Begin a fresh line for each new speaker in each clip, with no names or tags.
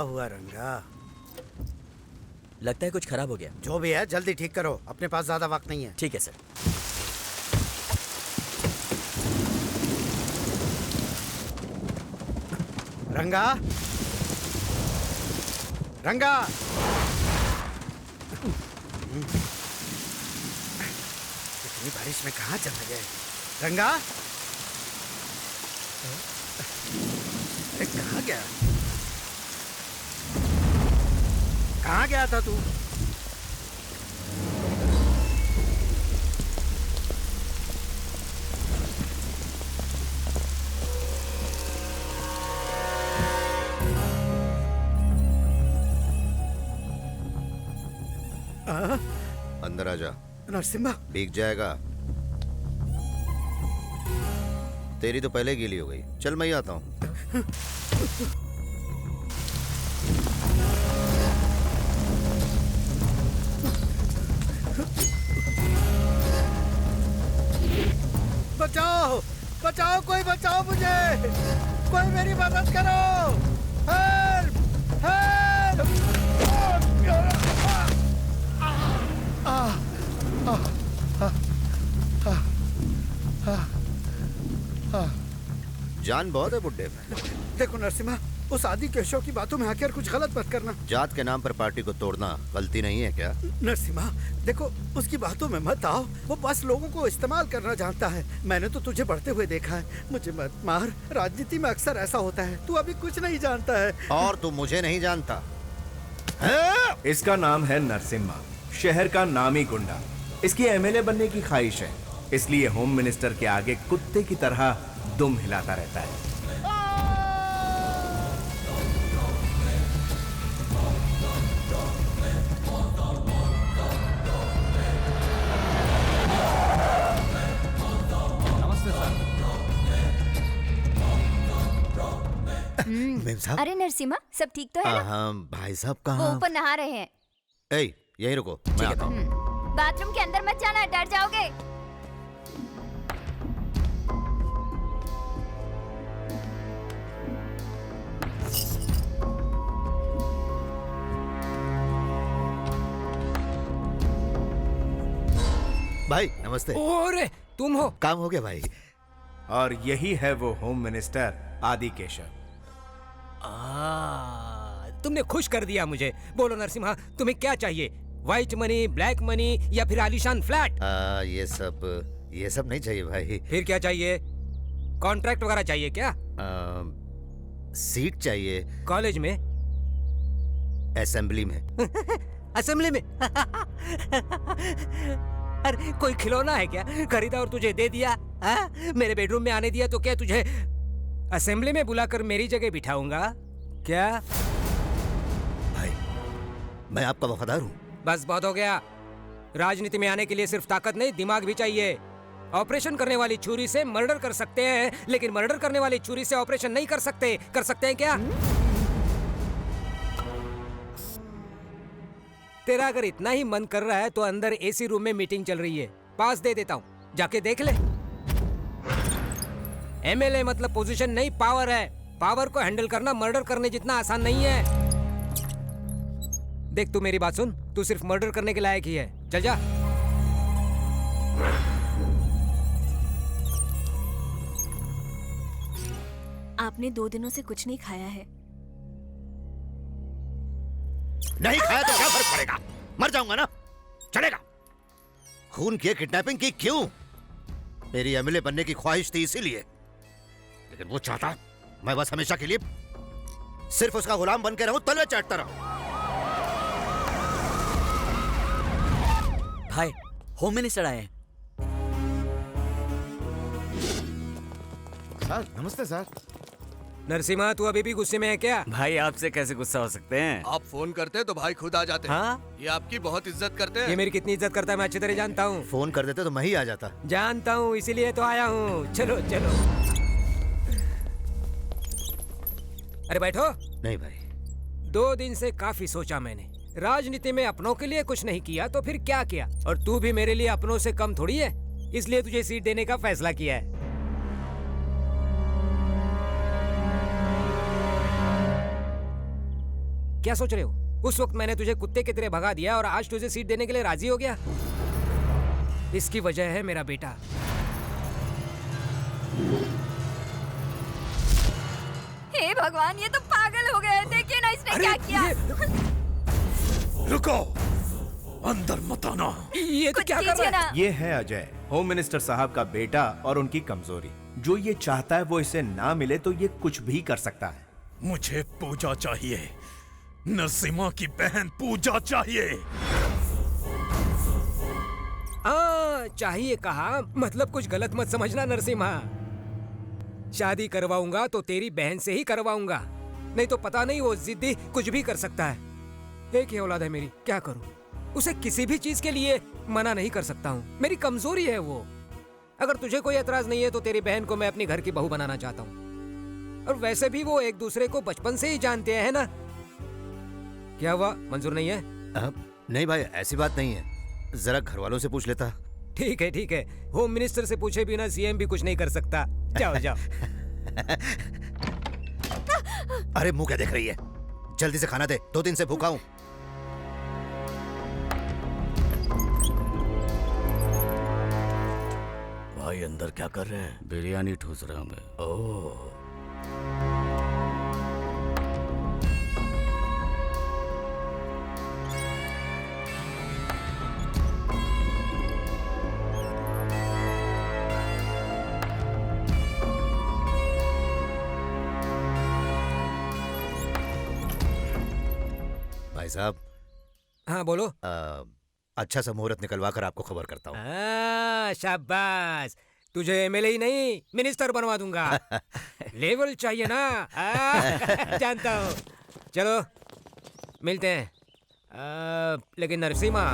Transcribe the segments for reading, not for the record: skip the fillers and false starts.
हुआ रंगा?
लगता है कुछ खराब हो गया।
जो भी है जल्दी ठीक करो, अपने पास ज्यादा वक्त नहीं है।
ठीक है सर।
रंगा, रंगा, इतनी बारिश में कहाँ चले गए? रंगा, कहाँ गया? कहाँ गया था तू?
अंदर आ जा।
नरसिम्हा,
भीग जाएगा। तेरी तो पहले गीली हो गई। चल मैं ही आता हूँ।
बचाओ, बचाओ, कोई बचाओ मुझे, कोई मेरी मदद करो। Help, help.
जान बहुत है बुड्ढे में।
देखो नरसिम्हा, उस आदि केशव की बातों में आकर कुछ गलत मत करना।
जात के नाम पर पार्टी को तोड़ना गलती नहीं है क्या?
नरसिम्हा देखो, उसकी बातों में मत आओ। वो बस लोगों को इस्तेमाल करना जानता है। मैंने तो तुझे बढ़ते हुए देखा है। मुझे मत मार, राजनीति में अक्सर ऐसा होता है। तू अभी कुछ नहीं जानता है।
और तू मुझे नहीं जानता।
इसका नाम है नरसिम्हा, शहर का नामी गुंडा। इसकी एमएलए बनने की ख्वाहिश है, इसलिए होम मिनिस्टर के आगे कुत्ते की तरह दुम हिलाता रहता है।
मेम साहब।
अरे नरसिम्हा, सब ठीक तो है ना?
हाँ, भाई साहब
वो
कहाँ?
ऊपर नहा रहे हैं।
ए, यहीं रुको, मैं आता हूँ।
बाथरूम के अंदर मत जाना, डर जाओगे।
भाई नमस्ते।
ओरे तुम हो?
काम हो गया भाई।
और यही है वो होम मिनिस्टर आदि केशव।
तुमने खुश कर दिया मुझे। बोलो नरसिम्हा, तुम्हें क्या चाहिए? व्हाइट मनी, ब्लैक मनी या फिर आलीशान फ्लैट?
ये सब नहीं चाहिए भाई।
फिर क्या चाहिए? कॉन्ट्रैक्ट वगैरह चाहिए क्या?
सीट चाहिए।
कॉलेज में?
असेंबली में।
असेंबली में? अरे कोई खिलौना है क्या? खरीदा और तुझे दे दिया? मेरे बेडरूम में आने दिया तो क्या तुझे असेंबली में बुलाकर मेरी जगह बिठाऊंगा क्या?
भाई मैं आपका वफादार हूँ।
बस बहुत हो गया। राजनीति में आने के लिए सिर्फ ताकत नहीं, दिमाग भी चाहिए। ऑपरेशन करने वाली छुरी से मर्डर कर सकते हैं, लेकिन मर्डर करने वाली छुरी से ऑपरेशन नहीं कर सकते। कर सकते हैं क्या? तेरा अगर इतना ही मन कर रहा है तो अंदर एसी रूम में मीटिंग चल रही है, पास दे देता हूँ, जाके देख ले। एमएलए मतलब पोजीशन नहीं, पावर है। पावर को हैंडल करना मर्डर करने जितना आसान नहीं है। देख, तू मेरी बात सुन, तू सिर्फ मर्डर करने के लायक ही है। चल जा।
आपने 2 दिनों से कुछ नहीं खाया है।
नहीं खाया तो क्या फर्क पड़ेगा? मर जाऊंगा ना, चलेगा। खून किए, किडनैपिंग की, क्यों? मेरी एमएलए बनने की ख्वाहिश थी इसीलिए, लेकिन वो चाहता मैं बस हमेशा के लिए सिर्फ उसका गुलाम बन के रहूं, तले चाटता रहूं।
भाई, होम मिनिस्टर आए हैं।
सर नमस्ते सर।
नरसिम्हा, तू अभी भी गुस्से में है क्या?
भाई, आपसे कैसे गुस्सा हो सकते हैं?
आप फोन करते तो भाई खुद आ जाते।
हाँ?
ये आपकी बहुत इज्जत करते हैं।
ये मेरी कितनी इज्जत करता है मैं अच्छी तरह जानता हूँ।
फोन कर देते तो मैं ही आ जाता।
जानता हूँ, इसीलिए तो आया हूँ। चलो चलो। अरे बैठो।
नहीं भाई।
2 दिन से काफी सोचा मैंने। राजनीति में अपनों के लिए कुछ नहीं किया तो फिर क्या किया? और तू भी मेरे लिए अपनों से कम थोड़ी है, इसलिए तुझे सीट देने का फैसला किया है। क्या सोच रहे हो? उस वक्त मैंने तुझे कुत्ते की तरह भगा दिया और आज तुझे सीट देने के लिए राजी हो गया। इसकी वजह है मेरा बेटा।
हे भगवान, ये तो पागल हो गए। देखिए ना इसने क्या किया।
रुको, अंदर मत आना।
ये तो
कुछ
क्या कर
कीजिए
रहा है?
ना।
ये है अजय, होम मिनिस्टर साहब का बेटा और उनकी कमजोरी। जो ये चाहता है वो इसे ना मिले तो ये कुछ भी कर सकता है।
मुझे पूजा चाहिए, नरसिम्हा की बहन पूजा चाहिए।
चाहिए कहा, मतलब कुछ गलत मत समझना नरसिम्हा। शादी करवाऊंगा तो तेरी बहन से ही करवाऊंगा, नहीं तो पता नहीं वो जिद्दी कुछ भी कर सकता है। एक ही औलाद है मेरी, क्या करूं? उसे किसी भी चीज के लिए मना नहीं कर सकता हूँ, मेरी कमजोरी है वो। अगर तुझे कोई एतराज नहीं है तो तेरी बहन को मैं अपनी घर की बहू बनाना चाहता हूँ। और वैसे भी वो एक दूसरे को बचपन से ही जानते हैं ना। क्या हुआ, मंजूर नहीं है?
नहीं भाई, ऐसी बात नहीं है, जरा घर वालों से पूछ लेता।
ठीक है ठीक है, होम मिनिस्टर से पूछे बिना सीएम भी कुछ नहीं कर सकता। जाओ जाओ।
अरे मुंह क्या देख रही है, जल्दी से खाना दे, 2 दिन से भूखा हूँ।
भाई अंदर क्या कर रहे हैं? बिरयानी ठूस रहा हूँ मैं। ओह,
भाई साहब,
हाँ बोलो।
अच्छा सा मुहूर्त निकलवा कर आपको खबर करता हूँ।
शाबाश, तुझे एमएलए ही नहीं मिनिस्टर बनवा दूंगा। लेवल चाहिए ना। जानता हूँ। चलो मिलते हैं। लेकिन नरसिम्हा,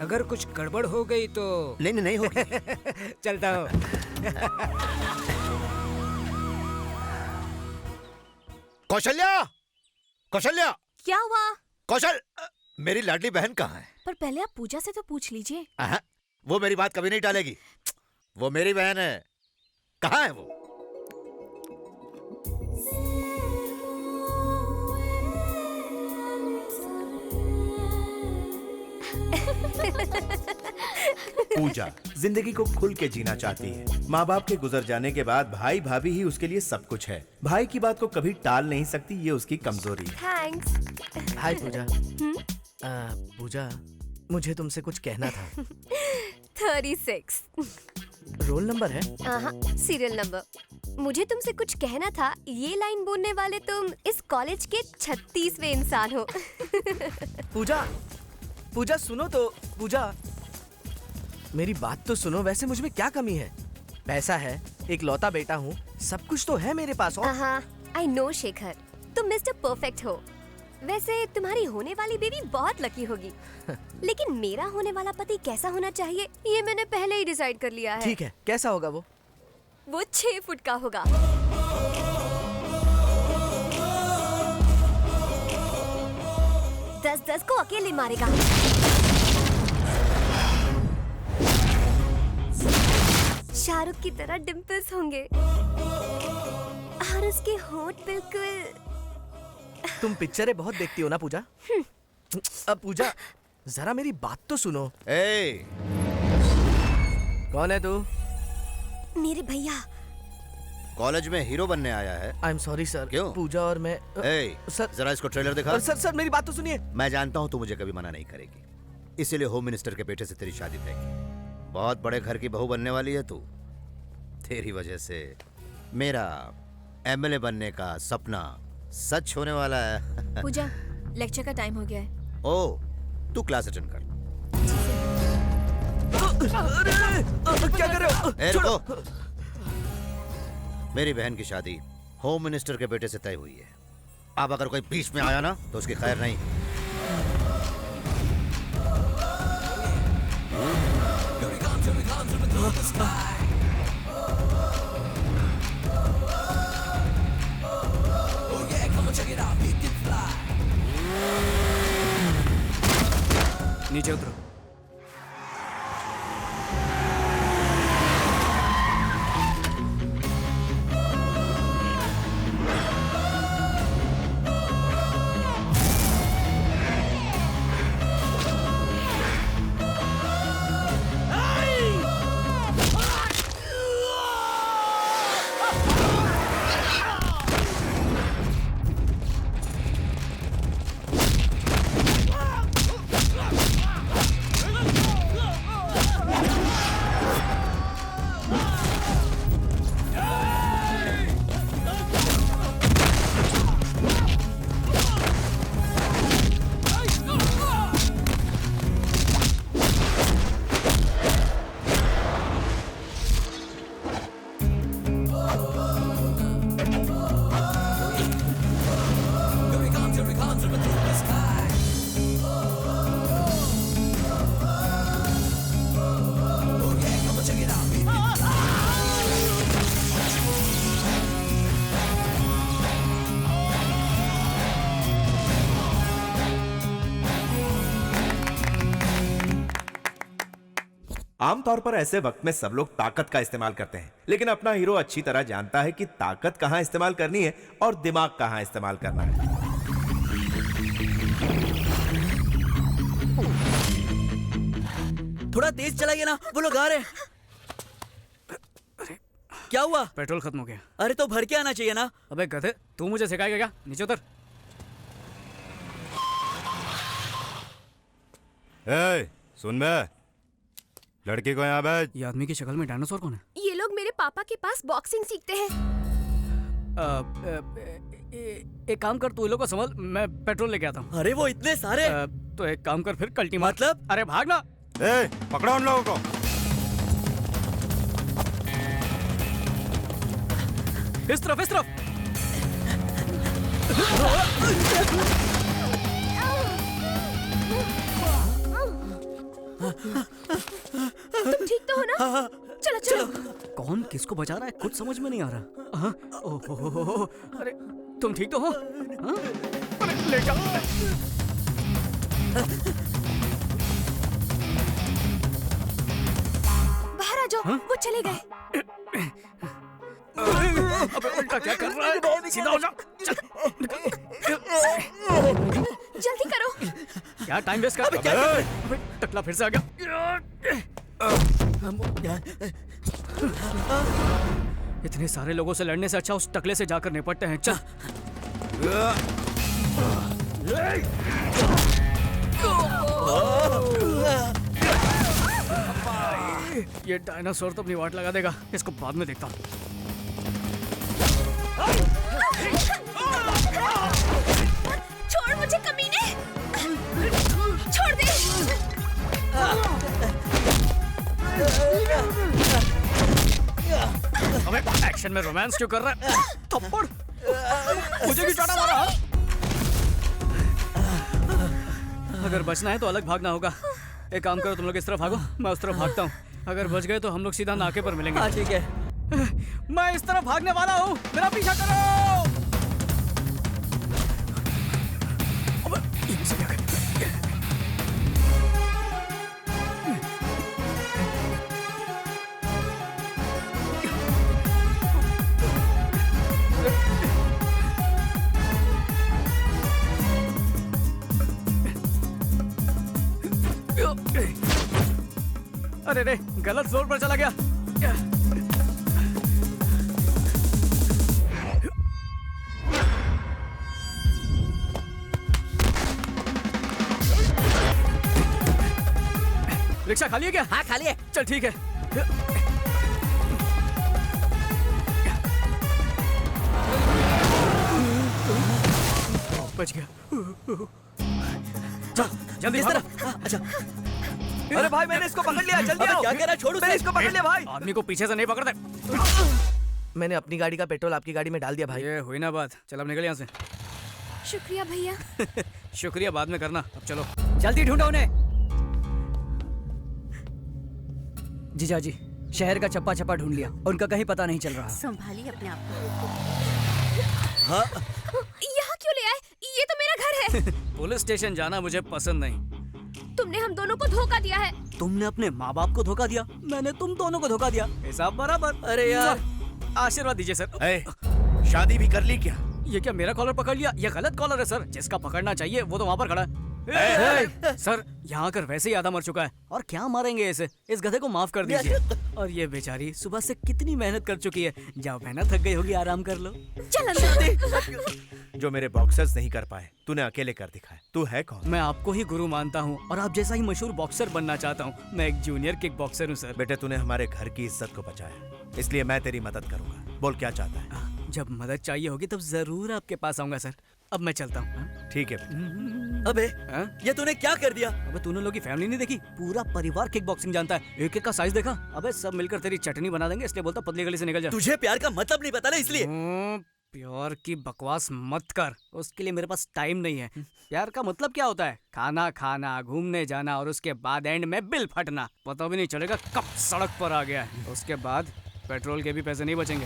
अगर कुछ गड़बड़ हो गई तो।
नहीं नहीं, नहीं होगी।
चलता हूँ।
कौशल्या, कौशल्या,
क्या हुआ?
कौशल, मेरी लाडली बहन कहाँ है?
पर पहले आप पूजा से तो पूछ लीजिए।
वो मेरी बात कभी नहीं टालेगी। वो मेरी बहन है, कहाँ है वो?
पूजा जिंदगी को खुल के जीना चाहती है। माँ बाप के गुजर जाने के बाद भाई भाभी ही उसके लिए सब कुछ है। भाई की बात को कभी टाल नहीं सकती, ये उसकी कमजोरी है।
थैंक्स।
हाय पूजा। पूजा, मुझे तुमसे कुछ कहना था।
36
रोल नंबर है?
Serial number. मुझे तुमसे कुछ कहना था। ये लाइन बोलने वाले तुम इस कॉलेज के 36वें इंसान हो।
पूजा, पूजा सुनो तो। पूजा, मेरी बात तो सुनो। वैसे मुझ में क्या कमी है? पैसा है, एक लौता बेटा हूँ, सब कुछ तो है मेरे पास। और
आई नो शेखर, तुम मिस्टर परफेक्ट हो। वैसे तुम्हारी होने वाली बेबी बहुत लकी होगी। लेकिन मेरा होने वाला पति कैसा होना चाहिए, ये मैंने पहले ही डिसाइड कर लिया है।
ठीक है, कैसा होगा वो?
वो 6 फुट का होगा। 10-10 को अकेले मारेगा। शाहरुख की तरह डिम्पल्स होंगे और उसके होंठ बिल्कुल।
तुम पिक्चरें बहुत देखती हो ना पूजा? अब पूजा, जरा मेरी बात तो सुनो।
ए!
कौन है तू?
मेरे भैया।
कॉलेज में हीरो बनने आया है?
I am sorry sir.
क्यों?
पूजा और मैं।
सर, जरा इसको ट्रेलर दिखा।
सर सर मेरी बात तो सुनिए।
मैं जानता हूँ तू मुझे कभी मना नहीं करेगी, इसीलिए होम मिनिस्टर के बेटे से तेरी शादी तय की। बहुत बड़े घर की बहू बनने वाली है तू। तेरी वजह से मेरा एमएलए बनने का सपना सच होने वाला है।
पूजा, लेक्चर का टाइम हो गया है।
ओ, तू क्लास अटेंड कर।
क्या कर रहे हो?
ए, रुको। मेरी बहन की शादी होम मिनिस्टर के बेटे से तय हुई है। अब अगर कोई बीच में आया ना तो उसकी खैर नहीं।
नीचे उतरो।
आमतौर पर ऐसे वक्त में सब लोग ताकत का इस्तेमाल करते हैं, लेकिन अपना हीरो अच्छी तरह जानता है कि ताकत कहां इस्तेमाल करनी है और दिमाग कहां इस्तेमाल करना है।
थोड़ा तेज चलाइए ना, वो लोग आ रहे हैं। क्या हुआ?
पेट्रोल खत्म हो गया।
अरे तो भर के आना चाहिए ना।
अबे गधे, तू मुझे सिखाएगा क्या? नीचे उतर।
सुन बे, लड़की को यहाँ भेज।
ये आदमी की शक्ल में डायनासोर कौन है?
ये लोग मेरे पापा के पास बॉक्सिंग सीखते हैं।
एक काम कर, तू इन लोगों को संभाल, मैं पेट्रोल लेके आता हूँ।
अरे वो इतने सारे।
तो एक काम कर फिर, कल्टी मार।
मतलब?
अरे भागना।
पकड़ो उन लोगों को।
इस तरफ, इस तरफ।
तुम ठीक तो हो ना? चलो चलो।
कौन किसको बचा रहा है कुछ समझ में नहीं आ रहा। हाँ? ओहो, अरे तुम ठीक तो हो? हाँ? अरे ले जाओ।
बाहर आ जाओ।
हाँ?
वो चले गए।
अबे उल्टा क्या कर रहा है? सीधा हो जा। चल।
जल्दी करो।
क्या टाइम वेस्ट कर रहा है? अबे टकला फिर से आ गया। इतने सारे लोगों से लड़ने से अच्छा उस टकले से जाकर निपटते हैं। चल। ये डायनासोर तो अपनी वाट लगा देगा, इसको बाद में देखता हूँ।
छोड़ मुझे कमीने। छोड़ दे।
अबे एक्शन में रोमांस क्यों कर रहा है? थप्पड़ मुझे भी चाटा मारा। अगर बचना है तो अलग भागना होगा। एक काम करो, तुम लोग इस तरफ भागो, मैं उस तरफ भागता हूँ। अगर बच गए तो हम लोग सीधा नाके पर मिलेंगे।
हाँ ठीक है।
मैं इस तरफ भागने वाला हूँ, मेरा पीछा करो। अबे ये से क्या कर? अरे रे, गलत जोर पर चला गया। रिक्शा खाली है क्या?
हाँ खाली है।
चल ठीक है। बच गया। चल जल्दी
इस
भागो।
तरफ। अच्छा। अरे भाई मैंने इसको पकड़ लिया, जल्दी आओ। क्या कह रहा है? छोड़ो, मैंने इसको पकड़ लिया भाई।
आदमी को पीछे से नहीं पकड़ते।
मैंने अपनी गाड़ी का पेट्रोल आपकी गाड़ी में डाल दिया भाई।
ये हुई ना बात। चल अब निकल यहाँ से।
शुक्रिया भैया।
शुक्रिया बाद में करना, अब चलो। जल्दी ढूंढो उन्हें।
जीजा जी, शहर का चप्पा चप्पा ढूंढ लिया, उनका कहीं पता नहीं चल रहा।
संभालिए अपने आप को। हाँ? यहाँ क्यों ले आए? ये तो मेरा घर है।
पुलिस स्टेशन जाना मुझे पसंद नहीं।
तुमने हम दोनों को धोखा दिया है।
तुमने अपने माँ बाप को धोखा दिया, मैंने तुम दोनों को धोखा दिया, हिसाब बराबर।
अरे यार,
आशीर्वाद दीजिए सर।
शादी भी कर ली क्या?
ये क्या मेरा कॉलर पकड़ लिया? ये गलत कॉलर है सर, जिसका पकड़ना चाहिए वो तो वहाँ पर खड़ा है। सर यहाँ आकर वैसे ही आधा मर चुका है, और क्या मारेंगे इसे? इस गधे को माफ कर दीजिए। और ये बेचारी सुबह से कितनी मेहनत कर चुकी है। जाओ बहना, थक गई होगी, आराम कर लो।
चल अंदर।
जो मेरे बॉक्सर्स नहीं कर पाए तूने अकेले कर दिखाया। तू है कौन?
मैं आपको ही गुरु मानता हूँ और आप जैसा ही मशहूर बॉक्सर बनना चाहता हूँ। मैं एक जूनियर किक बॉक्सर हूँ सर।
बेटे तूने हमारे घर की इज्जत को बचाया, इसलिए मैं तेरी मदद करूंगा। बोल क्या चाहता है?
जब मदद चाहिए होगी तब जरूर आपके पास आऊंगा सर। अब मैं चलता हूँ।
ठीक है।
अबे ये तूने क्या कर दिया?
अबे तूने लोग की फैमिली नहीं देखी? पूरा परिवार किक बॉक्सिंग जानता है। एक एक का साइज देखा? अबे सब मिलकर तेरी चटनी बना देंगे, इसलिए बोलता पतली गली से निकल जा।
तुझे प्यार का मतलब नहीं पता ना, इसलिए।
प्यार की बकवास मत कर, उसके लिए मेरे पास टाइम नहीं है। प्यार का मतलब क्या होता है? खाना खाना, घूमने जाना, और उसके बाद एंड में बिल फटना। पता भी नहीं चलेगा कब सड़क पर आ गया है। उसके बाद पेट्रोल के भी पैसे नहीं बचेंगे।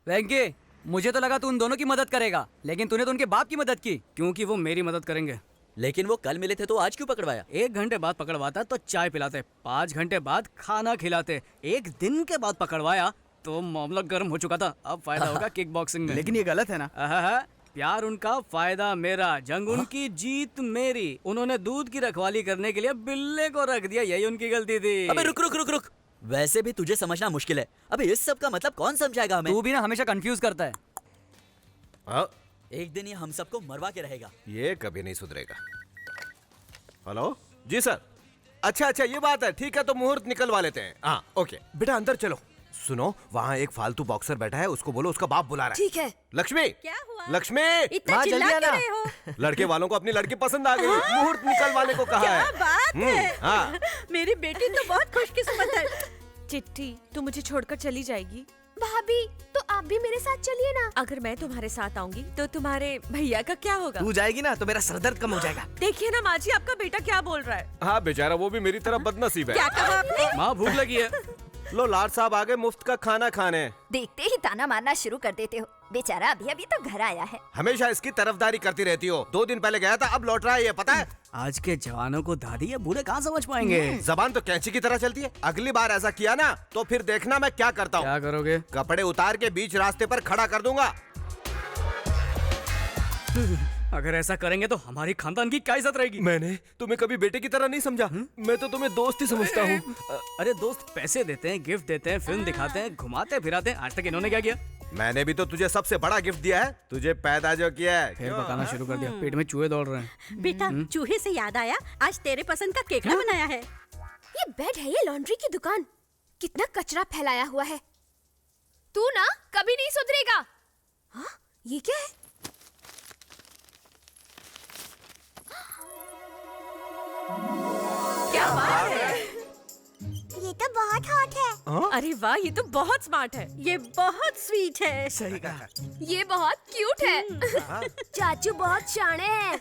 वेंकी, मुझे तो लगा तू उन दोनों की मदद करेगा, लेकिन तूने तो उनके बाप की मदद की।
क्योंकि वो मेरी मदद करेंगे।
लेकिन वो कल मिले थे तो आज क्यों पकड़वाया?
1 घंटे बाद पकड़वाता तो चाय पिलाते, 5 घंटे बाद खाना खिलाते, 1 दिन के बाद पकड़वाया तो मामला गर्म हो चुका था। अब फायदा होगा किक बॉक्सिंग में।
लेकिन ये गलत है ना।
प्यार उनका, फायदा मेरा, जंग उनकी, जीत मेरी। उन्होंने दूध की रखवाली करने के लिए बिल्ले को रख दिया, यही उनकी गलती थी।
अबे रुक रुक रुक रुक, वैसे भी तुझे समझना मुश्किल है। अबे इस सब का मतलब कौन समझाएगा हमें?
तू भी ना हमेशा कंफ्यूज करता है।
एक दिन ये हम सबको मरवा के रहेगा।
ये कभी नहीं सुधरेगा। हेलो जी सर। अच्छा अच्छा ये बात है, ठीक है तो मुहूर्त निकलवा लेते हैं। हाँ ओके बेटा अंदर चलो। सुनो वहाँ एक फालतू बॉक्सर बैठा है, उसको बोलो उसका बाप बुला रहा है।
ठीक है।
लक्ष्मी,
क्या हुआ?
लक्ष्मी,
इतना चिल्ला क्यों रहे हो?
लड़के वालों को अपनी लड़की पसंद आ गई, मुहूर्त निकलवाने को कहा है।
क्या बात है?
हाँ।
मेरी बेटी तो बहुत खुशकिस्मत है। चिट्ठी, तू मुझे छोड़कर चली जाएगी?
भाभी तो आप भी मेरे साथ चलिए ना।
अगर मैं तुम्हारे साथ आऊंगी तो तुम्हारे भैया का क्या होगा?
तू जाएगी ना तो मेरा सरदर्द कम हो जाएगा।
देखिए ना माँ जी, आपका बेटा क्या बोल रहा है।
हाँ बेचारा वो भी मेरी तरह बदनसीब है।
क्या कहा आपने?
माँ भूख लगी है।
लो लाड साहब आ गए मुफ्त का खाना खाने।
देखते ही ताना मारना शुरू कर देते हो। बेचारा अभी अभी तो घर आया है।
हमेशा इसकी तरफदारी करती रहती हो। 2 दिन पहले गया था, अब लौट रहा है, ये पता है?
आज के जवानों को दादी या बूढ़े कहाँ समझ पाएंगे।
जबान तो कैंची की तरह चलती है। अगली बार ऐसा किया ना तो फिर देखना मैं क्या करता हूँ।
क्या करोगे?
कपड़े उतार के बीच रास्ते पर खड़ा कर दूंगा।
अगर ऐसा करेंगे तो हमारी खानदान की क्या इज्जत रहेगी?
मैंने तुम्हें कभी बेटे की तरह नहीं समझा। मैं तो तुम्हें दोस्त ही समझता हूँ।
अरे दोस्त पैसे देते हैं, गिफ्ट देते हैं, फिल्म दिखाते हैं, घुमाते फिराते हैं। आज तक इन्होंने क्या किया?
मैंने भी तो तुझे सबसे बड़ा गिफ्ट दिया है, तुझे पैदा जो किया है।
फिर बताना शुरू कर दिया, पेट में चूहे दौड़ रहे हैं।
बेटा चूहे से याद आया, आज तेरे पसंद का केकड़ा बनाया है।
ये बेड है, ये लॉन्ड्री की दुकान। कितना कचरा फैलाया हुआ है। तू ना कभी नहीं सुधरेगा। हाँ, ये क्या है?
क्या बात है?
ये तो बहुत हॉट है।
अरे वाह, ये तो बहुत स्मार्ट है। ये बहुत स्वीट है।
सही कहा।
ये बहुत क्यूट है। चाचू बहुत शाणे हैं।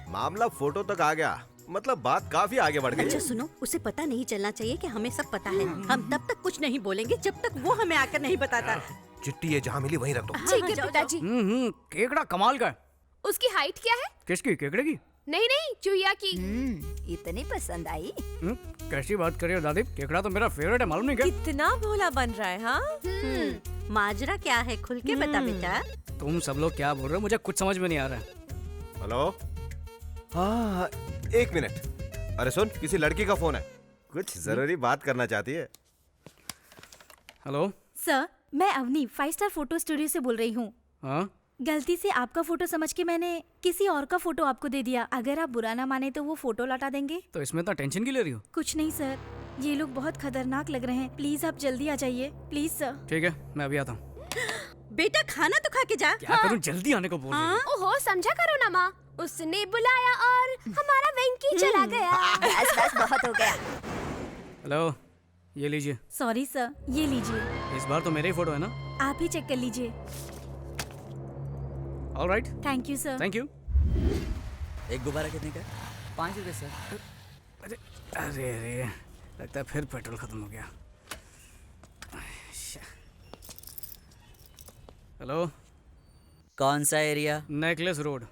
मामला फोटो तक आ गया, मतलब बात काफी आगे बढ़ गई।
अच्छा सुनो, उसे पता नहीं चलना चाहिए कि हमें सब पता है। हम तब तक कुछ नहीं बोलेंगे जब तक वो हमें आकर नहीं बताता।
चिट्ठी ये जहाँ मिली वहीं रख दो।
ठीक है पिताजी।
केकड़ा कमाल का है।
उसकी हाइट क्या है?
किसकी? केकड़े की?
नहीं नहीं, चूहिया की। इतनी पसंद आई।
कैसी बात कर रही हो दादी? केकड़ा तो मेरा फेवरेट है, मालूम नहीं क्या?
कितना भोला बन रहा है। हाँ माजरा क्या है, खुल के बता बेटा।
तुम सब लोग क्या बोल रहे हो? मुझे कुछ समझ में नहीं आ रहा है।
हेलो, हाँ 1 मिनट। अरे सुन, किसी लड़की का फोन है, कुछ जरूरी बात करना चाहती है।
हेलो
सर, मैं अवनी 5 स्टार फोटो स्टूडियो से बोल रही हूँ।
हाँ,
गलती से आपका फोटो समझ के मैंने किसी और का फोटो आपको दे दिया। अगर आप बुरा ना माने तो वो फोटो लौटा देंगे?
तो इसमें इतना टेंशन क्यों ले रही हो?
कुछ नहीं सर, ये लोग बहुत खतरनाक लग रहे हैं। प्लीज आप जल्दी आ जाइए, प्लीज सर।
ठीक है, मैं अभी आता हूँ।
बेटा खाना तो खा के जा।
क्या करूँ, जल्दी आने को बोल रही है।
ओहो, समझा करो ना माँ। उसने बुलाया और हमारा वेंकी चला गया। बस बस बहुत हो गया।
हेलो, ये लीजिए।
सॉरी सर, ये लीजिए।
इस बार तो मेरे ही फोटो है ना?
आप ही चेक कर लीजिए।
Alright,
thank you sir.
Thank you.
एक गुब्बारा कितने का?
5 रुपए सर। अरे अरे अरे, लगता है फिर पेट्रोल खत्म हो गया। हेलो,
कौन सा एरिया?
Necklace road.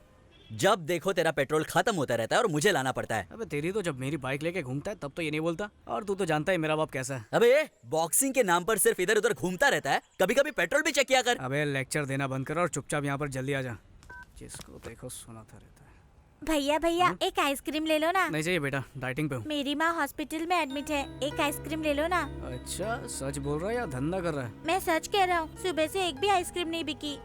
जब देखो तेरा पेट्रोल खत्म होता रहता है और मुझे लाना पड़ता है।
अबे तेरी तो जब मेरी बाइक लेके घूमता है तब तो ये नहीं बोलता, और तू तो जानता है मेरा बाप कैसा है।
अबे बॉक्सिंग के नाम पर सिर्फ इधर उधर घूमता रहता है, कभी कभी पेट्रोल भी चेक किया कर।
अबे लेक्चर देना बंद कर और चुपचाप यहाँ पर जल्दी आ जा। जिसको देखो सुनाता रहता है।
भैया भैया एक आइसक्रीम ले लो ना।
नहीं चाहिए बेटा, डाइटिंग पे हूँ।
मेरी माँ हॉस्पिटल में एडमिट है, एक आइसक्रीम ले लो ना।
अच्छा, सच बोल रहा है या धंधा कर रहा है?
मैं सच कह रहा हूँ, सुबह से एक भी आइसक्रीम नहीं बिकी।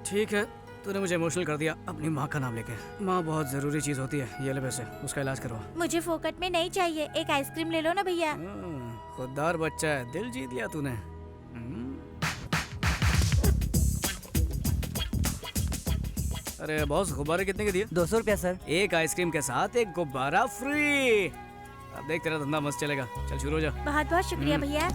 ठीक है, तूने मुझे इमोशनल कर दिया अपनी माँ का नाम लेके। माँ बहुत जरूरी चीज होती है। ये ले पैसे, उसका इलाज करवा।
मुझे फोकट में नहीं चाहिए, एक आइसक्रीम ले लो ना भैया।
खुददार बच्चा है, दिल जीत लिया तूने। अरे बॉस, गुब्बारे कितने के दिए? 200 रुपया सर। एक आइसक्रीम के साथ एक गुब्बारा फ्री। अब देख तेरा धंधा मस्त चलेगा। चल शुरू हो जा।
बहुत बहुत शुक्रिया भैया।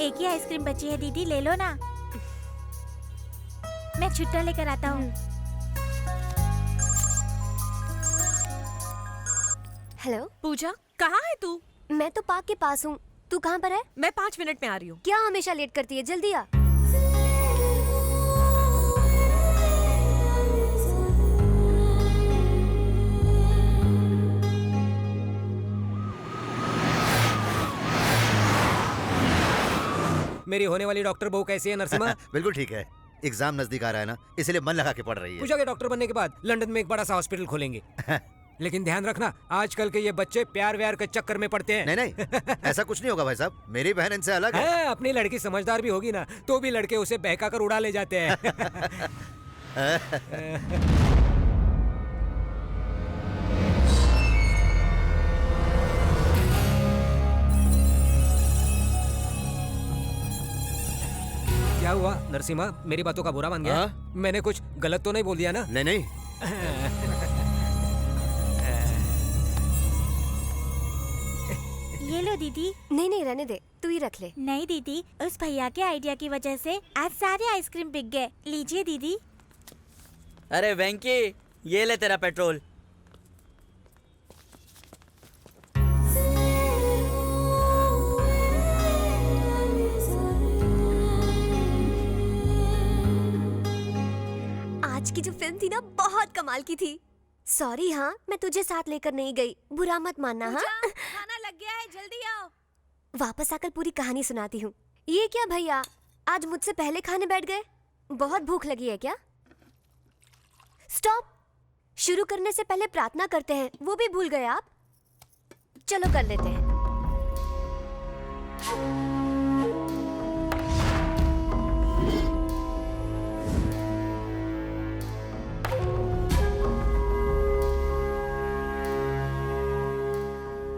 एक ही आइसक्रीम बची है दीदी, ले लो ना। छुट्टा लेकर आता हूँ।
हेलो
पूजा, कहाँ है तू?
मैं तो पार्क के पास हूँ। तू कहाँ पर है?
मैं 5 मिनट में आ रही हूँ।
क्या हमेशा लेट करती है? जल्दी आ।
मेरी होने वाली डॉक्टर बहू कैसी है नरसिम्हा?
बिल्कुल ठीक है। एग्जाम नजदीक आ रहा है ना, इसलिए मन लगा के पढ़ रही है।
पूजा के डॉक्टर बनने के बाद लंदन में एक बड़ा सा हॉस्पिटल खोलेंगे। लेकिन ध्यान रखना, आजकल के ये बच्चे प्यार व्यार के चक्कर में पड़ते हैं।
नहीं ऐसा कुछ नहीं होगा भाई साहब, मेरी बहन इनसे अलग है।
अपनी लड़की समझदार भी होगी ना, तो भी लड़के उसे बहका कर उड़ा ले जाते हैं। क्या हुआ नरसिम्हा, मेरी बातों का बुरा मान गया? मैंने कुछ गलत तो नहीं बोल दिया ना?
नहीं।
ये लो दीदी।
नहीं रहने दे, तू ही रख ले।
नहीं दीदी, उस भैया के आइडिया की वजह से आज सारे आइसक्रीम बिक गए। लीजिए दीदी।
अरे वेंकी, ये ले तेरा पेट्रोल।
आज की जो फिल्म थी ना, बहुत कमाल की थी। सॉरी हाँ, मैं तुझे साथ लेकर नहीं गई, बुरा मत मानना। हाँ,
खाना लग गया है, जल्दी आओ।
वापस आकर पूरी कहानी सुनाती हूँ। ये क्या भैया, आज मुझसे पहले खाने बैठ गए? बहुत भूख लगी है क्या? स्टॉप। शुरू करने से पहले प्रार्थना करते हैं, वो भी भूल गए आप? चलो कर लेते हैं।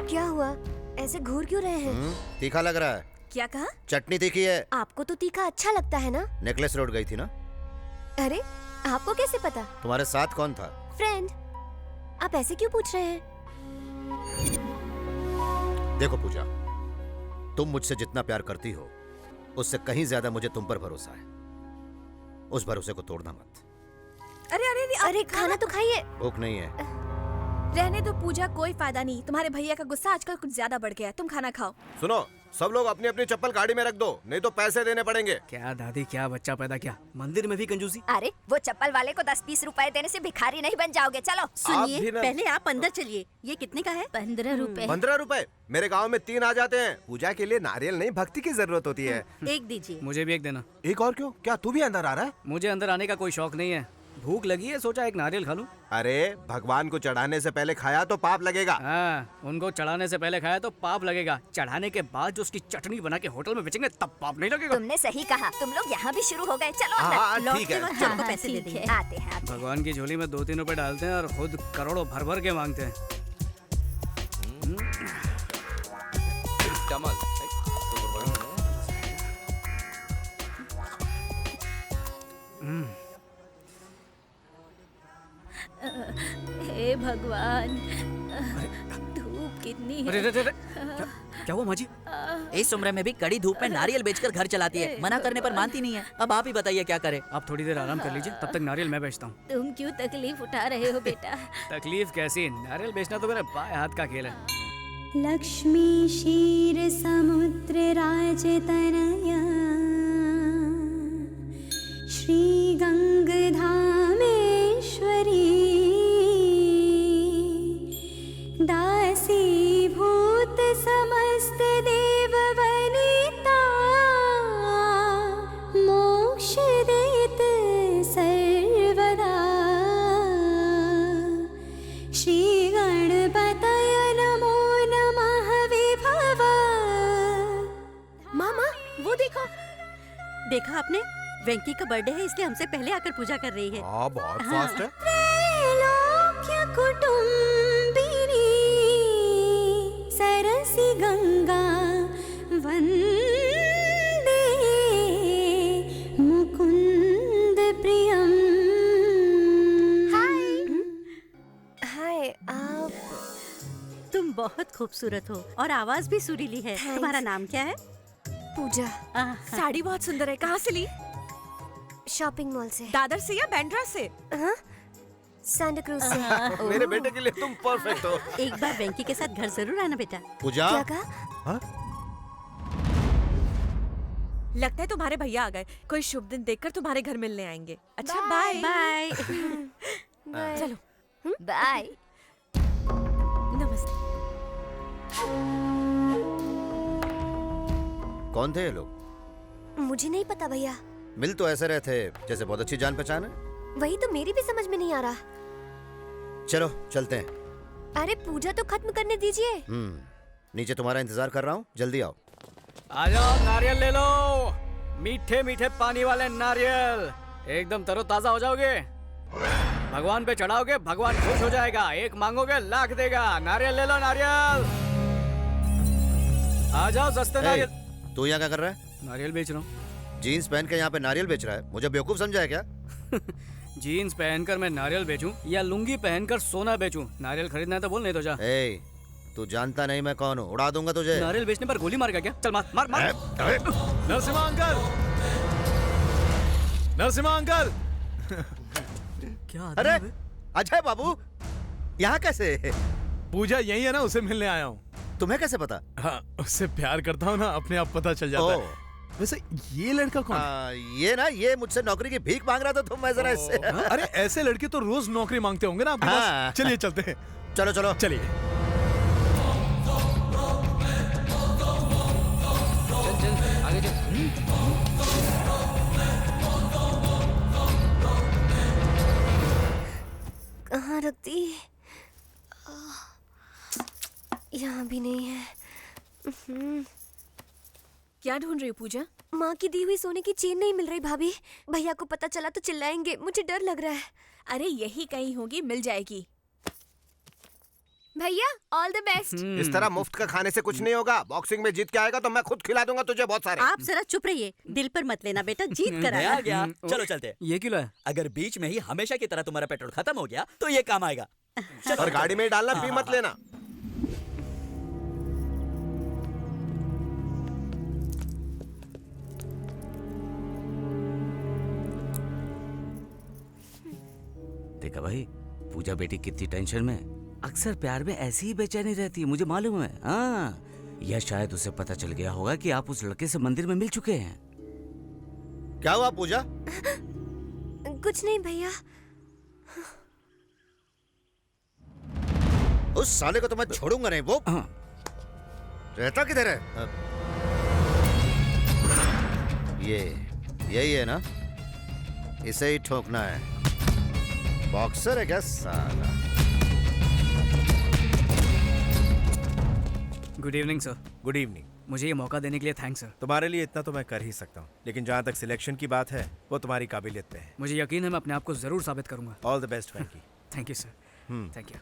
क्या हुआ, ऐसे घूर क्यों रहे हैं?
तीखा लग रहा है।
क्या कहा?
चटनी तीखी है।
आपको तो तीखा अच्छा लगता है ना?
नेकलेस रोड गई थी ना?
अरे आपको कैसे पता?
तुम्हारे साथ कौन था?
फ्रेंड। आप ऐसे क्यों पूछ रहे हैं?
देखो पूजा, तुम मुझसे जितना प्यार करती हो, उससे कहीं ज्यादा मुझे तुम पर भरोसा है। उस भरोसे को तोड़ना मत।
अरे
खाना तो खाइए।
भूख नहीं है।
रहने दो पूजा, कोई फायदा नहीं। तुम्हारे भैया का गुस्सा आजकल कुछ ज्यादा बढ़ गया है। तुम खाना खाओ।
सुनो, सब लोग अपनी अपनी चप्पल गाड़ी में रख दो, नहीं तो पैसे देने पड़ेंगे।
क्या दादी, क्या बच्चा पैदा किया, मंदिर में भी कंजूसी।
अरे वो चप्पल वाले को 10-20 रुपए देने से भिखारी नहीं बन जाओगे। चलो
सुनिए, पहले आप अंदर चलिए। ये कितने का है?
15 रुपए।
15 रुपए? मेरे गांव में 3 आ जाते हैं। पूजा के लिए नारियल नहीं, भक्ति की जरूरत होती है।
एक दीजिए।
मुझे भी एक देना।
एक और क्यों? क्या तू भी अंदर आ रहा है?
मुझे अंदर आने का कोई शौक नहीं है, भूख लगी है, सोचा एक नारियल खा लूं।
अरे भगवान को चढ़ाने से पहले खाया तो पाप लगेगा।
हाँ, उनको चढ़ाने से पहले खाया तो पाप लगेगा, चढ़ाने के बाद जो उसकी चटनी बना के होटल में बेचेंगे तब पाप नहीं लगेगा।
तुमने सही कहा, तुम लोग यहाँ भी शुरू हो गए। चलो
हाँ, ठीक है।
चलो पैसे दे देंगे। आते हैं।
भगवान की झोली में 2-3 रुपए डालते हैं और खुद करोड़ों भर भर के मांगते हैं।
हे भगवान, धूप कितनी है।
अरे, क्या हुआ माँ जी?
इस उम्र में भी कड़ी धूप में नारियल बेचकर घर चलाती है। मना करने पर मानती नहीं है। अब आप ही बताइए क्या करे।
आप थोड़ी देर आराम कर लीजिए, तब तक नारियल मैं बेचता हूँ।
तुम क्यों तकलीफ उठा रहे हो बेटा?
तकलीफ कैसी, नारियल बेचना तो मेरे बाएं हाथ का खेल है।
लक्ष्मी क्षीर समुद्र राजतनया श्री गंगधामेश्वरी दासी भूत समस्त देव वनिता मोक्ष देत सर्वदा श्री गणपतय नमो नमः विभव।
मामा वो देखो, देखा आपने? वेंकी का बर्थडे है, इसलिए हमसे पहले आकर पूजा कर रही है।
बहुत फास्ट है।
त्रैलोक्य कुटुंबिनी सरसी गंगा वंदे मुकुंद प्रियम।
हाय, आप?
तुम बहुत खूबसूरत हो और आवाज भी सुरीली है। तुम्हारा नाम क्या है?
पूजा।
साड़ी बहुत सुंदर है, कहाँ से ली?
शॉपिंग मॉल से।
दादर से या बैंड्रा से?
हाँ, सांता क्रूज से।
मेरे बेटे के लिए तुम परफेक्ट हो।
एक बार वेंकी के साथ घर जरूर आना बेटा।
पूजा,
क्या कहा?
लगता है तुम्हारे भैया आ गए। कोई शुभ दिन देखकर तुम्हारे घर मिलने आएंगे। अच्छा बाय
बाय।
चलो
बाय।
नमस्ते।
कौन थे ये लोग?
मुझे नहीं पता भैया।
मिल तो ऐसे रहे थे जैसे बहुत अच्छी जान पहचान है।
वही तो मेरी भी समझ में नहीं आ रहा।
चलो चलते हैं।
अरे पूजा तो खत्म करने दीजिए।
नीचे तुम्हारा इंतजार कर रहा हूँ, जल्दी आओ।
आ जाओ, नारियल ले लो। मीठे मीठे पानी वाले नारियल, एकदम तरोताजा हो जाओगे। भगवान पे चढ़ाओगे, भगवान खुश हो जाएगा। एक मांगोगे लाख देगा। नारियल ले लो, नारियल। आ जाओ, सस्ते नारियल।
तू यहाँ क्या कर रहा है?
नारियल बेच रहा हूँ।
जीन्स पहन के यहाँ पे नारियल बेच रहा है? मुझे बेवकूफ समझा है क्या?
जीन्स पहनकर मैं नारियल बेचूं या लुंगी पहनकर सोना बेचूं? नारियल खरीदना है तो बोल, नहीं तो जा।
तू जानता नहीं मैं कौन हूँ, उड़ा दूंगा तुझे।
नारियल बेचने पर गोली मारेगा क्या? चल मार मार मार।
Narasimha uncle, Narasimha uncle.
क्या?
अरे अजय बाबू, यहाँ कैसे?
पूजा यही है ना, उसे मिलने आया हूँ।
तुम्हें कैसे पता?
हाँ, उससे प्यार करता हूँ ना, अपने आप पता चल जाता है। वैसे ये लड़का कौन है?
ये ना, ये मुझसे नौकरी की भीख मांग रहा था, तो मैं जरा इससे।
अरे ऐसे लड़के तो रोज नौकरी मांगते होंगे ना आपके पास। चलिए चलते हैं।
चलो चलो
चलिए।
चल आगे चल।
कहाँ रख दी? यहाँ भी नहीं है।
क्या ढूंढ रही हो पूजा?
माँ की दी हुई सोने की चेन नहीं मिल रही भाभी। भैया को पता चला तो चिल्लाएंगे, मुझे डर लग रहा है।
अरे यही कहीं होगी, मिल जाएगी।
भैया ऑल द बेस्ट।
इस तरह मुफ्त का खाने से कुछ नहीं होगा। बॉक्सिंग में जीत के आएगा तो मैं खुद खिला दूंगा तुझे बहुत सारे।
आप जरा चुप रहिए, दिल पर मत लेना बेटा, जीत कर
आ गया। चलो चलते हैं।
ये क्यों लाया?
अगर बीच में ही हमेशा की तरह तुम्हारा पेट्रोल खत्म हो गया तो ये काम आएगा।
और गाड़ी में डालना, पी मत लेना।
देखा भाई, पूजा बेटी कितनी टेंशन में। अक्सर प्यार में ऐसी ही बेचैनी रहती है, मुझे मालूम है। हाँ, या शायद उसे पता चल गया होगा कि आप उस लड़के से मंदिर में मिल चुके हैं।
क्या हुआ पूजा?
कुछ नहीं भैया।
उस साले को तो मैं छोड़ूंगा नहीं। वो रहता किधर है? यही है ना, इसे ही ठोकना है। बॉक्सर है क्या साला?
Good evening sir.
Good evening.
मुझे ये मौका देने के लिए थैंक्स सर।
तुम्हारे लिए इतना तो मैं कर ही सकता हूँ, लेकिन जहाँ तक सिलेक्शन की बात है वो तुम्हारी काबिलियत पे है।
मुझे यकीन है मैं अपने आप को जरूर साबित करूंगा।
All the best Venky.
Thank you sir. Thank you.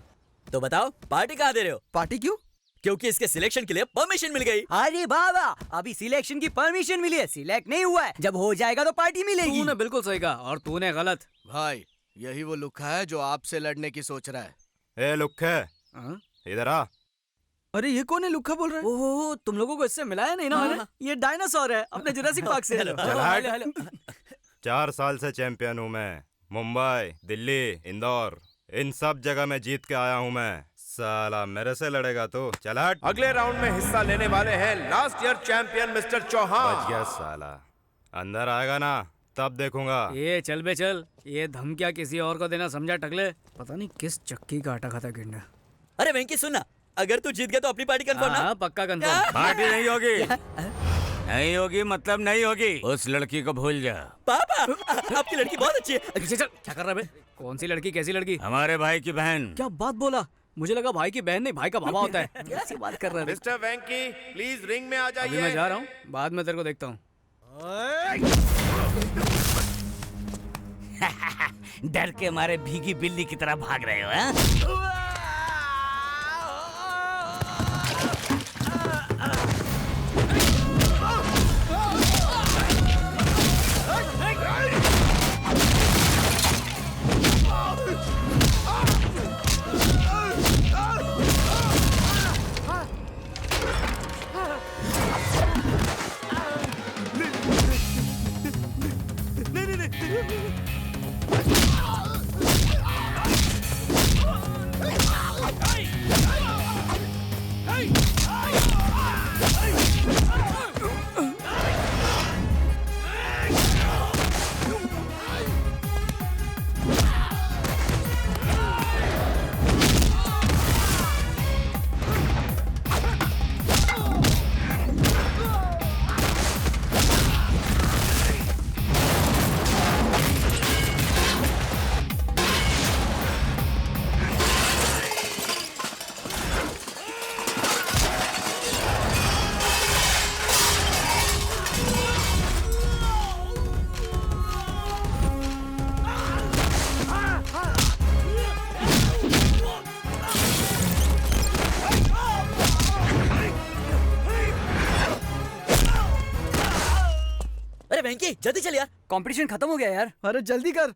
तो बताओ पार्टी कहाँ दे रहे हो?
पार्टी क्यों?
क्योंकि इसके सिलेक्शन के लिए परमिशन मिल गई।
अरे बाबा, अभी सिलेक्शन की परमिशन मिली है, सिलेक्ट नहीं हुआ है। जब हो जाएगा तो पार्टी मिलेगी। तूने बिल्कुल सही कहा और तूने गलत।
भाई यही वो लुक्खा है जो आपसे लड़ने की सोच रहा है।
ए लुक्खे, इधर आ।
अरे ये कौन है? लुक्खा बोल रहा है। ओहो, तुम लोगों को इससे मिलाया नहीं ना मैंने? ये डायनासोर है, अपने जुरासिक पार्क से।
चल हट। 4 साल से चैंपियन हूँ मैं। मुंबई, दिल्ली, इंदौर, इन सब जगह में जीत के आया हूँ मैं। साला मेरे से लड़ेगा तो चल हट।
अगले राउंड में हिस्सा लेने वाले हैं last year champion mister Chauhan.
बच गया साला। अंदर आएगा ना तब देखूंगा।
ये चल बे चल, ये धमकिया किसी और को देना समझा टकले। पता नहीं किस चक्की का आटा खाता गिरना।
अरे वेंकी सुनना, अगर तू जीत गया तो अपनी पार्टी कंफर्म ना?
पक्का कंफर्म।
पार्टी नहीं होगी। नहीं होगी मतलब नहीं होगी। उस लड़की को भूल जा।
पापा, आपकी लड़की बहुत अच्छी है।
चल, क्या कर रहा है? कौन सी लड़की? कैसी लड़की?
हमारे भाई की बहन।
क्या बात बोला? मुझे लगा भाई की बहन नहीं, भाई का बाबा होता है। कैसी बात कर रहा है?
मिस्टर वेंकी प्लीज रिंग में आ जाइए।
अभी मैं जा रहा हूँ, बाद में तेरे को देखता हूँ।
डर के मारे भीगी बिल्ली की तरह भाग रहे हो हैं?
वेंकी जल्दी चल यार,
कंपटीशन खत्म हो गया यार।
अरे जल्दी कर।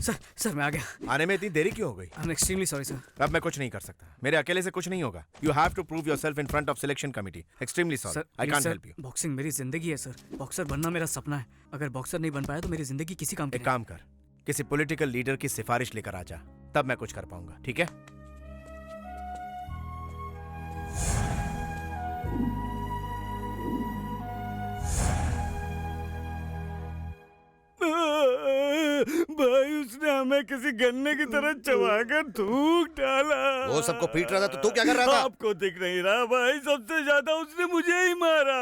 सर मैं आ गया।
आने में इतनी देरी क्यों हो गई?
I am extremely sorry sir.
अब मैं कुछ नहीं कर सकता, मेरे अकेले से कुछ नहीं होगा। You have to prove yourself in front of selection committee. Extremely sorry, I can't help you.
Boxing मेरी जिंदगी है सर, बॉक्सर बनना मेरा सपना है। अगर बॉक्सर नहीं बन पाया तो मेरी जिंदगी किसी काम की
एक काम कर, किसी पॉलिटिकल लीडर की सिफारिश लेकर आ जा, तब मैं कुछ कर पाऊंगा, ठीक है?
भाई उसने हमें किसी गन्ने की तरह चबाकर थूक डाला।
वो सबको पीट रहा था तो तू क्या कर रहा था?
आपको दिख नहीं रहा भाई, सबसे ज्यादा उसने मुझे ही मारा।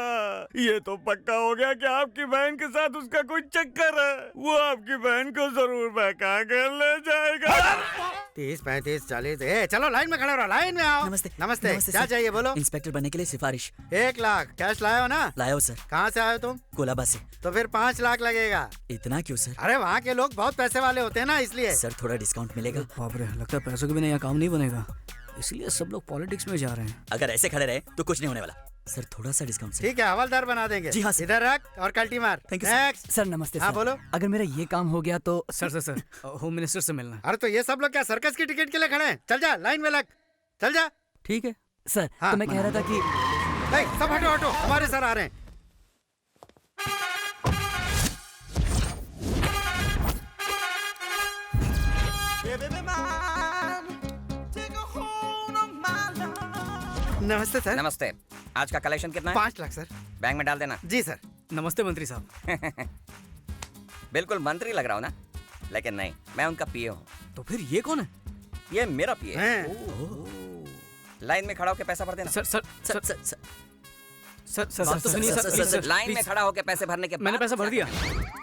ये तो पक्का हो गया कि आपकी बहन के साथ उसका कोई चक्कर है। वो आपकी बहन को जरूर बहका कर ले जाएगा।
30, 35, 40। चलो लाइन में खड़े रहो, लाइन में आओ।
नमस्ते।
नमस्ते। क्या
सर।
चाहिए बोलो?
इंस्पेक्टर बनने के लिए सिफारिश।
1 लाख कैश लाए हो ना?
लाया हो सर।
कहाँ से आए हो तुम?
कोलाबा से।
तो फिर 5 लाख लगेगा।
इतना क्यों सर?
अरे वहाँ के लोग बहुत पैसे वाले होते हैं ना, इसलिए।
सर थोड़ा डिस्काउंट मिलेगा?
बाप रे, लगता है पैसों के बिना यहाँ काम नहीं बनेगा, इसलिए सब लोग पॉलिटिक्स में जा रहे हैं।
अगर ऐसे खड़े रहे तो कुछ नहीं होने वाला। सर थोड़ा सा डिस्काउंट सर।
ठीक है, हवलदार बना देंगे।
जी हाँ सर।
इधर रख और कल्टी मार।
Thank you
next.
सर नमस्ते
हाँ
सर।
बोलो।
अगर मेरा ये काम हो गया तो सर होम मिनिस्टर से मिलना।
अरे तो ये सब लोग क्या सर्कस की टिकट के लिए खड़े हैं? चल जा, लाइन में लग, चल जा।
ठीक है सर।
हाँ।
तो मैं कह रहा था कि
सब हटो हटो, हमारे सर आ रहे हैं। नमस्ते सर।
नमस्ते। आज का कलेक्शन कितना है?
5 लाख सर।
बैंक में डाल देना।
जी सर।
नमस्ते मंत्री साहब।
बिल्कुल मंत्री लग रहा हूँ ना, लेकिन नहीं, मैं उनका पीए हूँ।
तो फिर ये कौन है?
ये मेरा पीए है। लाइन में खड़ा होकर पैसा भर देना।
Sir sir sir sir sir sir
बात तो सुनिए सर। लाइन में
प्लीज।
खड़ा होकर पैसे भरने के बाद
मैंने पैसा भर दिया।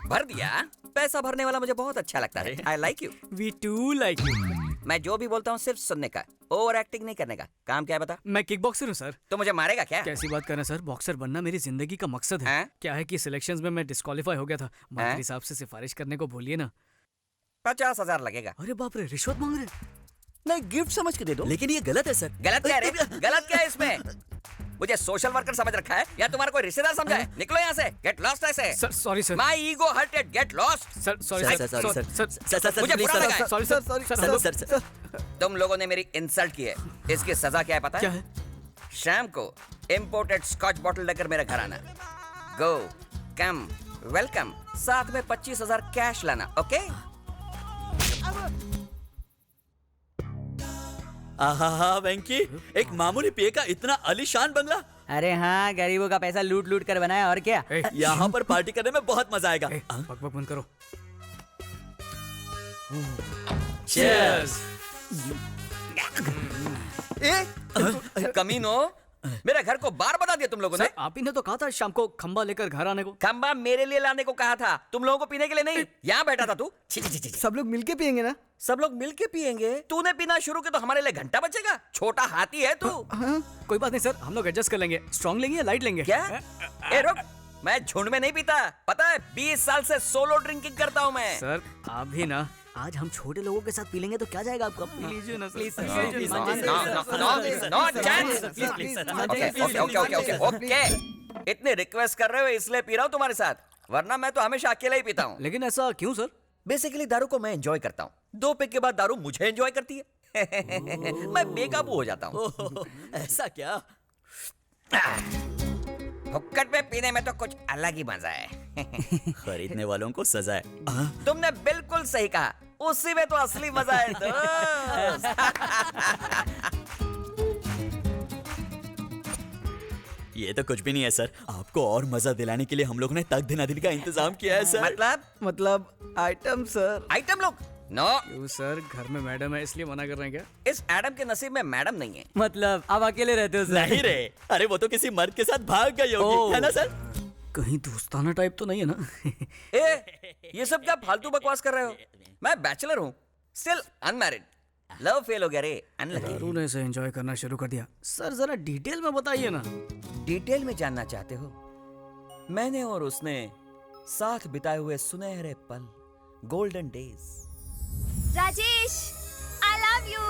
भर दिया? पैसा भरने वाला मुझे बहुत अच्छा लगता है। I like you.
We too like you.
मैं जो भी बोलता हूँ सिर्फ सुनने का, ओवर एक्टिंग नहीं करने का। काम क्या है बता?
मैं किक बॉक्सर हूँ सर।
तो मुझे मारेगा क्या?
कैसी बात कर रहे हैं सर, बॉक्सर बनना मेरी जिंदगी का मकसद है। क्या है कि सिलेक्शंस में मैं डिस्क्वालीफाई हो गया था, मंत्री साहब से सिफारिश करने को भूलिए ना।
50,000 लगेगा।
अरे बाप रे, रिश्वत मांग रहे?
नहीं, गिफ्ट समझ के दे दो। लेकिन ये गलत है सर।
गलत क्या है रे? गलत क्या है इसमें? मुझे सोशल वर्कर समझ रखा है या तुम्हारा कोई रिश्तेदार समझा है? निकलो यहाँ से, गेट लॉस्ट ऐसे।
Sir sorry sir.
My ego hurted, get lost.
Sir sorry sir.
मुझे बुरा लगा है।
Sorry sir.
तुम लोगों ने मेरी इंसल्ट की है, इसकी सजा क्या है पता है?
क्या है?
शाम को इंपोर्टेड स्कॉच बॉटल लेकर मेरे घर आना। गो कम वेलकम, साथ में 25,000 कैश लाना। ओके?
आहा वेंकी, एक मामूली पीए का इतना आलीशान बंगला।
अरे हाँ, गरीबों का पैसा लूट लूट कर बनाया, और क्या।
यहाँ पर पार्टी करने में बहुत मजा आएगा।
बक बक बंद करो।
चीयर्स।
कमीनो, मेरे घर को बार बता दिया तुम लोगों ने।
आप ही ने तो कहा था शाम को खंबा लेकर घर आने को।
खंबा मेरे लिए लाने को कहा था, तुम लोगों को पीने के लिए नहीं। यहाँ बैठा था तू।
सब लोग मिलके पियेंगे ना?
सब लोग मिलके पियेंगे? तूने पीना शुरू किया तो हमारे लिए घंटा बचेगा। छोटा हाथी है तू।
कोई बात नहीं सर, हम लोग एडजस्ट कर लेंगे। स्ट्रॉन्ग लेंगे या लाइट लेंगे?
क्या? ए रुक, मैं झुंड में नहीं पीता, पता है? 20 साल से सोलो ड्रिंकिंग करता हूँ मैं।
सर आप भी ना, आज हम छोटे लोगों के साथ पी लेंगे तो क्या जाएगा आपका? पी लीजिए ना प्लीज।
ओके, इतने रिक्वेस्ट कर रहे हो इसलिए पी रहा हूँ तुम्हारे साथ, वरना मैं तो हमेशा अकेला ही पीता हूँ।
लेकिन ऐसा क्यों सर?
बेसिकली दारू को मैं एंजॉय करता हूँ, 2 पैक के बाद दारू मुझे एंजॉय करती है। मैं बेकाबू हो जाता हूँ।
ऐसा क्या?
हुक्कड़ में पीने में तो कुछ अलग ही मजा है।
खरीदने वालों को सजा है।
तुमने बिल्कुल सही कहा, उसी में तो असली मजा है दोस्त।
ये तो कुछ भी नहीं है सर, आपको और मजा दिलाने के लिए हम लोग ने तक दिना दिल का इंतजाम किया है सर।
मतलब आइटम सर।
आइटम लोग? नो।
क्यों सर, घर में मैडम है इसलिए मना कर रहे हैं क्या?
इस एडम के नसीब में मैडम नहीं है।
मतलब आप अकेले रहते हो सर?
नहीं रे, अरे वो तो किसी मर्द के साथ भाग गई होगी, है ना सर?
कहीं दोस्ताना टाइप तो नहीं है ना?
ये सब क्या फालतू बकवास कर रहे हो? मैं बैचलर हूँ, स्टिल अनमैरिड। लव फेल हो गया रे, अनलकी।
दारू ने इसे एंजॉय करना शुरू कर दिया। सर जरा डिटेल में बताइए ना।
डिटेल में जानना चाहते हो? मैंने और उसने साथ बिताए हुए सुनहरे पल, golden days.
Rajesh, I love you.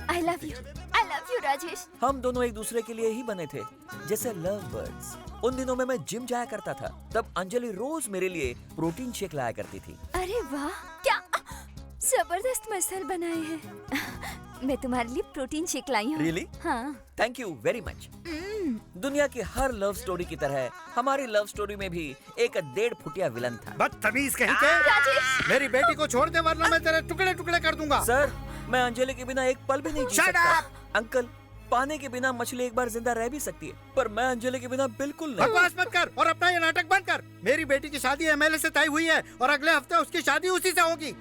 I love you. I
Rajesh?
हम दोनों एक दूसरे के लिए ही बने थे, जैसे लव बर्ड्स। उन दिनों में मैं जिम जाया करता था, तब अंजलि रोज मेरे लिए प्रोटीन शेक लाया करती थी।
अरे वाह, क्या जबरदस्त मसल बनाए हैं। मैं तुम्हारे लिए प्रोटीन शेक लाई हूँ।
Really?
हाँ।
Thank you very much. दुनिया की हर लव स्टोरी की तरह हमारी लव स्टोरी में भी एक 1.5 फुटिया विलन था।
बदतमीज कहीं के। मेरी बेटी को छोड़ दे वरना मैं तेरे टुकड़े टुकड़े कर दूंगा।
सर, मैं अंजलि के बिना एक पल भी नहीं जी
Shut
सकता।
up!
अंकल, पानी के बिना मछली एक बार जिंदा रह भी सकती है, पर मैं अंजलि के बिना बिल्कुल नहीं।
बकवास मत कर और अपना ये नाटक बंद कर। मेरी बेटी की शादी एमएलए से तय हुई है और अगले हफ्ते उसकी शादी उसी से होगी।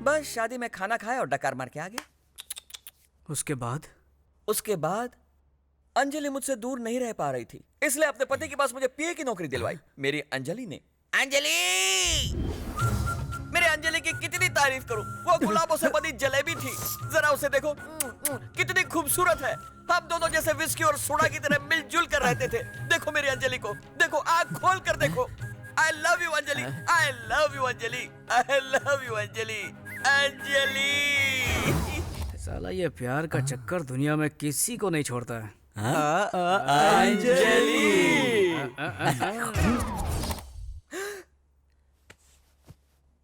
बस शादी में खाना खाया और डकार मार के आ गया।
उसके बाद?
उसके बाद अंजलि मुझसे दूर नहीं रह पा रही थी, इसलिए अपने पति के पास मुझे पीए की नौकरी दिलवाई। मेरी अंजलि ने। अंजलि! मेरे अंजलि की कितनी तारीफ करूं, वो गुलाबों से बनी जलेबी थी। जरा उसे देखो, कितनी खूबसूरत है। हम दोनों जैसे विस्की और सोडा की तरह मिलजुल कर रहते थे। देखो मेरी अंजलि को, देखो, आंख खोल कर देखो। I love you Anjali, I love you Anjali, I love you Anjali, Anjali.
साला ये प्यार का चक्कर दुनिया में किसी को नहीं छोड़ता है।
अंजलि!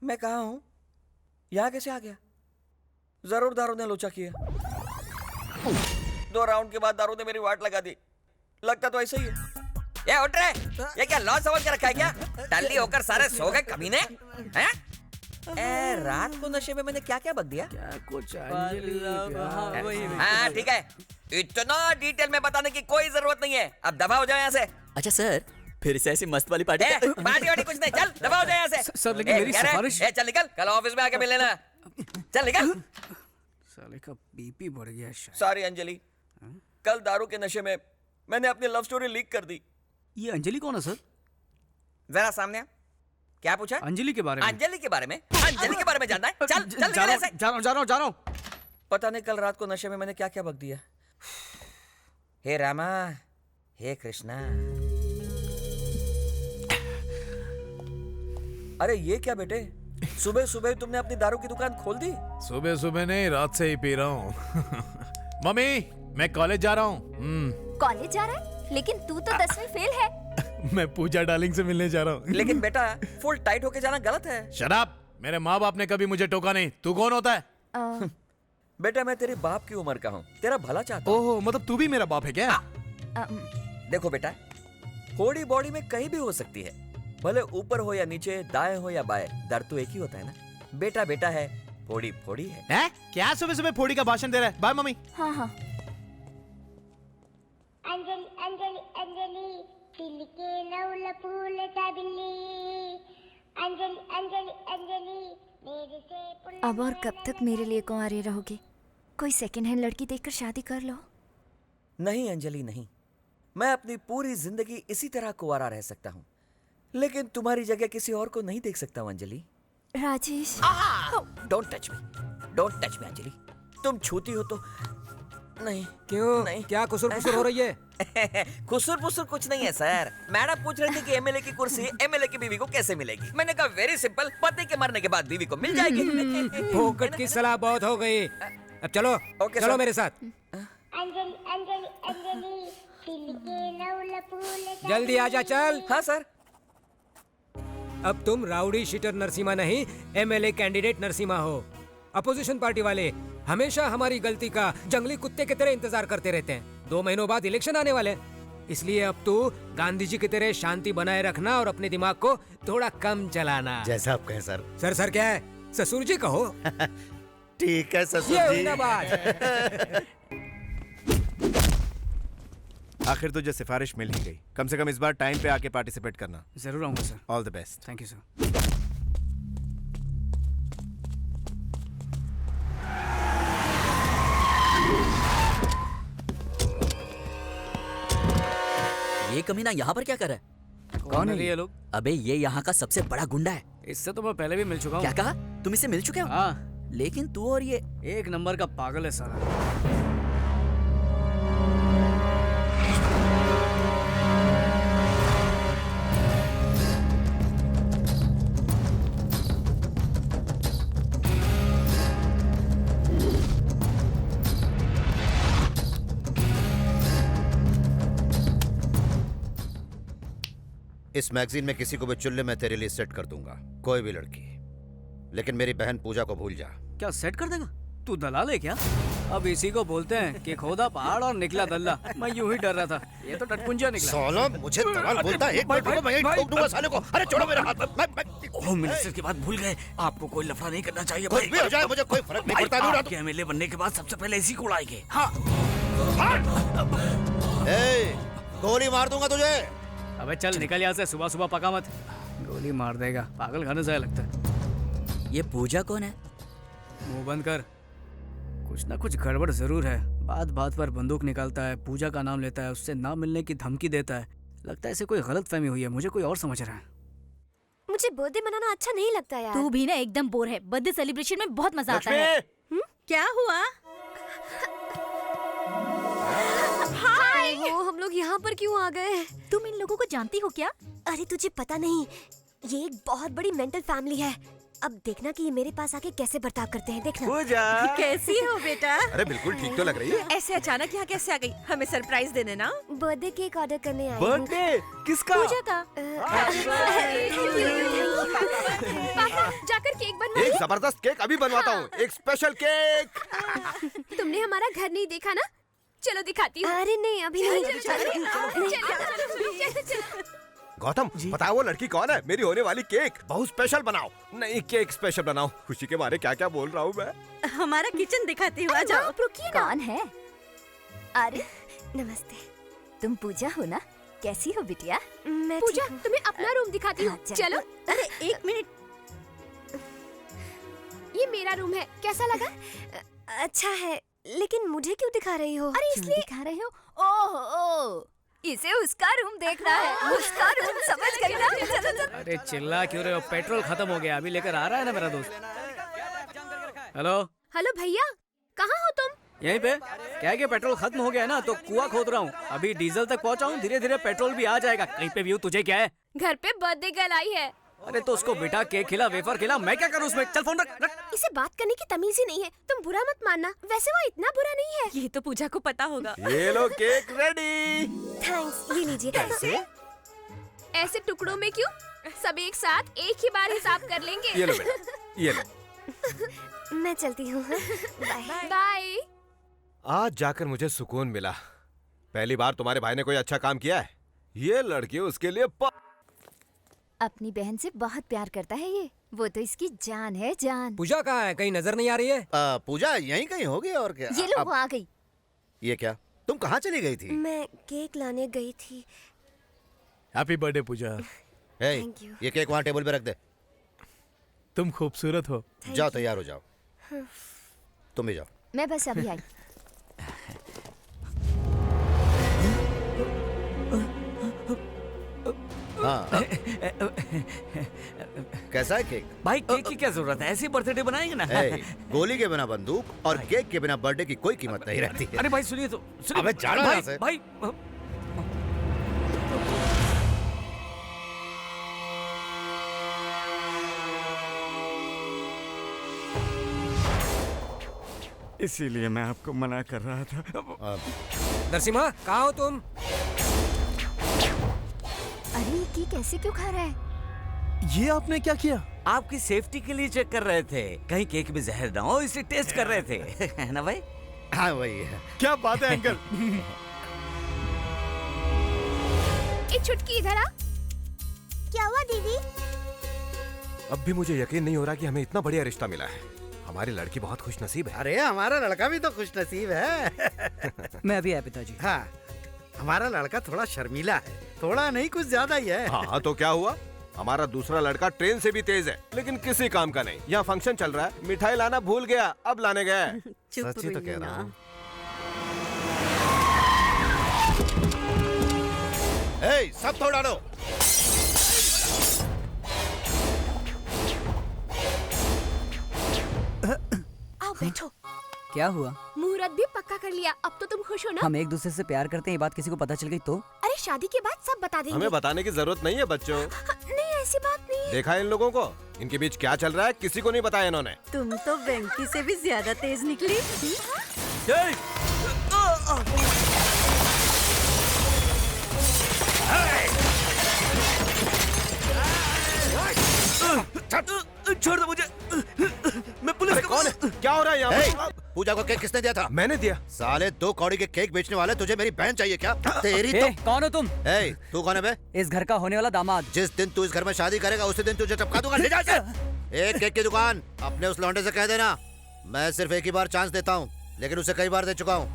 मैं कहाँ हूँ? यहाँ कैसे आ गया? जरूर दारू ने लोचा किया। 2 राउंड के बाद दारू ने मेरी वाट लगा दी। लगता तो ऐसे ही है। ये उठ रहे, ये क्या लॉस समझ के रखा है क्या? टल्ली होकर सारे सो गए कमीने? हैं? रात को नशे में मैंने क्या क्या बक दिया?
क्या कुछ
हाँ ठीक है, इतना डिटेल में बताने की कोई जरूरत नहीं है। अब दबा हो जाओ यहाँ से।
अच्छा सर, फिर से ऐसी मस्त वाली पार्टी
पार्टी वार्टी कुछ नहीं, चल दबा हो जाओ यहाँ से।
सर लेकिन मेरी सिफारिश।
चल निकल, कल ऑफिस में आके मिल लेना। चल निकल।
साले का बीपी बढ़ गया शायद।
सॉरी अंजलि, कल दारू के नशे में मैंने अपनी लव स्टोरी लीक कर दी।
ये अंजलि कौन है सर?
जरा सामने आ। क्या पूछा?
अंजलि के बारे में।
अंजलि के बारे में? अंजलि के बारे में जानना है? चल चल निकल यहाँ से।
जा रहा हूँ।
पता नहीं कल रात को नशे में मैंने क्या क्या बक दिया। हे रामा, हे कृष्णा। अरे ये क्या बेटे, सुबह सुबह तुमने अपनी दारू की दुकान खोल दी?
सुबह सुबह नहीं, रात से ही पी रहा हूँ। मम्मी, मैं कॉलेज जा रहा हूँ।
कॉलेज जा रहा है? लेकिन तू तो 10वीं फेल है।
मैं पूजा डार्लिंग से मिलने जा रहा हूँ।
लेकिन बेटा, फुल टाइट होके जाना गलत है।
Shut up! मेरे माँ बाप ने कभी मुझे टोका नहीं। तू कौन होता है?
बेटा मैं तेरे बाप की उम्र का हूँ, तेरा भला चाहता हूँ।
ओह, मतलब तू भी मेरा बाप है क्या?
देखो बेटा, फोड़ी बॉडी में कहीं भी हो सकती है, भले ऊपर हो या नीचे, दाएं हो या बाएं, दर्द तो एक ही होता है ना। बेटा बेटा है, फोड़ी फोड़ी है।
क्या सुबह सुबह फोड़ी का भाषण दे रहा है? Bye mummy.
हाँ हाँ।
अंजलि अंजलि अंजलि दिल के नौल फूल सा बिल्ली। अंजलि अंजलि अंजलि मेरे से।
अब और कब तक मेरे लिए कुंवारे रहोगे? कोई सेकंड हैंड लड़की देखकर शादी कर लो।
नहीं अंजलि नहीं, मैं अपनी पूरी जिंदगी इसी तरह कुंवारा रह सकता हूँ, लेकिन तुम्हारी जगह किसी और को नहीं देख सकता हूँ Anjali.
Rajesh,
don't touch me Anjali. तुम छूती हो तो नहीं।
क्यों?
नहीं।
क्या कुसुर पुसुर हो रही है?
कुसुर पुसुर कुछ नहीं है सर। मैडम पूछ रही थी कि एमएलए की कुर्सी एमएलए की बीवी को कैसे मिलेगी। मैंने कहा वेरी सिंपल, पति के मरने के बाद बीवी को मिल जाएगी।
फोकट की सलाह बहुत हो गई, अब चलो चलो मेरे साथ।
अंजलि अंजलि अंजलि दिल के नौल फूल।
जल्दी आजा चल।
हाँ सर।
अब तुम राउडी शीटर नरसिम्हा नहीं, एमएलए कैंडिडेट नरसिम्हा हो। अपोजिशन पार्टी वाले हमेशा हमारी गलती का जंगली कुत्ते की तरह इंतजार करते रहते हैं। 2 महीनों बाद इलेक्शन आने वाले हैं, इसलिए अब तू गांधी जी की तरह शांति बनाए रखना और अपने दिमाग को थोड़ा कम चलाना।
जैसा आप कहें सर।
सर क्या है? ससुर जी कहो।
ठीक है ससुर
ये
जी।
हुई ना बात।
आखिर तुझे सिफारिश मिल ही गई। कम से कम इस बार टाइम पे आके पार्टिसिपेट करना।
जरूर आऊंगा sir.
All the best.
Thank you sir.
ये कमीना यहाँ पर क्या कर रहा है?
कौन है ये लोग?
अबे ये यहाँ का सबसे बड़ा गुंडा है।
इससे तो मैं पहले भी मिल चुका हूँ।
क्या कहा? तुम इससे मिल चुके हो?
हाँ।
लेकिन तू और ये
एक नंबर का पागल है साला।
इस मैगजीन में किसी को भी चुल्ले में तेरे लिए सेट कर दूंगा, कोई भी लड़की। लेकिन मेरी बहन पूजा को भूल जा।
क्या सेट कर देगा? तू दलाल है क्या? अब इसी को बोलते हैं कि खोदा पहाड़ और निकला दल्ला। मैं यूं ही डर रहा था, ये तो टटपुंजा निकला।
साला मुझे दलाल बोलता है। एक मिनट रुको, मैं यहीं ठोक दूंगा साले को। अरे छोड़ो मेरा हाथ।
होम मिनिस्टर की बात भूल गए। आपको कोई लफड़ा नहीं करना चाहिए
कुछ भी हो जाए मुझे कोई फर्क नहीं पड़ता।
आपके एमएलए बनने के बाद सबसे पहले इसी को उड़ाएंगे। हाँ।
गोली मार दूंगा तुझे।
अबे चल निकल यहाँ से, सुबह सुबह पका मत। गोली मार देगा, पागल खाने से लगता है।
ये पूजा कौन है?
मुंह बंद कर। कुछ ना कुछ गड़बड़ जरूर है। बात बात पर बंदूक निकालता है, पूजा का नाम लेता है, उससे ना मिलने की धमकी देता है। लगता है इसे कोई गलत फहमी हुई है, मुझे कोई और समझ रहा है।
मुझे बर्थडे मनाना अच्छा नहीं लगता यार।
तू भी ना एकदम बोर है। बर्थडे सेलिब्रेशन में बहुत मजा आता है। क्या हुआ?
हाय। वो हम लोग यहाँ पर क्यों आ गए?
तुम इन लोगों को जानती हो क्या?
अरे तुझे पता नहीं, ये एक बहुत बड़ी मेंटल फैमिली है। अब देखना कि ये मेरे पास आके कैसे बर्ताव करते हैं। देखना।
पूजा कैसी हो बेटा?
अरे बिल्कुल ठीक तो लग रही है।
ऐसे अचानक यहाँ कैसे आ गई? हमें सरप्राइज देने ना।
बर्थडे केक ऑर्डर करने आई हूँ।
बर्थडे किसका?
पूजा का।
पापा जाकर केक बनवा।
एक जबरदस्त केक अभी बनवाता हूँ। एक स्पेशल केक।
तुमने हमारा घर नहीं देखा ना? चलो दिखाती हूँ।
अरे नहीं अभी नहीं।
गौतम बताओ वो लड़की कौन है? मेरी होने वाली केक बहुत स्पेशल बनाओ। नहीं केक स्पेशल बनाओ। खुशी के बारे क्या क्या बोल रहा हूँ मैं।
हमारा किचन दिखाती हूँ, आ जाओ।
रुकिए ना। कौन है? अरे
नमस्ते।
तुम पूजा हो ना? कैसी हो बिटिया?
मैं
पूजा तुम्हें अपना रूम दिखाती हूँ। चलो।
अरे एक मिनट।
ये मेरा रूम है, कैसा लगा?
अच्छा है, लेकिन मुझे क्यों दिखा रही हो?
अरे इसलिए दिखा रहे हो। ओह इसे उसका रूम देखना है। उसका रूम समझ गई ना? चलो चलो।
अरे चिल्ला क्यों रहे हो? पेट्रोल खत्म हो गया, अभी लेकर आ रहा है ना मेरा दोस्त। हेलो
हेलो भैया, कहाँ हो तुम?
यहीं पे। क्या है कि पेट्रोल खत्म हो गया है ना, तो कुआं खोद रहा हूँ। अभी डीजल तक पहुँचा हूँ, धीरे धीरे पेट्रोल भी आ जाएगा। कहीं पे व्यू तुझे क्या है?
घर पे बर्थडे गर्ल आई है।
अरे तो उसको बेटा केक खिला, वेफर खिला, मैं क्या करूँ उसमें? चल फोन रख।
इसे बात करने की तमीज ही नहीं है। तुम बुरा मत मानना, वैसे वो इतना बुरा नहीं है।
ये तो पूजा को पता होगा।
ये लो केक रेडी।
थैंक्स, ये लीजिए।
कैसे?
ऐसे टुकड़ों में क्यों? सब एक साथ एक ही बार हिसाब कर लेंगे।
ये लो बेटा, ये लो।
मैं चलती हूँ।
Bye bye.
आज जाकर मुझे सुकून मिला। पहली बार तुम्हारे भाई ने कोई अच्छा काम किया है। ये लड़की उसके लिए
अपनी बहन से बहुत प्यार करता है ये। वो तो इसकी जान है, जान।
पूजा कहाँ है? कहीं नजर नहीं आ रही है?
पूजा यहीं कहीं होगी और क्या।
ये लो वो आ गई।
ये क्या? तुम कहाँ चली गई थी?
मैं केक लाने गई थी।
Happy birthday Pooja.
Thank you.
ये केक वहाँ टेबल पे रख दे।
तुम खूबसूरत हो।
जाओ तैयार हो जाओ। तुम भी जाओ।
मैं बस अभी आई।
हाँ। कैसा है केक?
भाई केक की क्या जरूरत है? ऐसी बर्थडे बनाएंगे ना।
गोली के बिना बंदूक और केक के बिना बर्थडे की कोई कीमत नहीं रहती है।
अरे भाई सुनिए तो।
अबे जाना यहाँ से।
भाई
इसीलिए मैं आपको मना कर रहा था।
नरसिम्हा कहाँ हो तुम?
अरे केक ऐसे क्यों खा रहा है?
ये आपने क्या किया?
आपकी सेफ्टी के लिए चेक कर रहे थे, कहीं केक में जहर ना हो, इसलिए टेस्ट कर रहे थे। है ना भाई?
हाँ वही है।
क्या बात है अंकल।
एक छुटकी इधर आ।
क्या हुआ दीदी?
अब भी मुझे यकीन नहीं हो रहा कि हमें इतना बढ़िया रिश्ता मिला है। हमारी लड़की बहुत खुशनसीब है।
अरे हमारा लड़का भी तो खुशनसीब है।
मैं अभी आया पिताजी।
हाँ हमारा लड़का थोड़ा शर्मीला है, थोड़ा नहीं कुछ ज्यादा ही है।
हाँ तो क्या हुआ, हमारा दूसरा लड़का ट्रेन से भी तेज है, लेकिन किसी काम का नहीं। यहाँ फंक्शन चल रहा है, मिठाई लाना भूल गया, अब लाने गया।
सच्ची तो कह रहा हूँ। ए, सब तोड़ डालो।
आओ बैठो।
क्या हुआ?
मुहूर्त भी पक्का कर लिया, अब तो तुम खुश हो ना?
हम एक दूसरे से प्यार करते हैं, ये बात किसी को पता चल गई तो?
अरे शादी के बाद सब बता देंगे।
हमें बताने की जरूरत नहीं है बच्चों।
नहीं ऐसी बात नहीं।
देखा इन लोगों को, इनके बीच क्या चल रहा है किसी को नहीं बताया इन्होंने।
तुम तो वेंकी से भी ज्यादा तेज निकली।
छोड़ दो मुझे, मैं पुलिस कौन है? क्या हो रहा है यहाँ?
पूजा को केक किसने दिया था?
मैंने दिया।
साले 2 कौड़ी के केक बेचने वाले, तुझे मेरी बहन चाहिए क्या? तेरी तो
कौन हो तुम?
तू कौन है बे?
इस घर का होने वाला दामाद।
जिस दिन तू इस घर में शादी करेगा उसी दिन तुझे टपका दूंगा। ले जा इसे। एक केक की दुकान अपने उस लौंडे से कह देना, मैं सिर्फ एक ही बार चांस देता हूँ, लेकिन उसे कई बार दे चुका हूँ।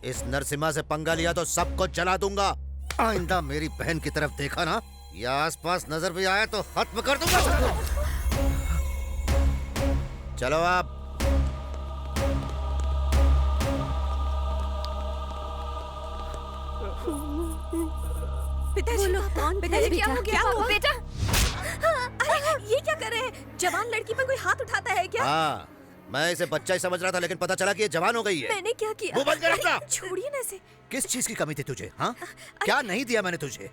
इस नरसिम्हा से पंगा लिया तो सबको जला दूंगा। आइंदा मेरी बहन की तरफ देखा ना या आसपास नजर भी आया तो खत्म कर दूंगा सबको। चलो आप।
पिताजी, पिताजी क्या हो गया? बेटा, अरे ये क्या कर रहे हैं? जवान लड़की पर कोई हाथ उठाता है क्या?
हाँ, मैं इसे बच्चा ही समझ रहा था, लेकिन पता चला कि ये जवान हो गई है।
मैंने क्या किया?
मुंह बंद कर अपना।
छोड़िए ना इसे।
किस चीज की कमी थी तुझे? हाँ, क्या नहीं दिया मैंने तुझे?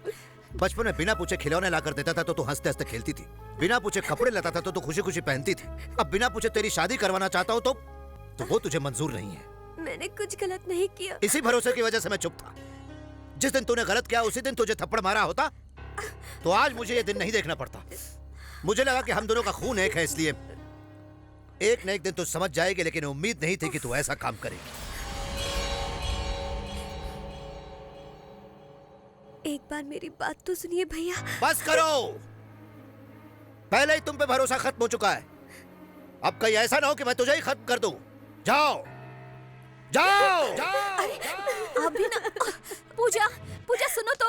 बचपन में बिना पूछे खिलौने ला कर देता था तो तू हंसते हंसते खेलती थी, बिना पूछे कपड़े लाता था तो तू खुशी खुशी पहनती थी। अब बिना पूछे तेरी शादी करवाना चाहता हूँ तो वो तुझे मंजूर नहीं है।
मैंने कुछ गलत नहीं किया।
इसी भरोसे की वजह से मैं चुप था। जिस दिन तूने गलत किया उसी दिन तुझे थप्पड़ मारा होता तो आज मुझे ये दिन नहीं देखना पड़ता। मुझे लगा कि हम दोनों का खून एक है, इसलिए एक न एक दिन तू समझ जाएगी, लेकिन उम्मीद नहीं थी कि तू ऐसा काम करेगी।
एक बार मेरी बात तो सुनिए भैया।
बस करो, पहले ही तुम पे भरोसा खत्म हो चुका है। अब कहीं ऐसा ना हो कि मैं तुझे ही खत्म कर दूं। जाओ जाओ, जाओ।
अरे अभी ना। पूजा, पूजा सुनो तो।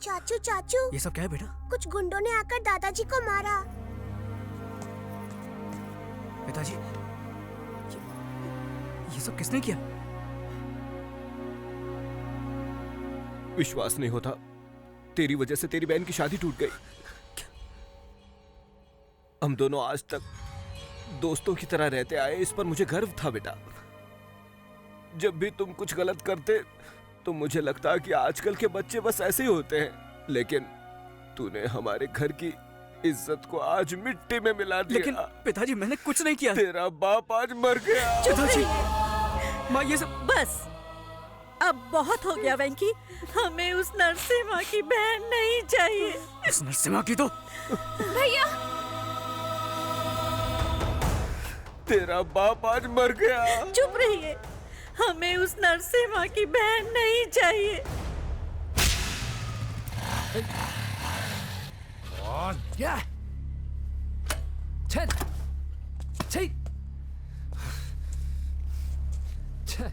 चाचू चाचू,
ये सब क्या है बेटा?
कुछ गुंडों ने आकर दादाजी को मारा।
पिताजी, ये सब किसने किया?
विश्वास नहीं होता, तेरी वजह से तेरी बहन की शादी टूट गई। हम दोनों आज तक दोस्तों की तरह रहते आए, इस पर मुझे गर्व था बेटा। जब भी तुम कुछ गलत करते तो मुझे लगता कि आजकल के बच्चे बस ऐसे ही होते हैं, लेकिन तूने हमारे घर की इज्जत को आज मिट्टी में मिला दिया।
लेकिन पिताजी, मैंने कुछ नहीं किया।
तेरा बाप आज मर गया।
पिताजी, माँ ये सब
बस अब बहुत हो गया वेंकी, हमें उस नरसिम्हा की बहन नहीं चाहिए।
उस नरसिम्हा की तो
भैया,
तेरा बाप आज मर गया।
चुप रहिए, हमें उस नरसिम्हा की बहन नहीं चाहिए।
क्या? छे, छे, छे।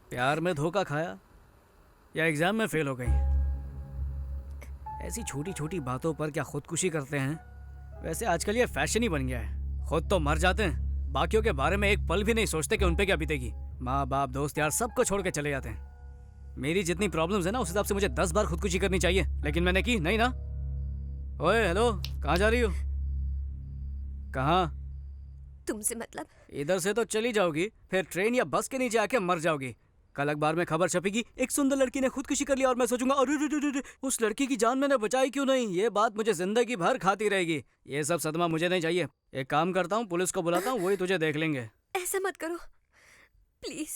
प्यार में धोखा खाया या एग्जाम में फेल हो गई? ऐसी छोटी छोटी बातों पर क्या खुदकुशी करते हैं? वैसे आजकल ये फैशन ही बन गया है। खुद तो मर जाते हैं, बाकियों के बारे में एक पल भी नहीं सोचते कि उन पे क्या बीतेगी। माँ बाप दोस्त यार सबको छोड़ के चले जाते हैं। मेरी जितनी प्रॉब्लम्स है ना, उस हिसाब से मुझे 10 बार खुदकुशी करनी चाहिए, लेकिन मैंने की नहीं ना। ओए हेलो, कहाँ जा रही हो? कहाँ?
तुमसे मतलब?
इधर से तो चली जाओगी, फिर ट्रेन या बस के नीचे आके मर जाओगी। कल अखबार में खबर छपेगी, एक सुंदर लड़की ने खुदकुशी कर लिया, और मैं सोचूंगा अरे उस लड़की की जान मैंने बचाई क्यों नहीं। ये बात मुझे जिंदगी भर खाती रहेगी। ये सब सदमा मुझे नहीं चाहिए। एक काम करता हूँ, पुलिस को बुलाता हूँ, वही तुझे देख लेंगे।
ऐसा मत करो प्लीज।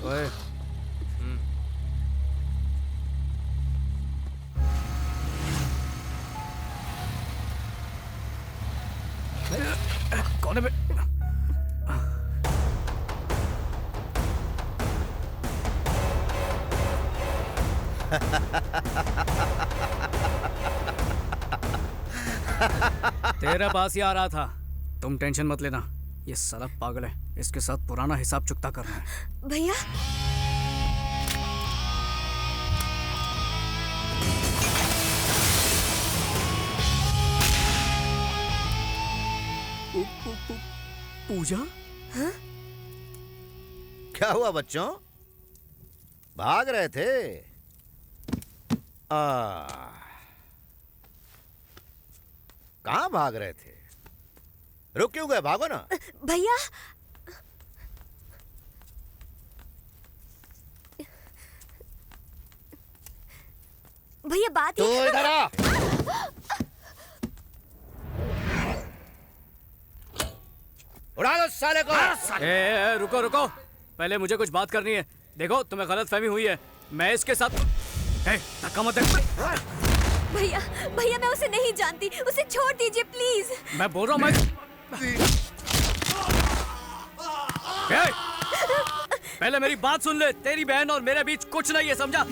ओए कौन है बे? तेरे पास ही आ रहा था। तुम टेंशन मत लेना, ये साला पागल है, इसके साथ पुराना हिसाब चुकता करना है।
भैया
पूजा?
हाँ?
क्या हुआ बच्चों, भाग रहे थे? कहाँ भाग रहे थे? रुक क्यों गए? भागो ना।
भैया भैया बात
तू इधर आ। उड़ा दो साले को।
रुको रुको, पहले मुझे कुछ बात करनी है। देखो तुम्हें गलत फहमी हुई है, मैं इसके साथ धक्का मत दे।
भैया भैया मैं उसे नहीं जानती, उसे छोड़ दीजिए प्लीज।
मैं बोल रहा हूँ पहले मेरी बात सुन ले। तेरी बहन और मेरे बीच कुछ नहीं है, समझा?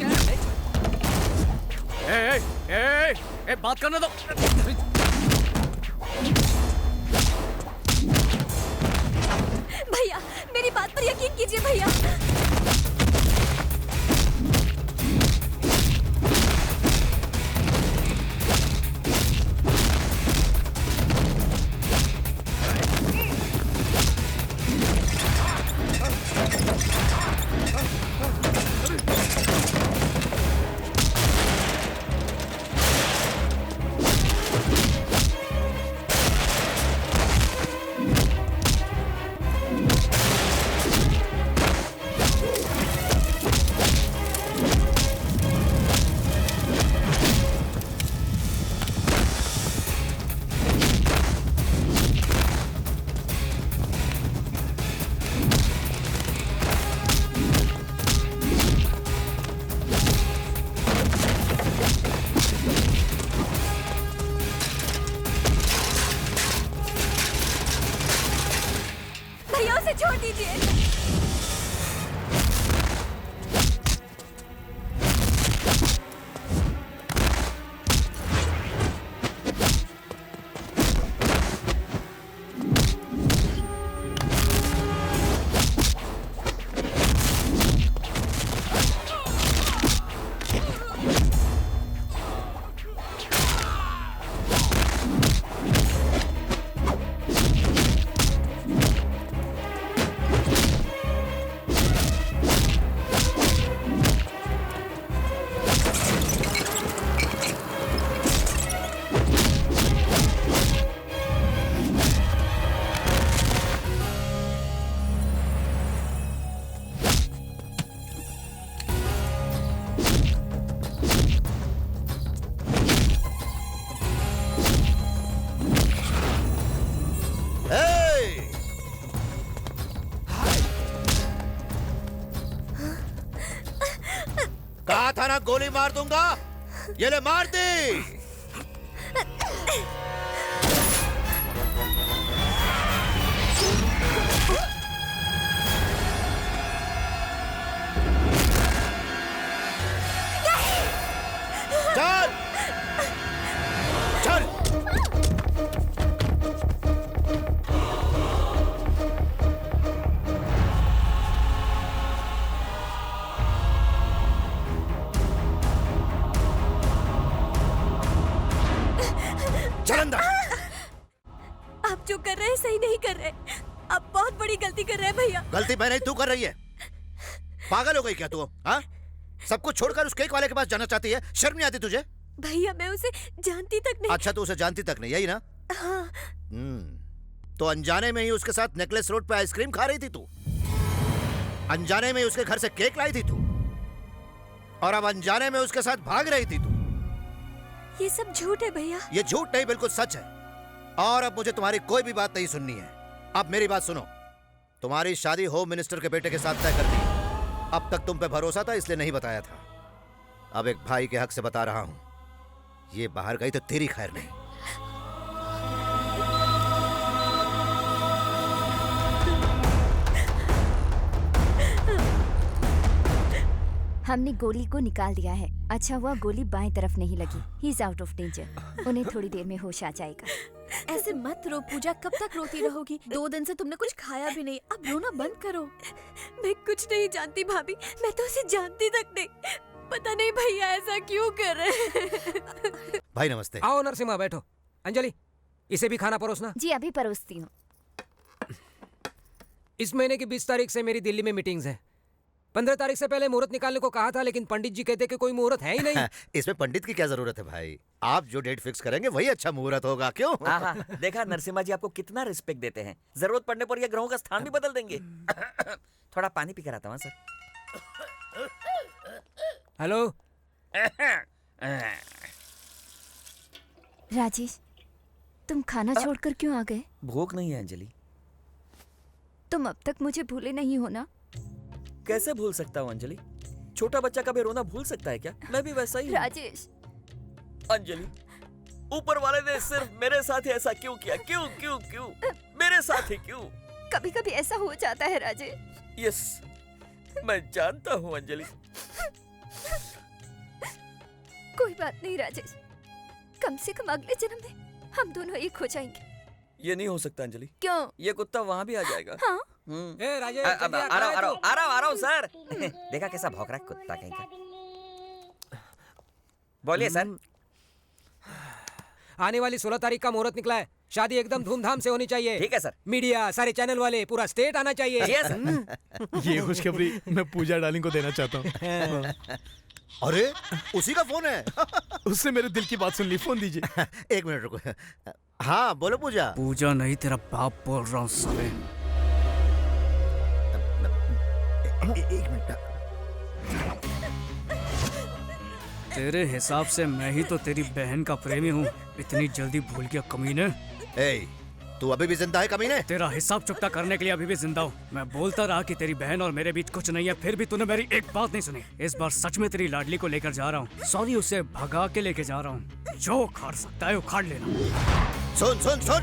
बात करने दो।
भैया मेरी बात पर यकीन कीजिए भैया। छोड़ दीजिए।
कहा था ना गोली मार दूंगा, ये ले मार दी। चल चल।
आप जो कर रहे हैं सही नहीं कर रहे। आप बहुत बड़ी गलती कर रहे हैं भैया।
गलती मैं नहीं, तू कर रही है। पागल हो गई क्या तू? हाँ, सब कुछ छोड़कर उस केक वाले के पास जाना चाहती है? शर्म नहीं आती तुझे?
भैया मैं उसे जानती तक नहीं।
अच्छा, तो उसे जानती तक नहीं, यही ना?
हाँ।
तो अनजाने में ही उसके साथ नेकलेस रोड पे आइसक्रीम खा रही थी तू? अनजाने में ही उसके घर से केक लाई थी तू? और अब अनजाने में उसके साथ भाग रही थी तू?
ये सब झूठ है भैया।
ये झूठ नहीं, बिल्कुल सच है। और अब मुझे तुम्हारी कोई भी बात नहीं सुननी है। अब मेरी बात सुनो, तुम्हारी शादी होम मिनिस्टर के बेटे के साथ तय कर दी। अब तक तुम पे भरोसा था इसलिए नहीं बताया था। अब एक भाई के हक से बता रहा हूं, ये बाहर गई तो तेरी खैर नहीं।
हमने गोली को निकाल दिया है। अच्छा हुआ गोली बाएं तरफ नहीं लगी। He is out of danger. उन्हें थोड़ी देर में होश आ जाएगा।
ऐसे मत रो पूजा, कब तक रोती रहोगी? 2 दिन से तुमने कुछ खाया भी नहीं, अब रोना बंद करो। मैं कुछ नहीं जानती भाभी, मैं तो उसे जानती तक नहीं। पता नहीं भैया ऐसा क्यों कर रहे हैं।
भाई नमस्ते।
आओ नरसिम्हा बैठो। अंजलि, इसे भी खाना परोसना।
जी अभी परोसती हूँ।
इस महीने की 20 तारीख से मेरी दिल्ली में मीटिंग्स है। 15 तारीख से पहले मुहूर्त निकालने को कहा था, लेकिन पंडित जी कहते कि कोई मुहूर्त है ही नहीं।
इसमें पंडित की क्या जरूरत है भाई? आप जो डेट फिक्स करेंगे वही अच्छा मुहूर्त होगा, क्यों?
देखा नरसिम्हा जी आपको कितना रिस्पेक्ट देते हैं। जरूरत पड़ने पर ये ग्रहों का स्थान भी बदल देंगे। थोड़ा पानी पी कर आता हूँ सर।
हेलो
राजेश, तुम खाना छोड़कर क्यों आ गए?
भूख नहीं है अंजलि।
तुम अब तक मुझे भूले नहीं हो ना?
कैसे भूल सकता हूँ अंजलि? छोटा बच्चा कभी रोना भूल सकता है क्या? मैं भी वैसा ही हूँ।
राजेश।
अंजलि, ऊपर वाले ने सिर्फ मेरे साथ ही ऐसा क्यों किया? क्यों क्यों क्यों मेरे साथ ही क्यों?
कभी कभी ऐसा हो जाता है राजेश।
यस, मैं जानता हूँ अंजलि।
कोई बात नहीं राजेश, कम से कम अगले जन्म में हम दोनों एक हो जाएंगे।
ये नहीं हो सकता अंजलि।
क्यों?
ये कुत्ता वहाँ भी आ जाएगा।
हाँ?
ए राजेश,
आ रहा हूँ सर। देखा कैसा भौंक रहा है कुत्ता कहीं का। बोलिए सर।
आने वाली 16 तारीख का मुहूर्त निकला है। शादी एकदम धूमधाम से होनी चाहिए।
ठीक है सर।
मीडिया, सारे चैनल वाले, पूरा स्टेट आना चाहिए।
ये खुशखबरी मैं पूजा डार्लिंग को देना चाहता हूँ।
अरे उसी का फोन है।
उससे मेरे दिल की बात सुन ली। फोन दीजिए।
1 मिनट रुको। हाँ बोलो पूजा।
पूजा नहीं, तेरा बाप बोल रहा हूँ साले।
1 मिनट।
तेरे हिसाब से मैं ही तो तेरी बहन का प्रेमी हूँ। इतनी जल्दी भूल गया कमीने।
तू अभी भी जिंदा है कमीने?
तेरा हिसाब चुकता करने के लिए अभी भी जिंदा हूँ। मैं बोलता रहा कि तेरी बहन और मेरे बीच कुछ नहीं है, फिर भी तूने मेरी एक बात नहीं सुनी। इस बार सच में तेरी लाडली को लेकर जा रहा हूँ। सॉरी, उसे भगा के लेके जा रहा हूँ। जो उखाड़ सकता है उखाड़ लेना।
सुन सुन सुन।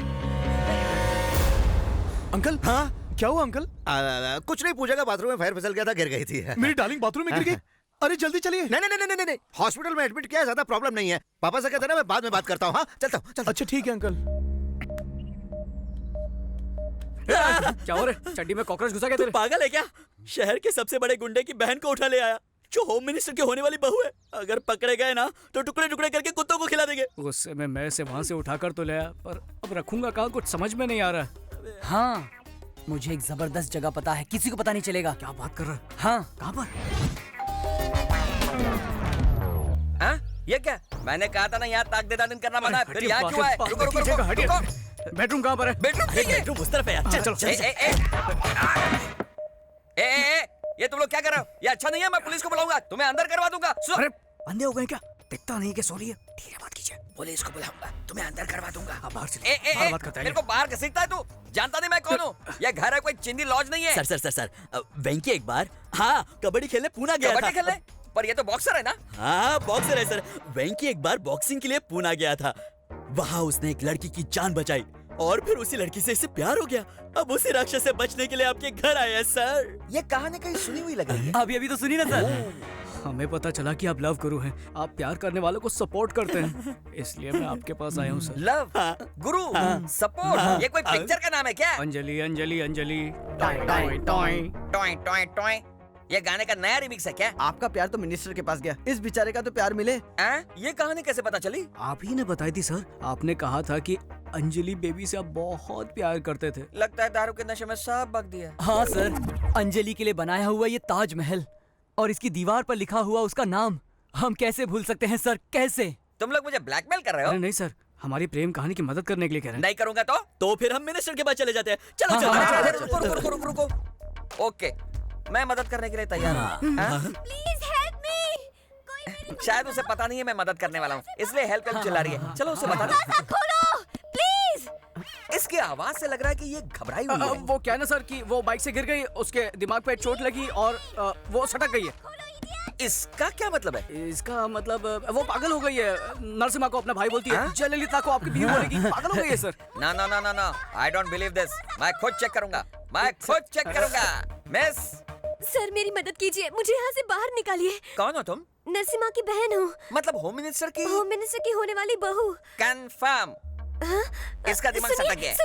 अंकल। हाँ क्या हुआ अंकल?
कुछ नहीं, पूजा का बाथरूम में फायर फिसल गया था, गिर गई थी।
मेरी डार्लिंग बाथरूम में गिर गई? अरे जल्दी चलिए।
नहीं, हॉस्पिटल में एडमिट किया है, ज्यादा प्रॉब्लम नहीं है। पापा से कहते ना मैं बाद में बात करता हूँ। हाँ चलता हूँ।
अच्छा ठीक है अंकल।
क्या हो रहा है? चड्डी में कॉकरोच घुसा गया तेरे?
पागल है क्या? शहर के सबसे बड़े गुंडे की बहन को उठा ले आया, जो होम मिनिस्टर की होने वाली बहू है। अगर पकड़े गए ना तो टुकड़े टुकड़े करके कुत्तों को खिला देंगे।
गुस्से में मैं से वहाँ से उठाकर तो ले आया, पर अब रखूंगा कहाँ, कुछ समझ में नहीं आ रहा।
हाँ, मुझे एक जबरदस्त जगह पता है, किसी को पता नहीं चलेगा।
क्या बात कर रहा है?
हाँ।
कहाँ पर?
हाँ? ये क्या? मैंने कहा था ना यहाँ ताक दे दादन करना मना है। फिर यहाँ क्यों आए? रुको रुको रुको।
बेडरूम कहाँ पर है?
बेडरूम उस तरफ है यार। चल चलो। ये तुम लोग क्या कर रहे हो? ये अच्छा नहीं है, मैं पुलिस को बुलाऊंगा, तुम्हें अंदर करवा दूंगा।
अरे अंधे हो गए क्या? दिखता नहीं कि सो रही है।
ठीक है, बात कीजिए। पुलिस को बुलाऊंगा, तुम्हें अंदर करवा दूंगा।
बाहर से बात करता है।
मेरे को बाहर घसीटता है तू? जानता नहीं मैं कौन हूँ? ये घर है, कोई चिंदी लॉज नहीं है।
सर वेंकी एक बार कबड्डी खेलने पूना गया था।
कबड्डी खेलने? पर ये तो बॉक्सर है ना?
हाँ बॉक्सर है सर। वेंकी एक बार बॉक्सिंग के लिए पूना गया था। वहाँ उसने एक लड़की की जान बचाई और फिर उसी लड़की से इससे प्यार हो गया। अब उसी राक्षस से बचने के लिए आपके घर आया सर।
ये कहानी कहीं सुनी हुई लग रही है।
अभी तो सुनी ना सर।
हमें पता चला कि आप लव गुरु हैं, आप प्यार करने वालों को सपोर्ट करते हैं, इसलिए मैं आपके पास आया हूँ सर।
लव गुरु सपोर्ट, ये कोई पिक्चर का नाम है क्या?
Anjali Anjali Anjali
toy toy toy. ये गाने का नया रिमिक्स है क्या?
आपका प्यार तो मिनिस्टर के पास गया, इस बेचारे का तो प्यार मिले।
ये कहानी कैसे पता चली?
आप ही ने बताई थी सर। आपने कहा था कि अंजलि बेबी से आप बहुत प्यार करते थे।
लगता है दारू के नशे में सब बक दिया।
हाँ सर, अंजलि के लिए बनाया हुआ ये ताजमहल
और इसकी दीवार पर लिखा हुआ उसका नाम हम कैसे भूल सकते हैं सर, कैसे?
तुम लोग मुझे ब्लैकमेल कर रहे हो?
अरे नहीं सर, हमारी प्रेम कहानी की मदद करने के लिए कह रहे हैं।
नहीं करूंगा तो
फिर हम मिनिस्टर के पास चले जाते हैं। चलो
हाँ,
चलो,
हाँ,
चलो,
हाँ,
चलो,
रुको,
चलो,
रुको, रुको, रुको, रुको। ओके, मैं मदद करने के लिए तैयार हूँ। हाँ?
Please help me.
शायद उसे पता नहीं है मैं मदद करने वाला हूँ, इसलिए हेल्प चिल्ला रही है। चलो उसे बता दो।
दरवाजा खोलो प्लीज।
इसकी आवाज से लग रहा है कि ये घबराई हुई है।
वो क्या है ना सर कि वो बाइक से गिर गई, उसके दिमाग पे चोट लगी और वो सटक गई है।
इसका क्या मतलब है?
इसका मतलब वो पागल हो गई है। नरसिम्हा को अपना भाई बोलती है, जयललिता को आपकी बीवी बोलेगी। पागल हो गई है सर।
ना ना ना ना ना, आई डोंट बिलीव दिस। मैं खुद चेक करूंगा, मैं खुद चेक करूंगा। मिस
सर मेरी मदद कीजिए, मुझे यहाँ से बाहर निकालिए।
कौन हो तुम?
नरसिम्हा की बहन हूँ।
मतलब होम मिनिस्टर की?
होम मिनिस्टर की होने वाली बहू।
कंफर्म। इसका दिमाग सटक गया है।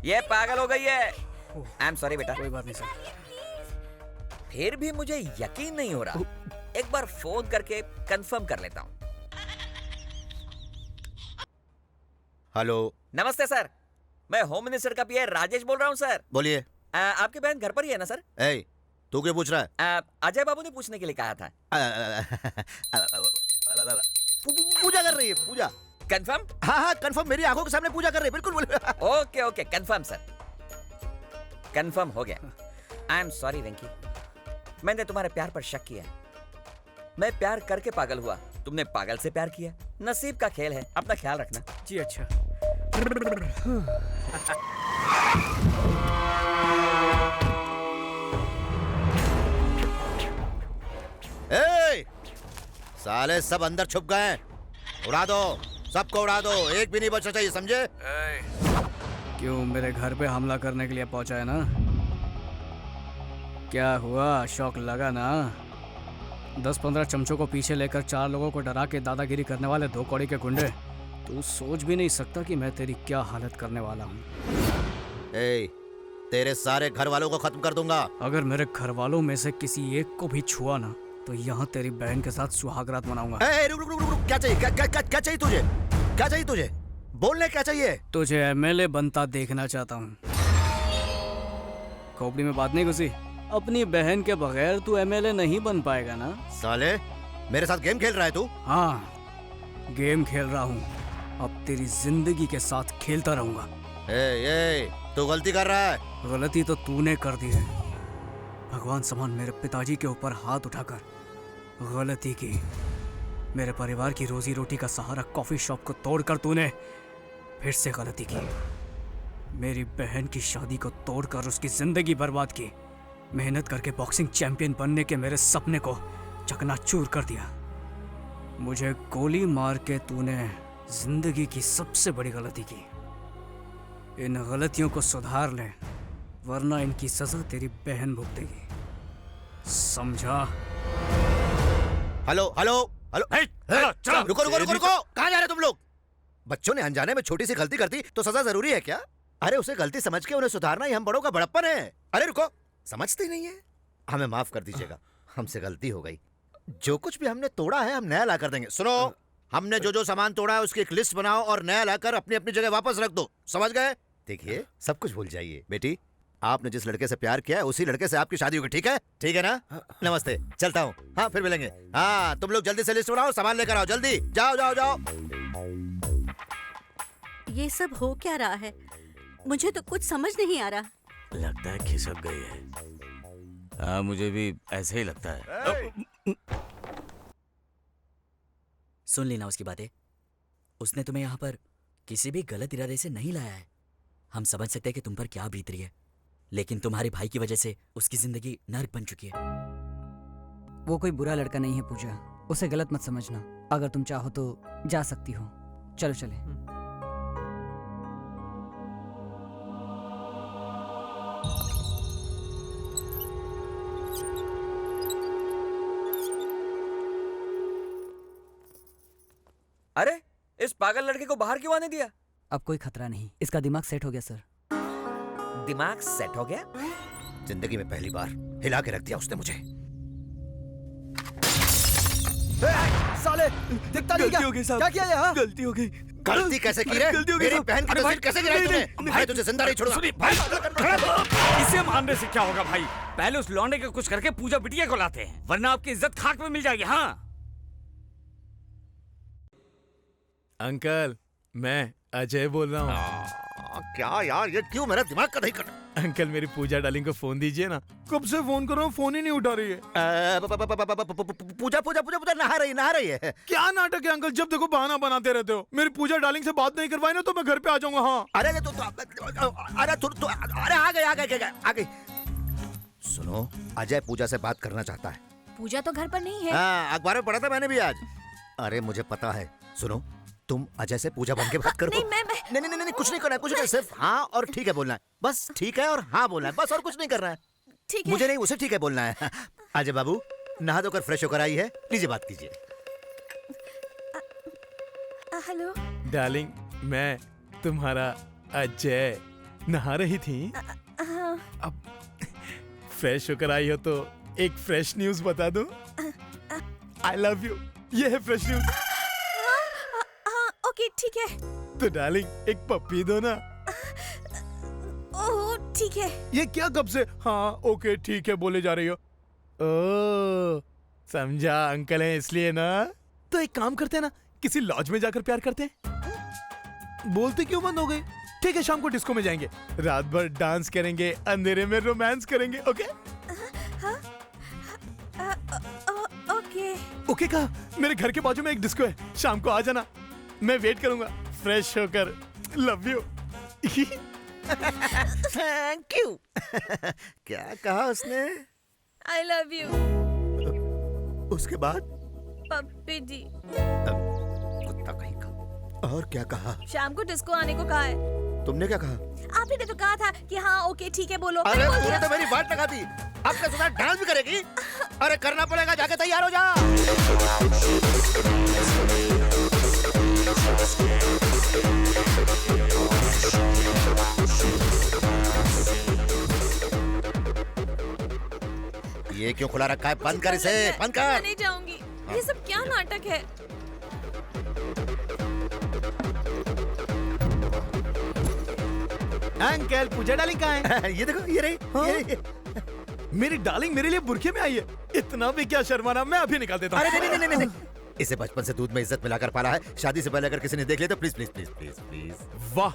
ये पागल हो गई है। आई एम सॉरी बेटा।
कोई बात नहीं सर।
फिर भी मुझे यकीन नहीं हो रहा, एक बार फोन करके कंफर्म कर लेता हूँ।
हेलो।
नमस्ते सर, मैं होम मिनिस्टर का पीए राजेश बोल रहा हूँ सर।
बोलिए।
आपकी बहन घर पर ही है ना सर?
ए, तू क्यों पूछ रहा है?
अजय बाबू ने पूछने के लिए कहा था।
पूजा कर रही है, पूजा।
कंफर्म?
हाँ हाँ कंफर्म, मेरी आंखों के सामने पूजा कर रही है, बिल्कुल बोल।
Okay okay confirm sir, confirm हो गया। आई एम सॉरी वेंकी, मैंने तुम्हारे प्यार पर शक किया। मैं प्यार करके पागल हुआ, तुमने पागल से प्यार किया। नसीब का खेल है, अपना ख्याल रखना।
जी अच्छा।
ए, साले सब अंदर छुप गए हैं, उड़ा दो, सबको उड़ा दो, एक भी नहीं बचना चाहिए, समझे?
क्यों मेरे घर पे हमला करने के लिए पहुंचा है ना? क्या हुआ, शौक लगा ना? 10-15 चमचों को पीछे लेकर 4 लोगों को डरा के दादागिरी करने वाले 2 कौड़ी के गुंडे। तू सोच भी नहीं सकता कि मैं तेरी क्या हालत करने वाला हूँ।
ए, तेरे सारे घर वालों को खत्म कर दूंगा।
अगर मेरे घर वालों में से किसी एक को भी छुआ ना तो यहाँ तेरी बहन के साथ सुहागरात मनाऊंगा।
रुक रुक रुक रुक, क्या चाहिए? क्या चाहिए तुझे? क्या चाहिए तुझे? बोलने क्या चाहिए?
तुझे एमएलए बनता देखना चाहता हूँ। खोपड़ी में बात नहीं घुसी? अपनी बहन के बगैर तू एमएलए नहीं बन पाएगा ना?
साले मेरे साथ गेम खेल रहा है तू?
हाँ गेम खेल रहा हूँ, अब तेरी जिंदगी के साथ खेलता रहूंगा।
तू गलती कर रहा है।
गलती तो तूने कर दी है। भगवान समान मेरे पिताजी के ऊपर हाथ उठाकर गलती की। मेरे परिवार की रोजी रोटी का सहारा कॉफी शॉप को तोड़कर तूने फिर से गलती की। मेरी बहन की शादी को तोड़कर उसकी जिंदगी बर्बाद की। मेहनत करके बॉक्सिंग चैंपियन बनने के मेरे सपने को चकनाचूर कर दिया। मुझे गोली मार के तूने जिंदगी की सबसे बड़ी गलती की। इन गलतियों को सुधार ले, वरना इनकी सजा तेरी बहन भुगतेगी, समझा?
हेलो हेलो हेलो, रुको रुको रुको रुको, कहाँ जा रहे तुम लोग? बच्चों ने अनजाने में छोटी सी गलती कर दी तो सजा जरूरी है क्या? अरे उसे गलती समझ के उन्हें सुधारना ही हम बड़ों का बड़प्पन है। अरे रुको, समझते नहीं है? हमें माफ कर दीजिएगा, हमसे गलती हो गई। जो कुछ भी हमने तोड़ा है हम नया ला कर देंगे। सुनो, हमने जो जो सामान तोड़ा है उसकी एक लिस्ट बनाओ और नया लाकर अपनी अपनी जगह वापस रख दो, समझ गए? देखिए सब कुछ भूल जाइए। बेटी, आपने जिस लड़के से प्यार किया है उसी लड़के से आपकी शादी होगी, ठीक है? ठीक है ना? नमस्ते, चलता हूँ। हाँ फिर मिलेंगे। हाँ तुम लोग जल्दी से लिस्ट बनाओ, सामान लेकर आओ, जल्दी जाओ जाओ जाओ।
ये सब हो क्या रहा है? मुझे तो कुछ समझ नहीं आ रहा।
लगता है खिसक गई है। हाँ मुझे भी ऐसे ही लगता है।
सुन लेना उसकी बातें। उसने तुम्हें यहाँ पर किसी भी गलत इरादे से नहीं लाया है। हम समझ सकते हैं कि तुम पर क्या बीत रही है, लेकिन तुम्हारे भाई की वजह से उसकी जिंदगी नर्क बन चुकी है।
वो कोई बुरा लड़का नहीं है पूजा, उसे गलत मत समझना। अगर तुम चाहो तो जा सकती हो। चलो चले।
अरे इस पागल लड़के को बाहर क्यों आने दिया?
अब कोई खतरा नहीं, इसका दिमाग सेट हो गया सर।
दिमाग सेट हो गया?
जिंदगी में पहली बार हिला के रख दिया उसने मुझे।
साले दिखता नहीं क्या? क्या किया यहाँ?
गलती हो गई,
गलती कैसे की रे? मेरी बहन की तस्वीर कैसे गिराई तूने? भाई तुझे जिंदा नहीं छोड़ूंगा।
इसे मारने से क्या होगा भाई? पहले उस लौंडे का कुछ करके पूजा बिटिया को लाते हैं, वरना आपकी इज्जत खाक में मिल जाएगी। हाँ
अंकल, मैं अजय बोल रहा हूँ।
क्या यार, ये क्यों मेरा दिमाग का दही कर?
अंकल मेरी पूजा डार्लिंग को फोन दीजिए ना। कब से फोन कर रहा हूँ, फोन ही नहीं उठा रही है।
पूजा पूजा पूजा पूजा नहा रही है।
क्या नाटक है अंकल, जब देखो बहाना बनाते रहते हो। मेरी पूजा डार्लिंग से बात नहीं करवाई ना तो मैं घर पे आ जाऊंगा। हाँ
अरे आ गई। सुनो, अजय पूजा से बात करना चाहता है।
पूजा तो घर पर नहीं है।
हाँ, अखबार में पढ़ा था मैंने भी आज। अरे मुझे पता है। सुनो, तुम अजय से पूजा बन के बात करो। नहीं, कुछ नहीं करना है, कुछ नहीं, सिर्फ हाँ और ठीक है बोलना है। बस ठीक है और हाँ बोलना है, बस, और कुछ नहीं करना है।
ठीक है।
मुझे नहीं, उसे ठीक है बोलना है। अजय बाबू नहा धोकर फ्रेश होकर आई है, लीजिए बात कीजिए।
हेलो
डार्लिंग, मैं तुम्हारा अजय। नहा रही थी? अब फ्रेश होकर आई हो तो एक फ्रेश न्यूज बता दूं? आई लव यू, ये है फ्रेश न्यूज।
ओके ठीक है।
तो डार्लिंग एक पप्पी दो ना।
ओह ठीक है।
ये क्या कब से हाँ ओके ठीक है बोले जा रही हो? ओ समझा, अंकल है इसलिए ना। तो एक काम करते हैं ना, किसी लॉज में जाकर प्यार करते हैं। बोलते क्यों बंद हो गई? ठीक है, शाम को डिस्को में जाएंगे, रात भर डांस करेंगे, अंधेरे में रोमांस करेंगे। ओके
ओके
ओके कहा। मेरे घर के बाजू में एक डिस्को है, शाम को आ जाना, मैं वेट करूंगा फ्रेश होकर। Love you.
Thank you. क्या कहा उसने?
I love you.
उसके बाद?
पप्पी जी।
कुत्ता कहीं का। और क्या कहा?
शाम को डिस्को आने को कहा है।
तुमने क्या कहा?
आप ही ने तो कहा था कि हाँ ओके ठीक है बोलो।
अरे तूने तो मेरी बात लगा दी। अब क्या सुना, डांस भी करेगी? अरे करना पड़ेगा, जाके तैयार हो जा। ये क्यों खुला रखा है? बंद कर इसे, बंद कर।
मैं नहीं जाऊंगी। ये सब क्या नाटक है?
अंकल पूजा डार्लिंग कहाँ है?
ये देखो, ये रही। ये
मेरी डार्लिंग मेरे लिए बुरखे में आई है। इतना भी क्या शर्माना, मैं अभी निकाल देता हूँ।
अरे नहीं। इसे बचपन से दूध में इज्जत मिलाकर पाला है। शादी से पहले अगर किसी ने देख लिया तो please please please please please.
वाह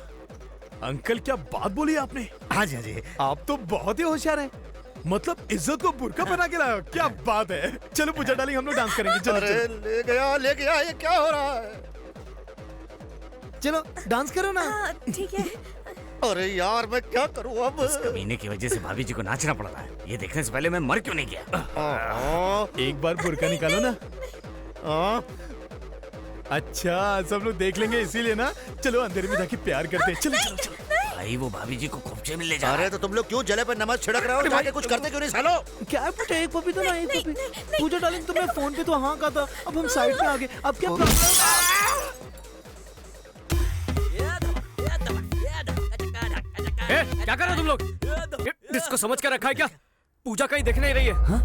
अंकल, क्या बात बोली आपने।
हाँ जी,
आप तो बहुत ही होशियार हैं। मतलब इज्जत को बुरका बना के लाए हो, क्या बात है। चलो पूजा डार्लिंग, हम लोग डांस करेंगे। चलो
अरे ले गया, ये क्या हो रहा है?
चलो डांस करो ना।
ठीक है।
अरे यार मैं क्या करूं अब?
इस कमीने की वजह से भाभी जी को नाचना पड़ रहा है। ये देखने से पहले मैं मर क्यों नहीं गया?
एक बार बुरका निकालो ना। अच्छा सब लोग देख लेंगे इसीलिए ना। चलो अंधेरे में जाके प्यार करते हैं। चलो।
भाई वो भाभी जी को खोपचे में ले जा।
अरे तो तुम लोग क्यों जले पर नमक छिड़क रहे हो? जाके कुछ करते क्यों नहीं सालो?
क्या है पूजा, एक पपी तो ना, एक पपी। पूजा डार्लिंग तुम्हें फोन पे तो हाँ कहा था, अब हम साइड में आ गए। अब क्या प्रॉब्लम?
क्या कर रहे हो तुम लोग? डिस्को समझ कर रखा है क्या? पूजा कहीं दिख नहीं रही है।
हाँ?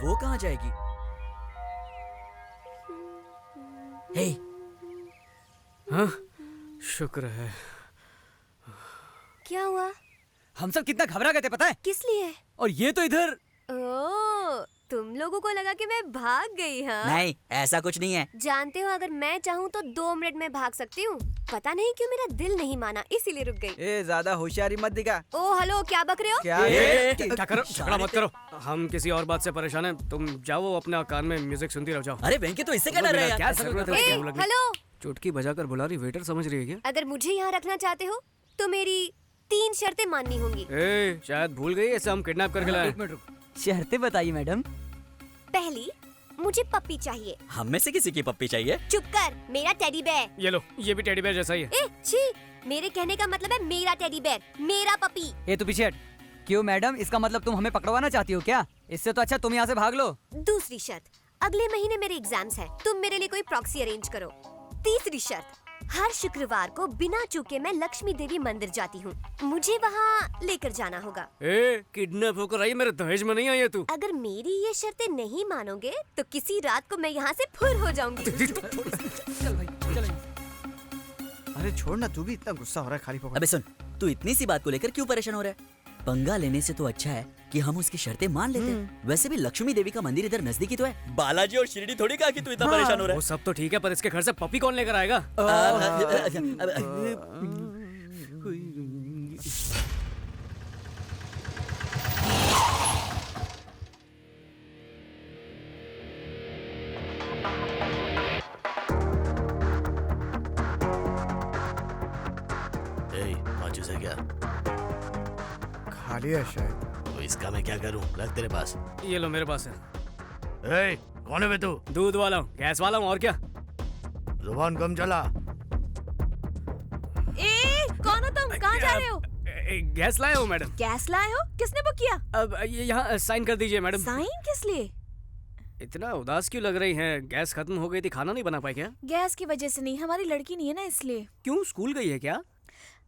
वो कहाँ जाएगी? हे
हाँ? शुक्र है।
क्या हुआ?
हम सब कितना घबरा गए थे पता है?
किस लिए?
और ये तो इधर।
ओह, तुम लोगों को लगा कि मैं भाग गई। हाँ
नहीं, ऐसा कुछ नहीं है।
जानते हो, अगर मैं चाहूँ तो 2 मिनट में भाग सकती हूँ। पता नहीं क्यों मेरा दिल नहीं माना, इसीलिए रुक गई।
ए ज्यादा होशियारी मत दिखा।
ओ हेलो, क्या बक रहे हो?
क्या करो, झगड़ा मत करो। हम किसी और बात से परेशान हैं। तुम जाओ अपने कान में म्यूजिक सुनती रहो, जाओ।
अरे वेंकी तो इससे क्या डर रहा है यार?
क्या जरूरत है?
हेलो,
चुटकी बजाकर बुला रही, वेटर समझ रही है क्या?
अगर मुझे यहाँ रखना चाहते हो तो मेरी 3 शर्तें माननी होंगी।
शायद भूल गई, ऐसे हम किडनैप करके लाए।
एक मिनट रुक, शर्तें बताइए मैडम।
पहली, मुझे पप्पी चाहिए।
हम में से किसी की पप्पी चाहिए?
चुप कर, मेरा टेडी बेयर।
ये लो, ये भी टेडी बेयर जैसा ही है।
छी, मेरे कहने का मतलब है मेरा टेडी बेयर, मेरा पपी।
ये तू पीछे हट। क्यों मैडम, इसका मतलब तुम हमें पकड़वाना चाहती हो क्या? इससे तो अच्छा तुम यहाँ से भाग लो।
दूसरी शर्त, अगले महीने मेरे एग्जाम्स हैं, तुम मेरे लिए कोई प्रॉक्सी अरेंज करो। तीसरी शर्त, हर शुक्रवार को बिना चूके मैं लक्ष्मी देवी मंदिर जाती हूँ, मुझे वहाँ लेकर जाना होगा।
किडनैप होकर आई, मेरे दहेज में नहीं आई है तू।
अगर मेरी ये शर्तें नहीं मानोगे तो किसी रात को मैं यहाँ से फुर हो जाऊंगी।
अरे छोड़ ना, तू भी इतना गुस्सा हो रहा है खाली पकड़।
अबे सुन, तू इतनी सी बात को लेकर क्यों परेशान हो रहा है? पंगा लेने से तो अच्छा है कि हम उसकी शर्तें मान लेते हैं। वैसे भी लक्ष्मी देवी का मंदिर इधर नजदीकी तो है। बालाजी और शिरडी थोड़ी कहा कि तू इतना परेशान हो रहा
वो सब तो ठीक है, पर इसके घर से पपी कौन लेकर आएगा?
माचिस है क्या?
खाली है शायद।
तो इसका मैं क्या करूं? रख तेरे पास।
ये लो, मेरे पास है।
ए, कौन है बे तू?
दूध वाला हूँ, गैस वाला हूँ, और क्या?
जुबान कम चला।
ए, कौन हो तुम? कहाँ जा रहे हो?
गैस लाया हूँ मैडम।
गैस लाए हो? किसने बुक किया?
अब ये यहाँ साइन कर दीजिए मैडम।
साइन किस लिए?
इतना उदास क्यों लग रही हैं? गैस खत्म हो गई थी, खाना नहीं बना पाए क्या?
गैस की वजह से नहीं, हमारी लड़की नहीं है ना इसलिए।
क्यों, स्कूल गई है क्या?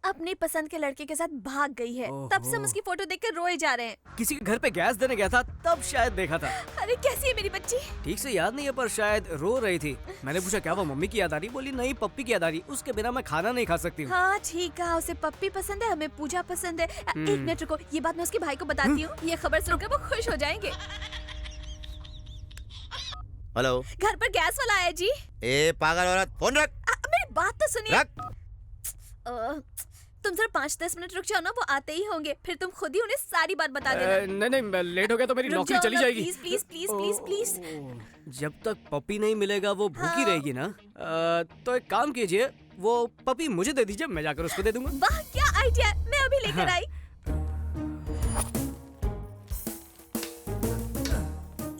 अपनी पसंद के लड़के के साथ भाग गई है, तब से हम उसकी फोटो देखकर रोए जा रहे हैं।
किसी के घर पे गैस देने गया था, तब शायद देखा था।
अरे कैसी है मेरी बच्ची?
ठीक से याद नहीं है, पर शायद रो रही थी। मैंने पूछा क्या वो मम्मी की याद आ रही? बोली नहीं, पप्पी की याद आ रही, उसके बिना मैं खाना नहीं खा सकती हूँ।
हाँ ठीक है, उसे पप्पी पसंद है, हमें पूजा पसंद है। एक मिनट रुको, ये बात मैं उसके भाई को बताती हूँ, ये खबर सुनकर वो खुश हो जाएंगे।
हेलो,
घर पर गैस वाला आया जी।
ए पागल औरत, फोन रख।
मेरी बात तो सुनिए।
रख।
तुम जरा 5-10 मिनट रुक जाओ ना, वो आते ही होंगे, फिर तुम खुद ही उन्हें सारी बात बता देना।
नहीं, लेट हो गया तो मेरी नौकरी चली जाएगी।
Please please please please please.
जब तक पपी नहीं मिलेगा वो भूखी रहेगी ना। तो एक काम कीजिए, वो पपी मुझे दे दीजिए, मैं जाकर उसको दे दूंगा।
वाह क्या आइडिया है, मैं अभी लेकर आई।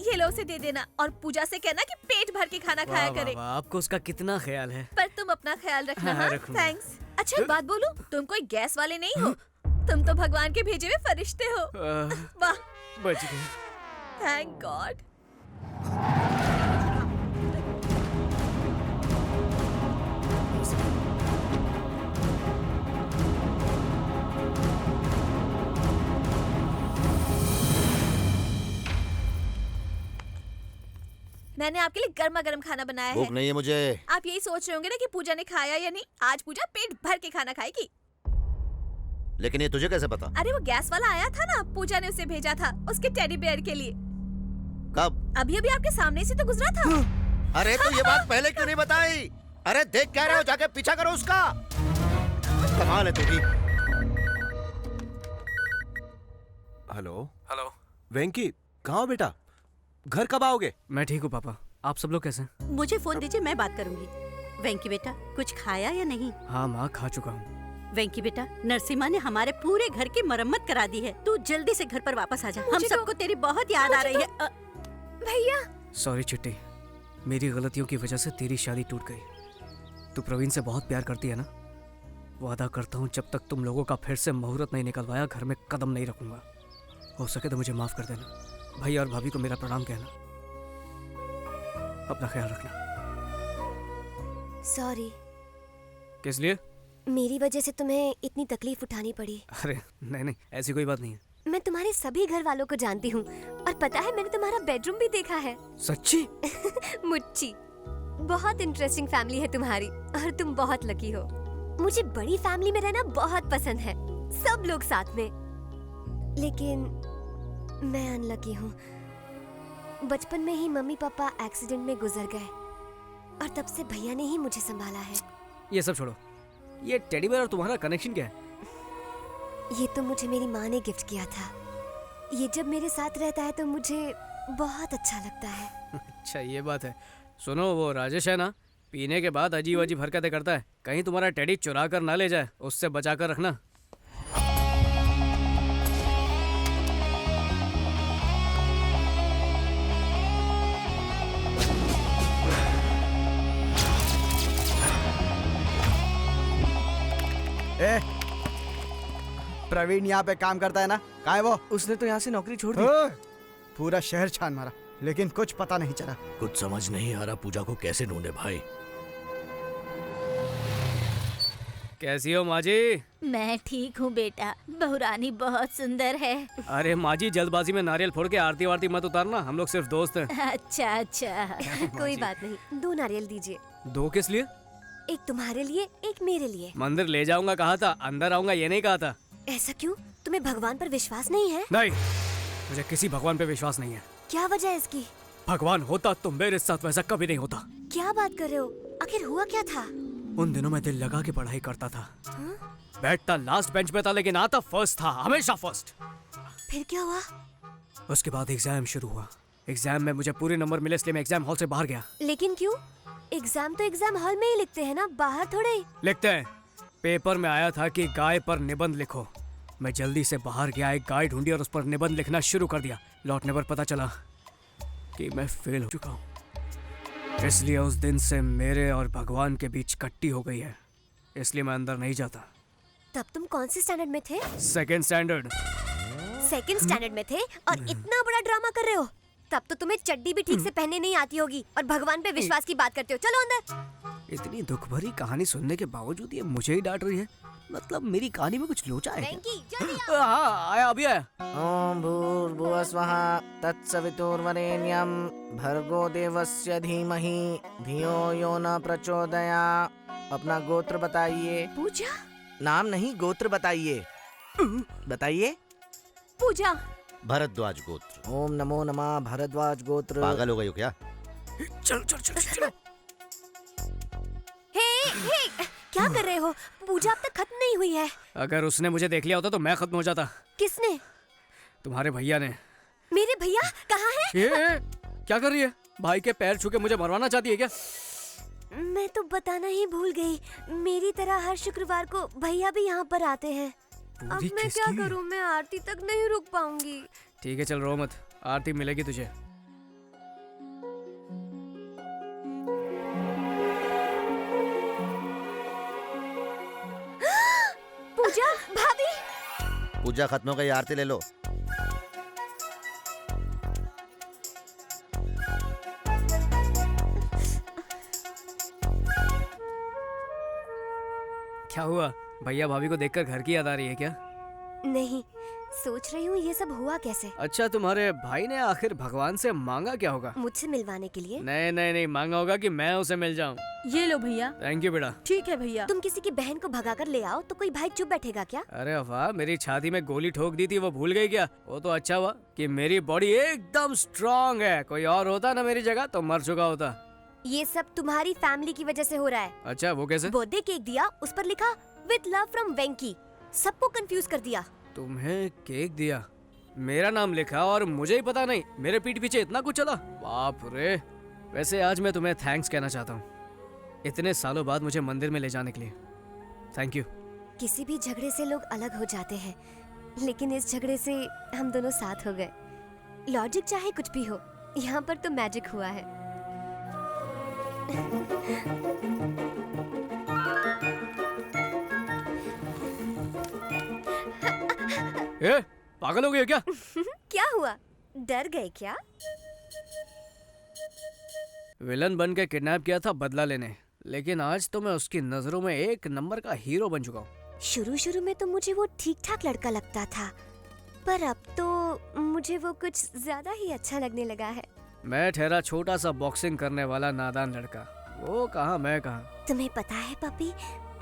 ये लो, उसे दे देना और पूजा से कहना कि पेट भर के खाना खाया करे।
आपको उसका कितना ख्याल है।
पर तुम अपना ख्याल रखना।
हाँ,
थैंक्स। अच्छा एक बात बोलूं, तुम कोई गैस वाले नहीं हो, तुम तो भगवान के भेजे हुए फरिश्ते हो। वाह,
बच गए।
Thank God. मैंने आपके लिए गर्मा गर्म खाना बनाया
भूख
है।
नहीं है मुझे।
आप यही सोच रहे होंगे ना कि पूजा ने खाया या नहीं। आज पूजा पेट भर के खाना खाएगी।
लेकिन ये तुझे कैसे पता?
अरे वो गैस वाला आया था ना, पूजा ने उसे भेजा था उसके टेडी बेयर के लिए।
कब?
अभी अभी आपके सामने से तो गुजरा था।
अरे तो ये बात पहले क्यों नहीं बताई? अरे देख क्या रहे हो, जाके पीछा करो उसका। कमाल है तेरी।
हेलो हेलो, वेंकी कहाँ हो बेटा? घर कब आओगे?
मैं ठीक हूँ पापा, आप सब लोग कैसे?
मुझे फोन दीजिए, मैं बात करूंगी। वेंकी बेटा, कुछ खाया या नहीं?
हाँ माँ, खा चुका हूँ।
वेंकी बेटा, नरसिम्हा ने हमारे पूरे घर की मरम्मत करा दी है। तू जल्दी से घर पर वापस आ जा, हम सबको तेरी बहुत याद आ रही है।
भैया
सॉरी चिट्टी, मेरी गलतियों की वजह से तेरी शादी टूट गई। तू प्रवीण से बहुत प्यार करती है ना? वादा करता हूँ जब तक तुम लोगों का फिर से मुहूर्त नहीं निकलवाया, घर में कदम नहीं रखूंगा। हो सके तो मुझे माफ कर देना। भैया और भाभी को मेरा प्रणाम कहना। अपना ख्याल रखना।
सॉरी।
किस लिए?
मेरी वजह से तुम्हें इतनी तकलीफ उठानी पड़ी।
अरे नहीं, ऐसी कोई बात नहीं है।
मैं तुम्हारे सभी घर वालों को जानती हूँ, और पता है मैंने तुम्हारा बेडरूम भी देखा है।
सच्ची?
मुच्ची, बहुत इंटरेस्टिंग फैमिली है तुम्हारी, और तुम बहुत लकी हो। मुझे बड़ी फैमिली में रहना बहुत पसंद है, सब लोग साथ में। लेकिन मैं अनलकी हूँ। बचपन में ही मम्मी पापा एक्सीडेंट में गुजर गए, और तब से भैया ने ही मुझे संभाला है।
ये सब छोड़ो, ये टेडी बेयर और तुम्हारा कनेक्शन क्या है?
ये तो मुझे मेरी माँ ने गिफ्ट किया था। ये जब मेरे साथ रहता है तो मुझे बहुत अच्छा लगता है।
अच्छा ये बात है। सुनो, वो राजेश है ना, पीने के बाद अजीब अजीब हरकतें करता है। कहीं तुम्हारा टेडी चुरा कर ना ले जाए, उससे बचा कर रखना।
प्रवीण यहाँ पे काम करता है ना? कहाँ है वो? उसने तो यहाँ से नौकरी छोड़ दी।
पूरा शहर छान मारा, लेकिन कुछ पता नहीं चला।
कुछ समझ नहीं आ रहा पूजा को कैसे ढूंढे भाई।
कैसी हो माँ जी?
मैं ठीक हूँ बेटा, बहुरानी बहुत सुंदर है।
अरे माँ जी, जल्दबाजी में नारियल फोड़ के आरती वारती मत उतारना, हम लोग सिर्फ दोस्त हैं।
अच्छा अच्छा।
कोई बात नहीं, 2 नारियल दीजिए।
2 किस लिए?
एक तुम्हारे लिए, एक मेरे लिए।
मंदिर ले जाऊंगा कहा था, अंदर आऊंगा ये नहीं कहा था।
ऐसा क्यों? तुम्हें भगवान पर विश्वास नहीं है?
नहीं, मुझे किसी भगवान पे विश्वास नहीं है।
क्या वजह है इसकी?
भगवान होता तो मेरे साथ वैसा कभी नहीं होता।
क्या बात कर रहे हो? आखिर हुआ क्या था?
उन दिनों मैं दिल लगा के पढ़ाई करता था।
हाँ?
बैठता लास्ट बेंच पे था लेकिन आता फर्स्ट था, हमेशा फर्स्ट।
फिर क्या हुआ?
उसके बाद एग्जाम शुरू हुआ। एग्जाम में मुझे पूरे नंबर मिले इसलिए मैं एग्जाम हॉल से बाहर गया।
लेकिन क्यों? एग्जाम तो एग्जाम हॉल में ही लिखते हैं ना, बाहर थोड़े।
लिखते हैं। पेपर में आया था कि गाय पर निबंध लिखो। मैं जल्दी से बाहर गया, एक गाय ढूंढी और उस पर निबंध लिखना शुरू कर दिया। लौटने पर पता चला कि मैं फेल हो चुका हूँ। इसलिए उस दिन से मेरे और भगवान के बीच कट्टी हो गई है, इसलिए मैं अंदर नहीं जाता।
तब तुम कौन से स्टैंडर्ड में थे?
Second standard.
सेकंड स्टैंडर्ड में थे और इतना बड़ा ड्रामा कर रहे हो? तब तो तुम्हें चड्डी भी ठीक से पहनने नहीं आती होगी और भगवान पे विश्वास की बात करते हो। चलो अंदर।
इतनी दुख भरी कहानी सुनने के बावजूद ये मुझे ही डांट रही है। मतलब मेरी कहानी में कुछ लोचा है क्या? हाँ, आया अभी आया।
ओम भूर्भुवस्वः तत्सवितुर्वरेण्यं भर्गो देवस्य धीमहि धियो यो न प्रचोदयात्। अपना गोत्र बताइए।
पूजा।
नाम नहीं, गोत्र बताइए। बताइए।
पूजा।
भरद्वाज गोत्र।
ओम नमो नमः भरद्वाज गोत्र।
पागल हो गई हो क्या?
चलो चलो चलो चलो।
हे, क्या कर रहे हो? पूजा अब तक खत्म नहीं हुई है।
अगर उसने मुझे देख लिया होता तो मैं खत्म हो जाता।
किसने?
तुम्हारे भैया ने।
मेरे भैया कहाँ है?
ये क्या कर रही है? भाई के पैर छू के मुझे मरवाना चाहती है क्या?
मैं तो बताना ही भूल गई। मेरी तरह हर शुक्रवार को भैया भी यहाँ पर आते हैं। अब मैं क्या करूँ? मैं आरती तक नहीं रुक पाऊंगी।
ठीक है चल रो मत, आरती मिलेगी तुझे।
पूजा भाभी।
पूजा खत्म हो गई, आरती ले लो।
क्या हुआ? भैया भाभी को देखकर घर की याद आ रही है क्या?
नहीं, सोच रही हूँ ये सब हुआ कैसे।
अच्छा, तुम्हारे भाई ने आखिर भगवान से मांगा क्या होगा?
मुझसे मिलवाने के लिए।
नहीं नहीं नहीं, मांगा होगा कि मैं उसे मिल जाऊँ।
ये लो भैया।
थैंक यू बेटा।
ठीक है भैया।
तुम किसी की बहन को भगा कर ले आओ तो कोई भाई चुप बैठेगा क्या?
अरे वाह, मेरी छाती में गोली ठोक दी थी वो भूल गई क्या? वो तो अच्छा हुआ कि मेरी बॉडी एकदम स्ट्रांग है। कोई और होता ना मेरी जगह तो मर चुका होता।
ये सब तुम्हारी फैमिली की वजह से हो रहा है।
अच्छा, वो कैसे?
बर्थडे केक दिया, उस पर लिखा विद लव फ्रॉम वेंकी। सबको कंफ्यूज कर दिया।
तुम्हें केक दिया, मेरा नाम लिखा और मुझे ही पता नहीं। मेरे पीठ पीछे इतना कुछ चला, बाप रे। वैसे आज मैं तुम्हें थैंक्स कहना चाहता हूँ, इतने सालों बाद मुझे मंदिर में ले जाने के लिए। Thank you.
किसी भी झगड़े से लोग अलग हो जाते हैं, लेकिन इस झगड़े से हम दोनों साथ हो गए। लॉजिक चाहे कुछ भी हो, यहाँ पर तो मैजिक हुआ है।
ए, पागल हो गई हो क्या?
क्या हुआ? डर गए क्या?
विलन बन के किडनैप किया था बदला लेने, लेकिन आज तो मैं उसकी नजरों में एक नंबर का हीरो बन चुका हूँ।
शुरू में तो मुझे वो ठीक ठाक लड़का लगता था, पर अब तो मुझे वो कुछ ज्यादा ही अच्छा लगने लगा है।
मैं ठहरा छोटा सा बॉक्सिंग करने वाला नादान लड़का, वो कहाँ मैं कहाँ।
तुम्हें पता है पपी,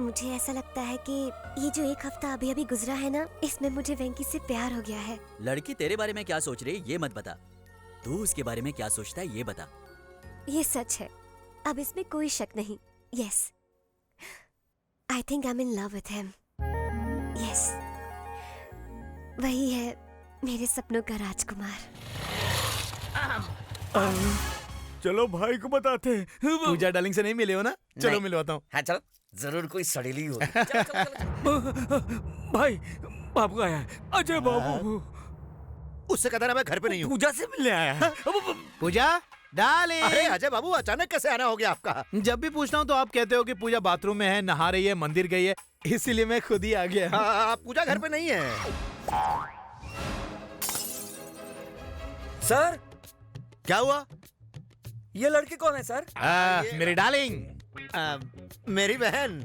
मुझे ऐसा लगता है कि ये जो एक हफ्ता अभी अभी गुजरा है ना, इसमें मुझे वेंकी से प्यार हो गया है।
लड़की तेरे बारे में क्या सोच रही है ये मत बता, तू उसके बारे में क्या सोचता है ये बता।
ये सच है, अब इसमें कोई शक नहीं। Yes, I think I am in love with him. Yes, वही है मेरे सपनों का राजकुमार।
चलो भाई को बताते हैं।
पूजा डार्लिंग से नहीं मिले हो ना? चलो
नहीं।
मिलवाता हूँ।
हाँ चलो, जरूर कोई सड़ेली होगी।
भाई बाबू आया है, अजय बाबू।
उससे कहता ना मैं घर पे नहीं हूँ।
पूजा से मिलने आया है।
पूजा डार्लिंग।
अरे अजय बाबू, अचानक कैसे आना हो गया आपका?
जब भी पूछता हूँ तो आप कहते हो कि पूजा बाथरूम में है, नहा रही है, मंदिर गई है, इसीलिए मैं खुद ही आ गया।
आप पूजा घर पे नहीं है।
सर,
क्या हुआ?
ये लड़की कौन है सर?
मेरी डार्लिंग,
मेरी बहन।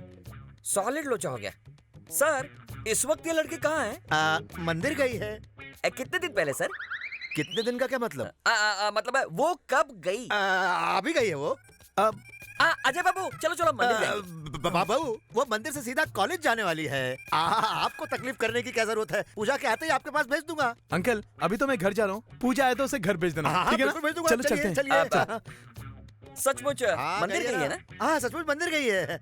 सॉलिड लोचा हो गया। सर, इस वक्त ये लड़की कहाँ है?
मंदिर गई है।
कितने दिन पहले सर?
कितने दिन का क्या मतलब?
मतलब है वो कब गई?
अभी गई है वो।
अजय बाबू चलो चलो मंदिर जाएंगे।
बाबू वो मंदिर से सीधा कॉलेज जाने वाली है। आपको तकलीफ करने की क्या जरूरत है? पूजा के आते ही आपके पास भेज दूंगा।
अंकल अभी तो मैं घर जा रहा हूँ, पूजा आए तो उसे घर भेज देना, ठीक है ना?
भेज दूंगा।
चलो चलते हैं।
चलिए।
सचमुच मंदिर गई है ना?
हाँ सचमुच मंदिर गई है।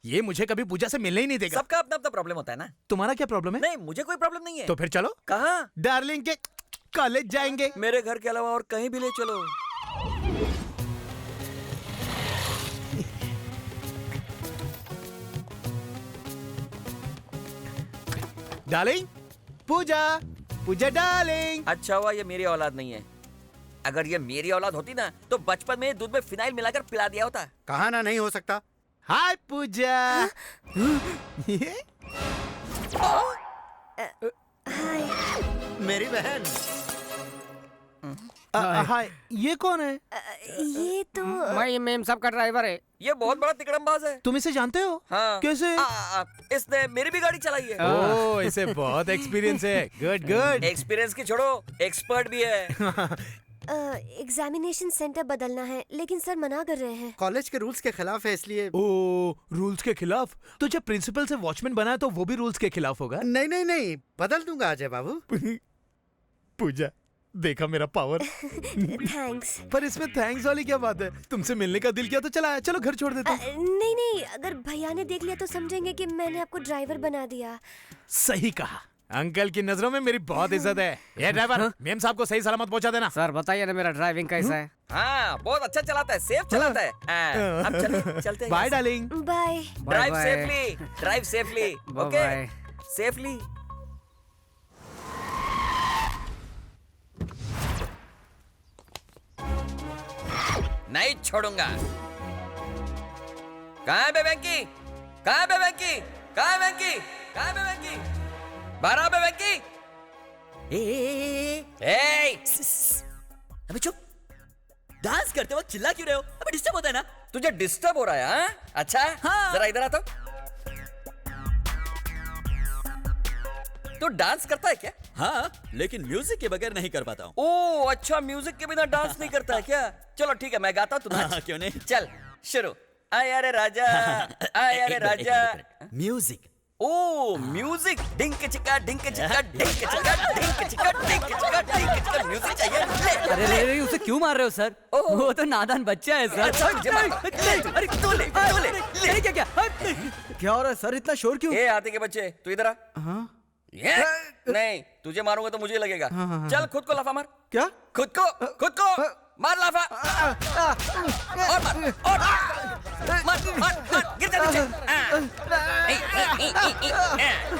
ये मुझे कभी पूजा से मिलने ही नहीं देगा।
सबका अपना अपना प्रॉब्लम होता है ना।
तुम्हारा क्या प्रॉब्लम है?
नहीं मुझे कोई प्रॉब्लम नहीं है।
तो फिर चलो।
कहाँ?
डार्लिंग के कॉलेज जाएंगे।
मेरे घर के अलावा और कहीं भी ले चलो।
डार्लिंग पूजा, पूजा डार्लिंग।
अच्छा हुआ ये मेरी औलाद नहीं है। अगर ये मेरी औलाद होती ना तो बचपन में दूध में फिनाइल मिलाकर पिला दिया होता।
कहा ना नहीं हो सकता।
हाय पूजा।
मेरी बहन।
हाय, ये कौन है?
ये तो
मैं मेम साहब का ड्राइवर है।
ये बहुत बड़ा तिकड़मबाज है।
तुम इसे जानते हो?
हाँ।
कैसे?
इसने मेरी भी गाड़ी चलाई है।
ओह इसे बहुत एक्सपीरियंस है। Good good.
एक्सपीरियंस की छोड़ो, एक्सपर्ट भी है।
एग्जामिनेशन सेंटर बदलना है लेकिन सर मना कर रहे हैं।
कॉलेज के रूल्स के खिलाफ है इसलिए।
ओह रूल्स के खिलाफ? तो जब प्रिंसिपल से वॉचमैन बना है तो वो भी रूल्स के खिलाफ होगा?
नहीं नहीं नहीं, बदल दूंगा अजय बाबू।
पूजा देखा मेरा पावर।
थैंक्स।
पर इसमें थैंक्स वाली क्या बात है? तुमसे मिलने का दिल किया तो चला, चलो घर छोड़ देते हैं।
नहीं नहीं, अगर भैया ने देख लिया तो समझेंगे कि मैंने आपको ड्राइवर बना दिया।
सही कहा। अंकल की नजरों में मेरी बहुत इज्जत है। ये ड्राइवर मेम साहब को सही सलामत पहुंचा देना।
सर बताइए ना मेरा ड्राइविंग कैसा है?
हाँ बहुत अच्छा चलाता है, सेफ चलाता है। अब चलते हैं।
Bye darling.
Bye.
Drive safely, drive safely. Okay safely. नहीं छोड़ूंगा। कहाँ है बे वेंकी? कहाँ है बे वेंकी? कहाँ है वेंकी? कहाँ है बे वेंकी? बाहर आ बे वेंकी।
अबे चुप। डांस करते वक्त चिल्ला क्यों रहे हो? अबे डिस्टर्ब होता है ना।
तुझे डिस्टर्ब हो रहा है? हाँ? अच्छा
हाँ।
जरा इधर आ तो। तू डांस करता है क्या?
हाँ लेकिन म्यूजिक के बगैर नहीं कर पाता हूँ।
ओह अच्छा, म्यूजिक के बिना डांस नहीं करता है क्या? चलो ठीक है मैं गाता हूँ, तू नाच।
क्यों नहीं?
चल शुरू। आया रे राजा, आया रे राजा।
म्यूजिक।
Oh music. डिंक चिका डिंक चिका डिंक चिका डिंक चिका डिंक चिका डिंक चिका। म्यूजिक चाहिए।
अरे उसे क्यों मार रहे हो सर? वो तो नादान बच्चा है सर।
अच्छा अरे तू ले
क्या क्या क्या हो रहा है सर? इतना शोर क्यों?
ए हाथी के बच्चे तू इधर आ। नहीं तुझे मारूंगा तो मुझे लगेगा। चल खुद को लाफा मार।
क्या?
खुद को मार लाफा। और मार गिर जा नीचे।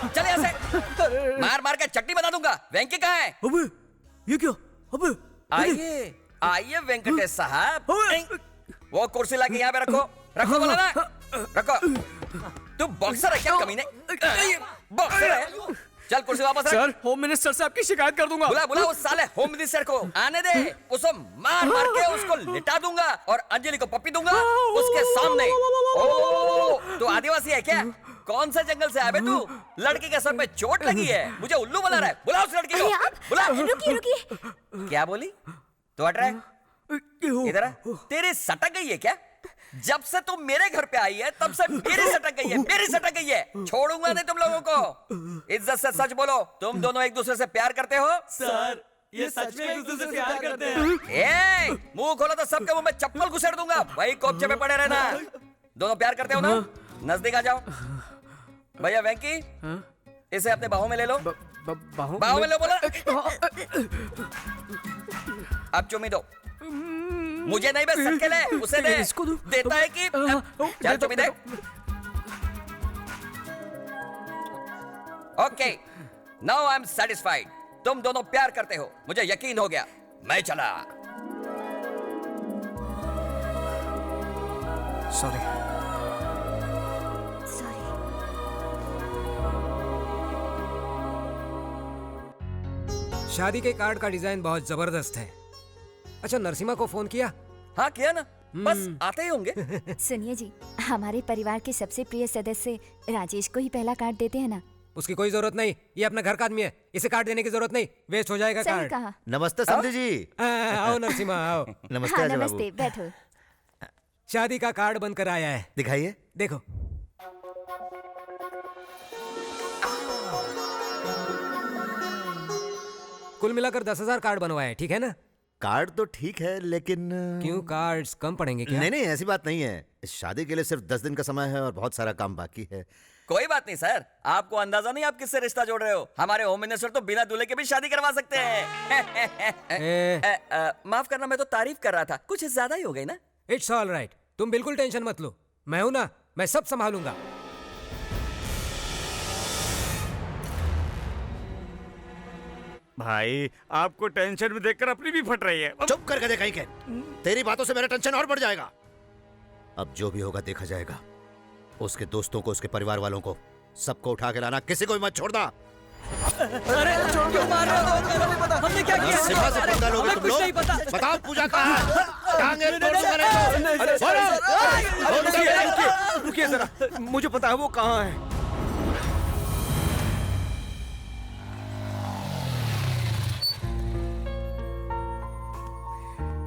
चल यहाँ से मार के चट्टी बना दूंगा। वेंकी कहाँ है?
अबे ये क्या? अबे
आइए वेंकटेश साहब। वो कुर्सी लाके यहाँ पे रखो बोला ना। रखो। तू बॉक्सर है क्या कमीने? बॉक्सर है? चल कुर्सी वापस रख।
सर होम मिनिस्टर से आपकी शिकायत कर दूंगा।
बुला उस साले होम मिनिस्टर को। आने दे। उसको मार के उसको लिटा दूंगा और अंजलि को पप्पी दूंगा उसके सामने। ओ तू आदिवासी है क्या? कौन सा जंगल से आया बे तू? लड़की के सर पे चोट लगी है, मुझे उल्लू बना रहा है। बुला उस लड़की को। बुला।
रुकिए।
क्या बोली? तो हट रहा है? इधर आ। तेरी सटक गई है क्या? जब से तुम मेरे घर पे आई है तब से मेरी सटक गई है। छोड़ूंगा नहीं तुम लोगों को। इज्जत से सच बोलो, तुम दोनों एक दूसरे से प्यार करते हो?
सर ये सच में एक दूसरे से प्यार करते हैं।
मुंह खोलो तो सबके मुंह में चप्पल घुसेड़ दूंगा। वही कोपचे पे पड़े रहना। दोनों प्यार करते हो ना? नजदीक आ जाओ। भैया वेंकी इसे अपने बाहों में ले लो। बाहों में लो बोला। अब चुम्मी दो। मुझे नहीं बस सबके ले, उसे दे।
इसको दो।
देता है कि चल चुम्मी दे। Okay now I am satisfied. तुम दोनों प्यार करते हो, मुझे यकीन हो गया। मैं चला।
सॉरी। शादी के कार्ड का डिजाइन बहुत जबरदस्त है। अच्छा नरसिमा को फोन किया?
हाँ किया ना, बस आते ही होंगे।
सुनिए जी, हमारे परिवार के सबसे प्रिय सदस्य राजेश को ही पहला कार्ड देते हैं ना।
उसकी कोई जरूरत नहीं, ये अपना घर का आदमी है, इसे कार्ड देने की जरूरत नहीं, वेस्ट हो जाएगा
सही
कार्ड।
कहा।
नमस्ते समधी जी।
आओ नरसिम्हा आओ।
नमस्ते
हाँ,
अजय बाबू।
नमस्ते, बैठो।
शादी का कार्ड बनकर आया है,
दिखाइए।
देखो। कुल मिलाकर 10,000 कार्ड बनवाए हैं, ठीक है ना?
कार्ड तो ठीक है लेकिन
क्यों, कार्ड्स कम पड़ेंगे क्या?
नहीं नहीं, ऐसी बात नहीं है। इस शादी के लिए सिर्फ 10 दिन का समय है और बहुत सारा काम बाकी है।
कोई बात नहीं सर, आपको अंदाजा नहीं आप किससे रिश्ता जोड़ रहे हो। हमारे होम मिनिस्टर तो बिना दूल्हे के भी शादी करवा सकते हैं। माफ करना, मैं तो तारीफ कर रहा था, कुछ ज्यादा ही हो गई ना।
इट्स ऑल राइट, तुम बिल्कुल टेंशन मत लो, मैं हूं ना, मैं सब संभालूंगा।
भाई आपको टेंशन में देखकर अपनी भी फट रही है।
चुप कर गधे कहीं के। तेरी बातों से मेरा टेंशन और बढ़ जाएगा। अब जो भी होगा देखा जाएगा। उसके दोस्तों को, उसके परिवार वालों को, सबको उठा के लाना, किसी को भी मत छोड़ना।
अरे क्यों मार रहे हो? हमने क्या किया?
सिम्हा से पंगा लोगे तुम लोग? बताओ पूजा कहाँ है? टांगे तोड़ दूंगा नहीं तो।
रुकिए जरा, मुझे पता है वो कहाँ है।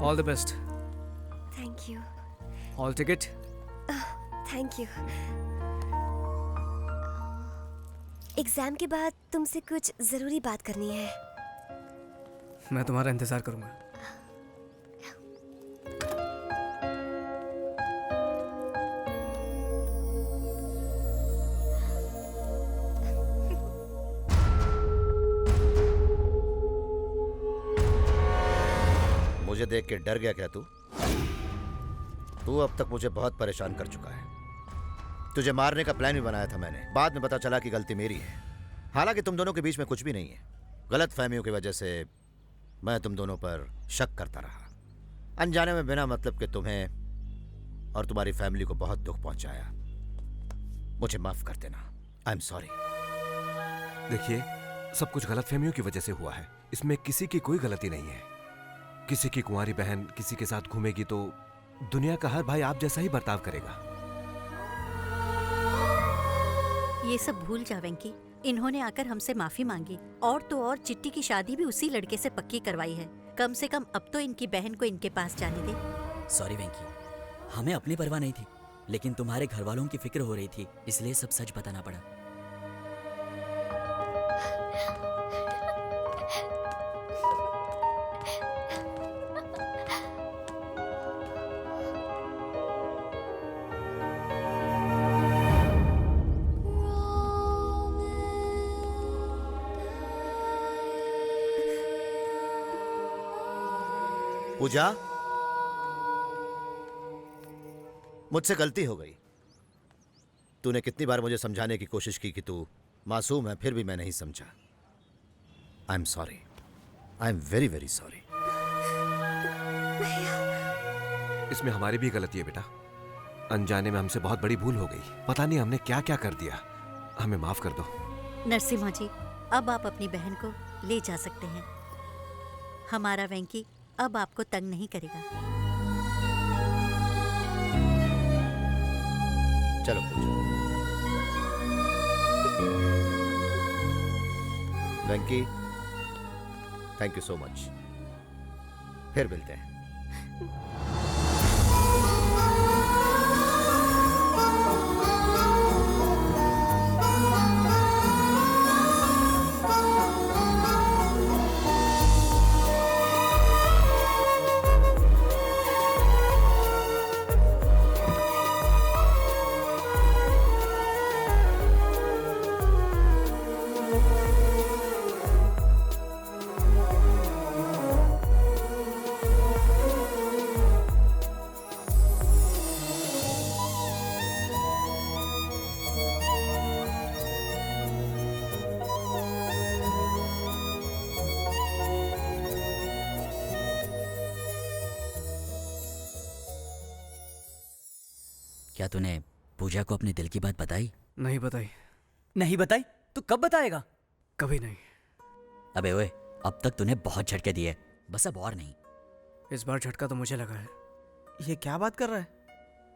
All the best.
Thank you.
All ticket.
Thank you. Exam के बाद तुमसे कुछ जरूरी बात करनी है।
मैं तुम्हारा इंतजार करूंगा।
मुझे देख के डर गया क्या तू? तू अब तक मुझे बहुत परेशान कर चुका है। तुझे मारने का प्लान भी बनाया था मैंने, बाद में पता चला कि गलती मेरी है। हालांकि तुम दोनों के बीच में कुछ भी नहीं है। गलत फहमियों की वजह से मैं तुम दोनों पर शक करता रहा, अनजाने में, बिना मतलब के तुम्हें और तुम्हारी फैमिली को बहुत दुख पहुंचाया। मुझे माफ कर देना। I am sorry.
देखिए, सब कुछ गलतफहमियों की वजह से हुआ है। इसमें किसी की कोई गलती नहीं है। किसी की कुंवारी बहन किसी के साथ घूमेगी तो दुनिया का हर भाई आप जैसा ही बर्ताव करेगा।
ये सब भूल जा वेंकी, इन्होंने आकर हमसे माफी मांगी और तो और चिट्टी की शादी भी उसी लड़के से पक्की करवाई है। कम से कम अब तो इनकी बहन को इनके पास जाने दे।
सॉरी वेंकी, हमें अपनी परवाह नहीं थी, लेकिन तुम्हारे घर वालों की फिक्र हो रही थी, इसलिए सब सच बताना पड़ा।
पूजा, मुझसे गलती हो गई। तूने कितनी बार मुझे समझाने की कोशिश की कि तू मासूम है, फिर भी मैं नहीं समझा। I am sorry. I am very very sorry.
इसमें हमारी भी गलती है बेटा। अनजाने में हमसे बहुत बड़ी भूल हो गई। पता नहीं हमने क्या क्या कर दिया। हमें माफ कर दो।
नरसिम्हा जी, अब आप अपनी बहन को ले जा सकते हैं। हमारा वेंकी अब आपको तंग नहीं करेगा।
चलो पूजा। वेंकी, थैंक यू सो मच। फिर मिलते हैं।
क्या तूने पूजा को अपने दिल की बात बताई?
नहीं बताई।
नहीं बताई? तू कब बताएगा?
कभी नहीं।
अबे ओए, अब तक तूने बहुत झटके दिए, बस अब और नहीं।
इस बार झटका तो मुझे लगा है।
ये क्या बात कर रहा है?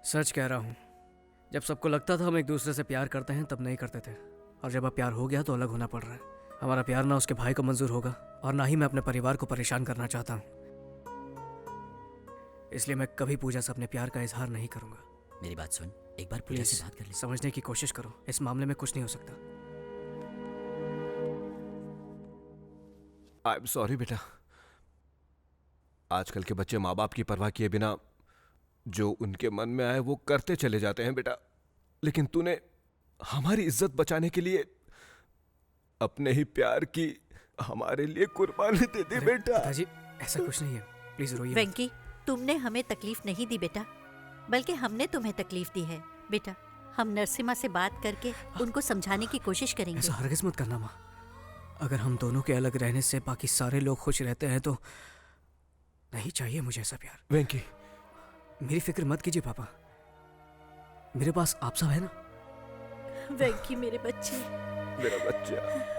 सच कह रहा हूँ। जब सबको लगता था हम एक दूसरे से प्यार करते हैं तब नहीं करते थे। और जब अब प्यार हो गया तो अलग होना पड़ रहा है। हमारा प्यार ना उसके भाई को मंजूर होगा और ना ही मैं अपने परिवार को परेशान करना चाहता हूँ। इसलिए मैं कभी पूजा से अपने प्यार का इजहार नहीं करूंगा।
मेरी बात सुन, एक बार पूजा से बात कर ले।
समझने की कोशिश करो, इस मामले में कुछ नहीं हो सकता।
आई एम सॉरी बेटा। आजकल के बच्चे माँ बाप की परवाह किए बिना जो उनके मन में आए वो करते चले जाते हैं बेटा। लेकिन तूने हमारी इज्जत बचाने के लिए अपने ही प्यार की हमारे लिए कुर्बानी दे दी बेटा।
पिताजी ऐसा कुछ नहीं है, प्लीज रोइए मत।
वेंकी, तुमने हमें तकलीफ नहीं दी बेटा, बल्कि हमने तुम्हें तकलीफ दी है। बेटा, हम नरसिम्हा से बात करके उनको समझाने की कोशिश करेंगे।
ऐसा हरगिज़ मत करना माँ। अगर हम दोनों के अलग रहने से बाकी सारे लोग खुश रहते हैं तो नहीं चाहिए मुझे ऐसा प्यार।
वेंकी,
मेरी फिक्र मत कीजिए पापा, मेरे पास आप सब है ना।
वेंकी मेरे बच्चे,
मेरा बच्चा।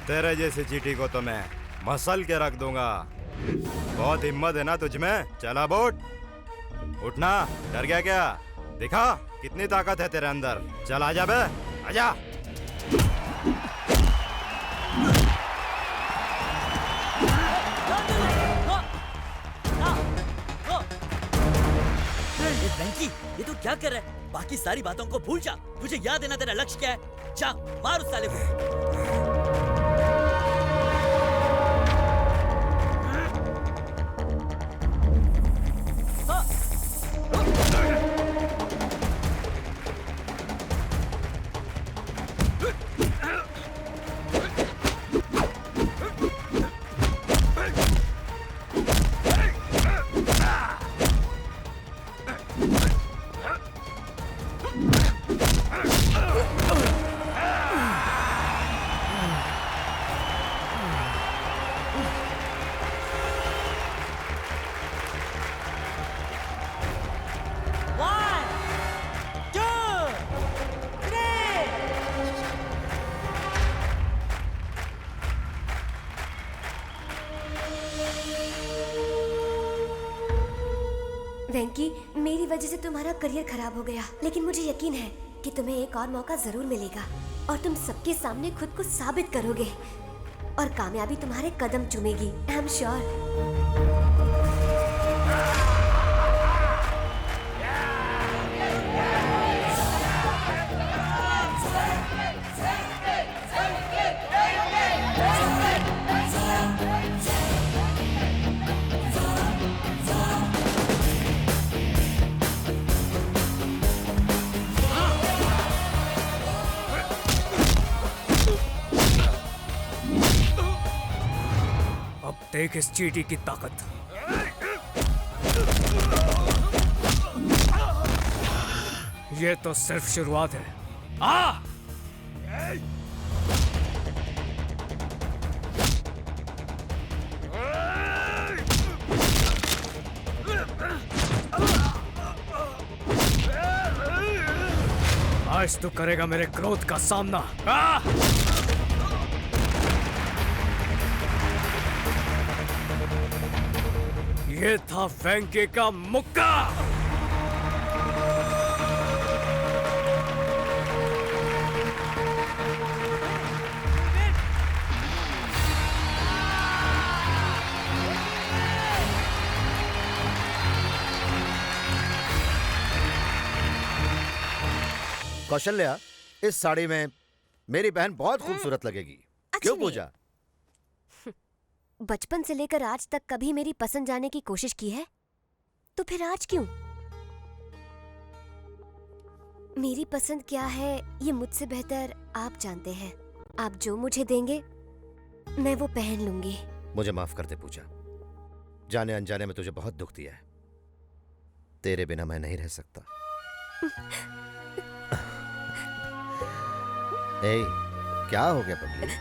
तेरे जैसे चीटी को तो मैं मसल के रख दूंगा। बहुत हिम्मत है ना तुझ में? चला बोट, उठना। डर गया क्या? दिखा कितनी ताकत है तेरे अंदर। चल आजा बे, आजा।
वेंकी, ये तू क्या कर रहा है? बाकी सारी बातों को भूल जा। तुझे याद है ना तेरा लक्ष्य क्या है? जा मार उस साले को।
वेंकी, मेरी वजह से तुम्हारा करियर खराब हो गया, लेकिन मुझे यकीन है कि तुम्हें एक और मौका जरूर मिलेगा और तुम सबके सामने खुद को साबित करोगे और कामयाबी तुम्हारे कदम चूमेगी। I am sure.
देख इस चीटी की ताकत। ये तो सिर्फ शुरुआत है। आ! आज तू करेगा मेरे क्रोध का सामना। आ! ये था वेंकी का मुक्का।
कौशल्या, इस साड़ी में मेरी बहन बहुत खूबसूरत लगेगी। क्यों पूजा?
बचपन से लेकर आज तक कभी मेरी पसंद जाने की कोशिश की है? तो फिर आज क्यों? मेरी पसंद क्या है ये मुझसे बेहतर आप जानते हैं। आप जो मुझे देंगे मैं वो पहन लूंगी।
मुझे माफ कर दे पूजा, जाने अनजाने में तुझे बहुत दुख दिया है। तेरे बिना मैं नहीं रह सकता। ए, क्या हो गया पगली?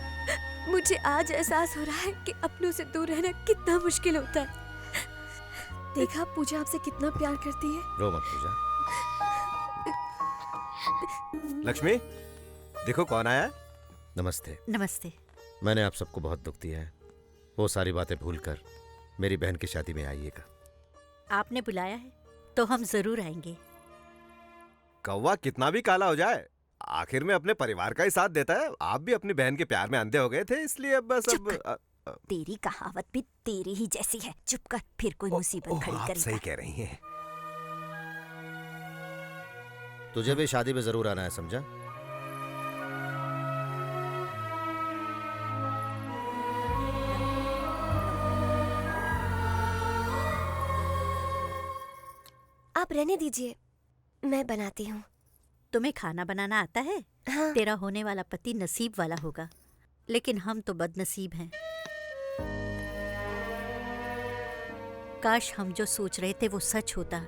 मुझे आज एहसास हो रहा है कि अपनों से दूर रहना कितना मुश्किल होता है।
देखा पूजा आपसे कितना प्यार करती है।
रो मत पूजा।
लक्ष्मी, देखो कौन आया है।
नमस्ते।
नमस्ते।
मैंने आप सबको बहुत दुख दिया है। वो सारी बातें भूलकर मेरी बहन की शादी में आइएगा।
आपने बुलाया है तो हम जरूर आएंगे।
कौवा कितना भी काला हो जाए, आखिर में अपने परिवार का ही साथ देता है। आप भी अपनी बहन के प्यार में अंधे हो गए थे, इसलिए अब बस अब
तेरी कहावत भी तेरी ही जैसी है। चुप कर, फिर कोई मुसीबत खड़ी
आप
करेगा।
सही कह रही हैं।
तुझे भी शादी में जरूर आना है, समझा?
आप रहने दीजिए, मैं बनाती हूँ।
तुम्हें खाना बनाना आता है?
हाँ।
तेरा होने वाला पति नसीब वाला होगा, लेकिन हम तो बदनसीब हैं। काश हम जो सोच रहे थे वो सच होता।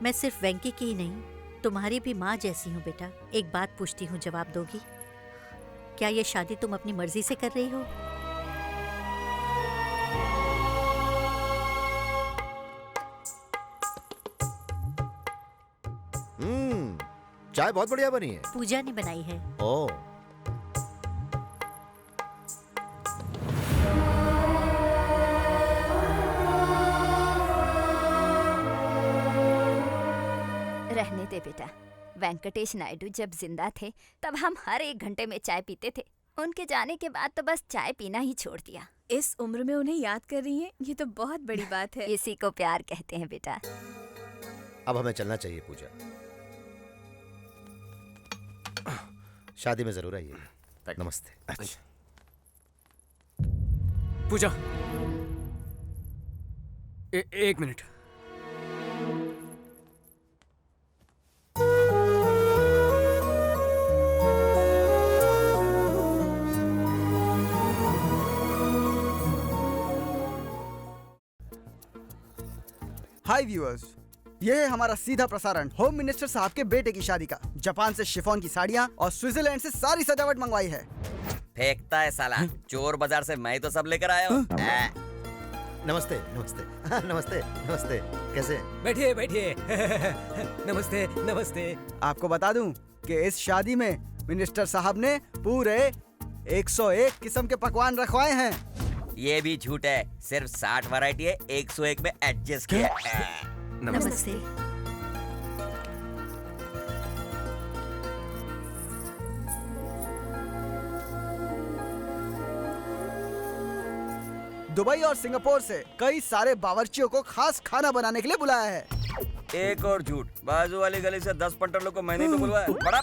मैं सिर्फ वेंकी की ही नहीं, तुम्हारी भी माँ जैसी हूँ बेटा। एक बात पूछती हूँ, जवाब दोगी? क्या ये शादी तुम अपनी मर्जी से कर रही हो?
चाय बहुत बढ़िया बनी है।
पूजा ने बनाई है।
ओह,
रहने दे बेटा। वेंकटेश नायडू जब जिंदा थे तब हम हर 1 घंटे में चाय पीते थे। उनके जाने के बाद तो बस चाय पीना ही छोड़ दिया।
इस उम्र में उन्हें याद कर रही हैं, ये तो बहुत बड़ी बात है।
इसी को प्यार कहते हैं बेटा।
अब हमें चलना चाहिए पूजा। शादी में जरूर आइए। नमस्ते।
अच्छा।
पूजा, एक मिनट।
हाय व्यूअर्स, ये है हमारा सीधा प्रसारण होम मिनिस्टर साहब के बेटे की शादी का। जापान से शिफॉन की साड़ियाँ और स्विट्जरलैंड से सारी सजावट मंगवाई है।
फेंकता है साला, चोर बाजार से मैं तो सब लेकर आया हूँ।
नमस्ते नमस्ते। हाँ, नमस्ते नमस्ते। कैसे?
बैठिए बैठिए। नमस्ते नमस्ते।
आपको बता दूं कि इस शादी में मिनिस्टर साहब ने पूरे 101 किस्म के पकवान रखवाए हैं।
ये भी झूठ है, सिर्फ 60 वैरायटी है, 101 में एडजस्ट किया है।
नमस्ते।
दुबई और सिंगापुर से कई सारे बावर्चियों को खास खाना बनाने के लिए बुलाया है।
एक और झूठ, बाजू वाली गली से 10 पंटरों को मैंने तो बुलवाया। बड़ा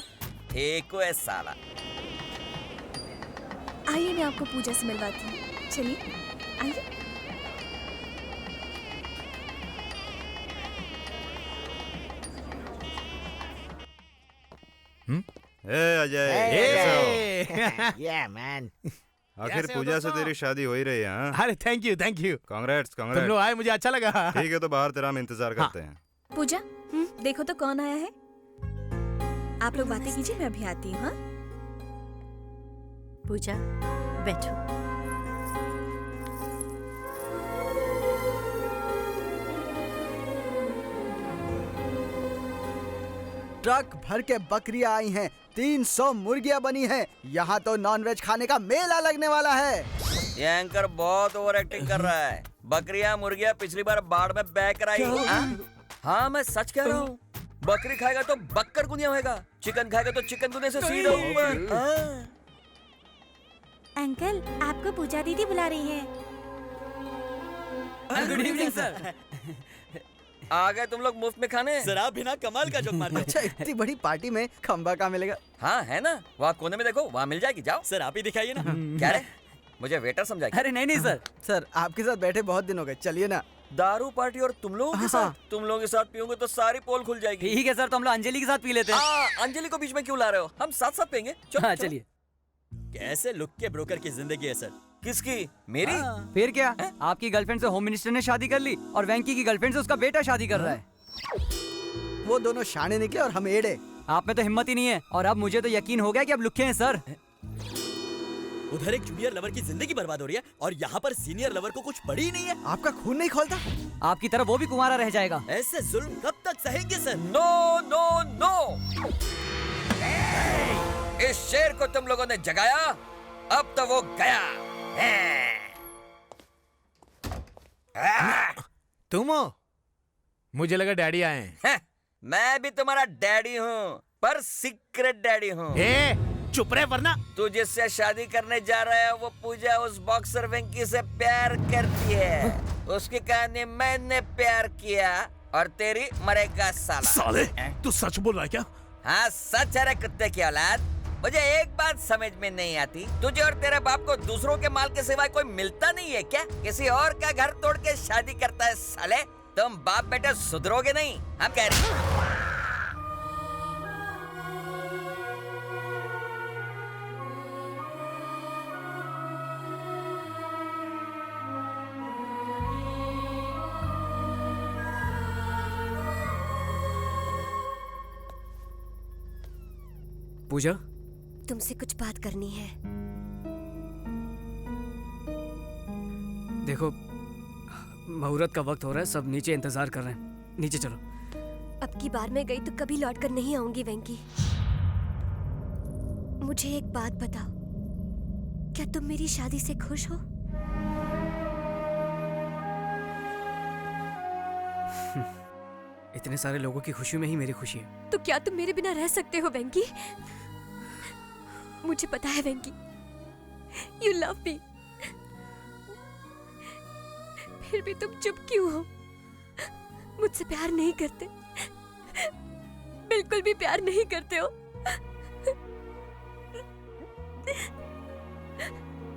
फेंको है साला।
आइए मैं आपको पूजा से मिलवाती हूँ। चलिए आइए।
Ajay,
Yeah, man.
आखिर पूजा से तेरी शादी हो ही रही है। हाँ?
अरे थैंक यू
कांग्रेट्स
तुम लोग आए, मुझे अच्छा लगा।
ठीक है, तो बाहर तेरा हम इंतजार करते हैं।
पूजा, देखो तो कौन आया है। आप लोग बातें कीजिए, मैं अभी आती हूँ। हाँ?
पूजा, बैठो।
ट्रक भर के बकरियां आई हैं, 300 मुर्गियां बनी हैं। यहाँ तो नॉनवेज खाने का मेला लगने वाला है।
ये एंकर बहुत ओवर एक्टिंग कर रहा है। बकरियां मुर्गियां पिछली बार बाढ़ में बह कर आई। हाँ मैं सच कह रहा हूँ। बकरी खाएगा तो बक्कर गुनिया होगा, चिकन खाएगा तो चिकन गुनिया से सीधा ऊपर।
अंकल, आपको पूजा दीदी बुला रही है।
Good evening sir. आ गए तुम लोग मुफ्त में खाने।
सर आप बिना कमाल का जोक मारते।
अच्छा, इतनी बड़ी पार्टी में खंबा कहाँ मिलेगा?
हाँ है ना, वहाँ कोने में देखो, वहाँ मिल जाएगी। जाओ
सर, आप ही दिखाइए ना।
क्या रे, मुझे वेटर समझा?
अरे नहीं सर। सर आपके साथ बैठे बहुत दिन हो गए, चलिए ना।
दारू पार्टी और तुम लोगों के साथ? तुम लोगों के साथ पीओगे तो सारी पोल खुल जाएगी।
ठीक है सर, तो हम लोग अंजलि के साथ पी लेते हैं।
अंजलि को बीच में क्यों ला रहे हो? हम साथ साथ पियेंगे।
हाँ चलिए। कैसे लुक के ब्रोकर की जिंदगी है सर।
किसकी? मेरी?
फिर क्या, आपकी गर्लफ्रेंड से होम मिनिस्टर ने शादी कर ली और वेंकी की गर्लफ्रेंड से उसका बेटा शादी कर रहा है।
वो दोनों शाने निकले और हम एड़े।
आप में तो हिम्मत ही नहीं है, और अब मुझे तो यकीन हो गया कि अब लुक्के हैं सर।
उधर एक जूनियर लवर की जिंदगी बर्बाद हो रही है और यहाँ पर सीनियर लवर को कुछ पड़ी ही नहीं है।
आपका खून नहीं खोलता?
आपकी तरफ वो भी कुंवारा रह जाएगा।
ऐसे जुल्म कब तक सहेंगे सर?
नो नो नो, इस शेर को तुम लोगों ने जगाया, अब तो वो गया।
तुम हो? मुझे लगा डैडी आए हैं।
मैं भी तुम्हारा डैडी हूँ, पर सीक्रेट डैडी हूँ।
चुप रहे वरना।
तू जिससे शादी करने जा रहा है वो पूजा उस बॉक्सर वेंकी से प्यार करती है। उसकी कहानी मैंने प्यार किया और तेरी मरेगा साला।
साले, तू सच बोल रहा है क्या?
हाँ सच है रे कुत्ते की औलाद। मुझे एक बात समझ में नहीं आती, तुझे और तेरे बाप को दूसरों के माल के सिवाय कोई मिलता नहीं है क्या? किसी और का घर तोड़ के शादी करता है साले। तुम बाप बेटे सुधरोगे नहीं, हम कह रहे हैं।
पूजा,
तुमसे कुछ बात करनी है।
देखो, मुहूर्त का वक्त हो रहा है, सब नीचे इंतजार कर रहे हैं, नीचे चलो।
अब की बार मैं गई तो कभी लौट कर नहीं आऊंगी वेंकी। मुझे एक बात बताओ, क्या तुम मेरी शादी से खुश हो?
इतने सारे लोगों की खुशी में ही मेरी खुशी है।
तो क्या तुम मेरे बिना रह सकते हो वेंकी? मुझे पता है वेंकी, यू लव मी। फिर भी तुम चुप क्यों हो? मुझसे प्यार नहीं करते, बिल्कुल भी प्यार नहीं करते हो।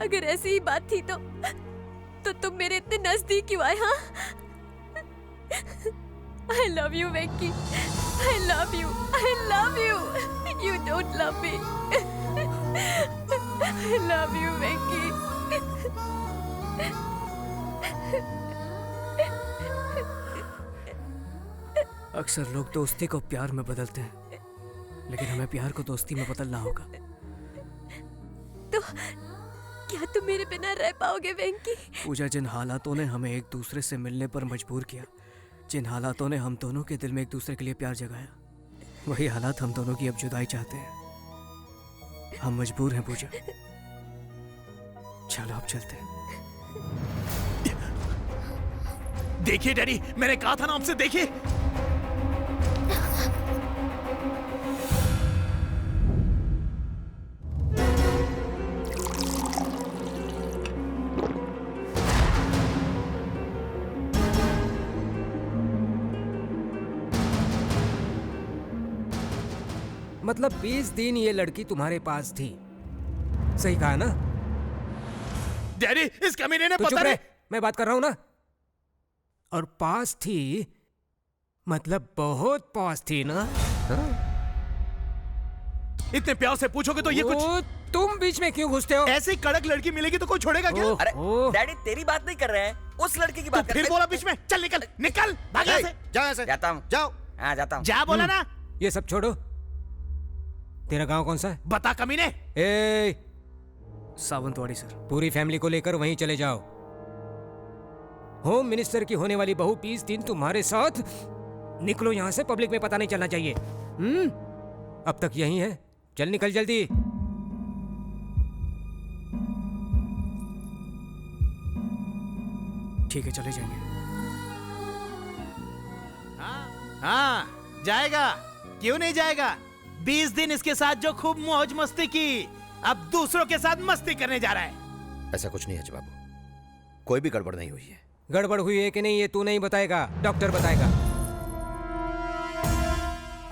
अगर ऐसी ही बात थी तो तुम मेरे इतने नजदीक क्यों आए? हाँ, I love you, Venki. I love you. I love you. You don't love me. I love you, Venki.
अक्सर लोग दोस्ती को प्यार में बदलते हैं, लेकिन हमें प्यार को दोस्ती में बदलना होगा।
तो क्या तुम मेरे बिना रह पाओगे वेंकी?
पूजा, जिन हालातों ने हमें एक दूसरे से मिलने पर मजबूर किया, जिन हालातों ने हम दोनों के दिल में एक दूसरे के लिए प्यार जगाया, वही हालात हम दोनों की अब जुदाई चाहते हैं। हम मजबूर हैं पूजा। चलो अब चलते हैं।
देखिए डैडी, मैंने कहा था ना आपसे, देखिए।
मतलब 20 दिन ये लड़की तुम्हारे पास थी, सही कहा ना?
डैडी, इस कमीने ने
तो
पता नहीं।
मैं बात कर रहा हूं ना। और पास थी मतलब बहुत पास थी ना? हाँ?
इतने प्यार से पूछोगे तो ये कुछ।
तुम बीच में क्यों घुसते हो?
ऐसी कड़क लड़की मिलेगी तो कोई छोड़ेगा क्या?
अरे डैडी, तेरी बात नहीं कर रहे हैं, उस लड़की की बात कर रहे हैं।
फिर बोला बीच में। चल निकल निकल, भाग यहाँ से।
जाओ यहाँ से।
जाता हूँ।
जाओ।
हाँ जाता हूँ।
जा बोला ना।
ये सब छोड़ो, तेरा गांव कौन सा है?
बता कमीने।
ए, सावंतवाड़ी सर। पूरी फैमिली को लेकर वहीं चले जाओ। होम मिनिस्टर की होने वाली बहू 20 दिन तुम्हारे साथ। निकलो यहाँ से, पब्लिक में पता नहीं चलना चाहिए। अब तक यहीं है, चल निकल जल्दी। ठीक है, चले जाएंगे।
हाँ जाएगा, क्यों नहीं जाएगा? 20 दिन इसके साथ जो खूब मौज मस्ती की, अब दूसरों के साथ मस्ती करने जा रहा है।
ऐसा कुछ नहीं है बाबू, कोई भी गड़बड़ नहीं हुई है।
गड़बड़ हुई है कि नहीं ये तू नहीं बताएगा, डॉक्टर बताएगा।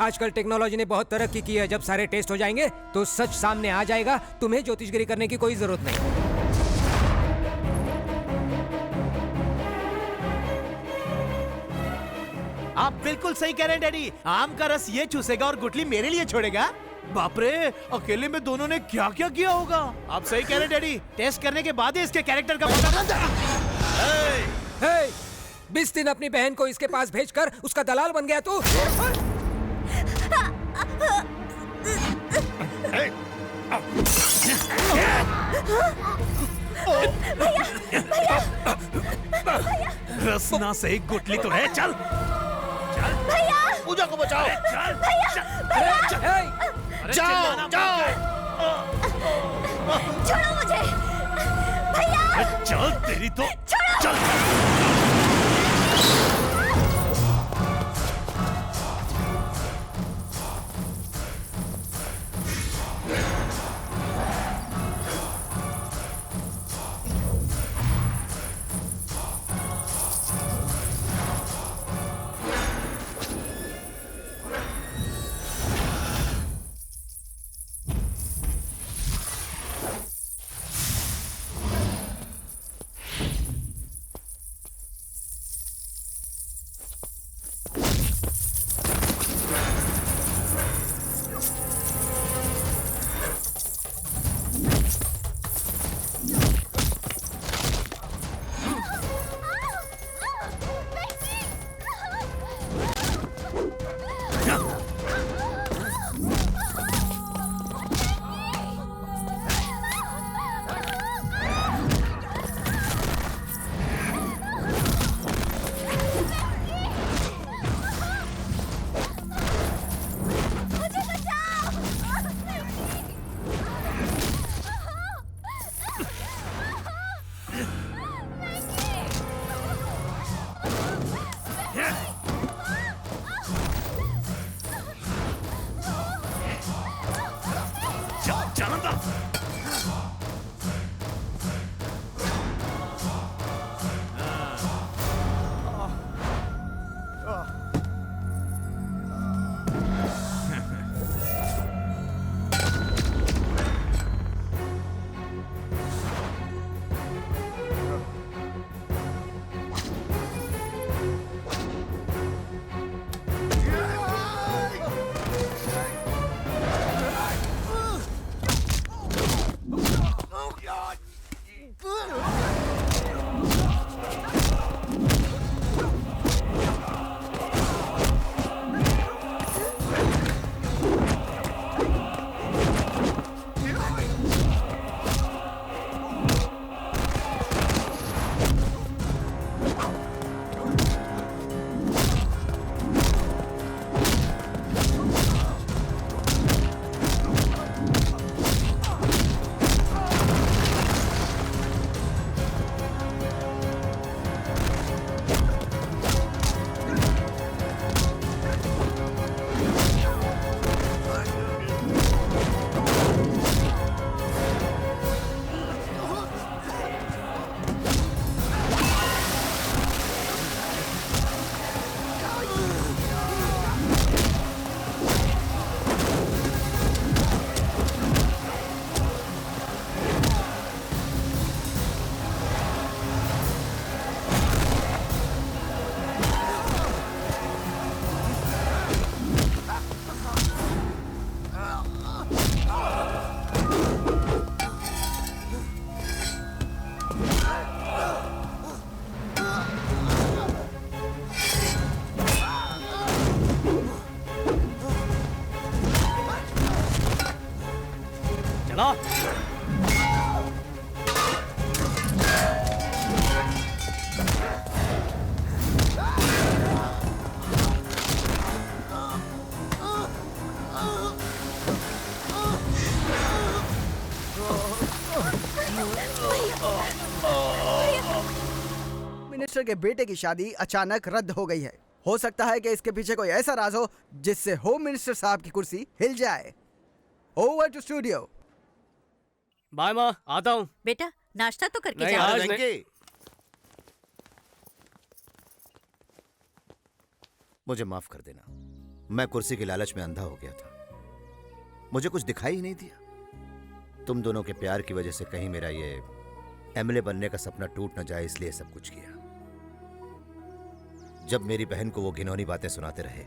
आजकल टेक्नोलॉजी ने बहुत तरक्की की है, जब सारे टेस्ट हो जाएंगे तो सच सामने आ जाएगा। तुम्हें ज्योतिषगिरी करने की कोई जरूरत नहीं।
आप बिल्कुल सही कह रहे हैं डैडी। आम का रस ये चूसेगा और गुठली मेरे लिए छोड़ेगा। बाप रे, अकेले में दोनों ने क्या क्या किया होगा। आप सही कह रहे डैडी, टेस्ट करने के बाद ही इसके कैरेक्टर का पता चलता है।
20 दिन अपनी बहन को इसके पास भेजकर उसका दलाल बन गया तू।
रसना से एक गुटली तो है। चल
भैया, पूजा को बचाओ।
जाओ जाओ,
छोड़ो मुझे भैया।
चल तेरी तो चल।
मिनिस्टर के बेटे की शादी अचानक रद्द हो गई है। हो सकता है कि इसके पीछे कोई ऐसा राज हो जिससे होम मिनिस्टर साहब की कुर्सी हिल जाए। Over to studio.
बाय माँ, आता हूँ।
बेटा नाश्ता तो करके
नहीं,
जा।
आज नहीं।
मुझे माफ कर देना, मैं कुर्सी के लालच में अंधा हो गया था। मुझे कुछ दिखाई ही नहीं दिया। तुम दोनों के प्यार की वजह से कहीं मेरा ये एमएलए बनने का सपना टूट न जाए, इसलिए सब कुछ किया। जब मेरी बहन को वो घिनौनी बातें सुनाते रहे,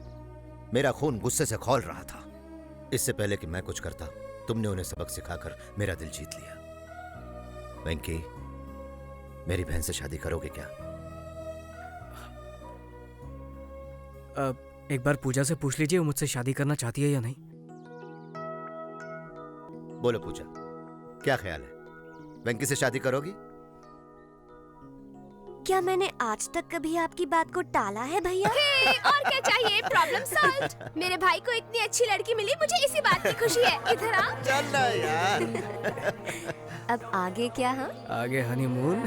मेरा खून गुस्से से खौल रहा था। इससे पहले कि मैं कुछ करता, तुमने उन्हें सबक सिखाकर मेरा दिल जीत लिया। वेंकी, मेरी बहन से शादी करोगे क्या?
एक बार पूजा से पूछ लीजिए वो मुझसे शादी करना चाहती है या नहीं।
बोलो पूजा, क्या ख्याल है? वेंकी से शादी करोगी?
क्या मैंने आज तक कभी आपकी बात को टाला है भैया?
और क्या चाहिए? Problem solved. मेरे भाई को इतनी अच्छी लड़की मिली, मुझे इसी बात की खुशी है। इधर आ।
चल ना यार।
अब आगे क्या? हाँ,
आगे हनीमून।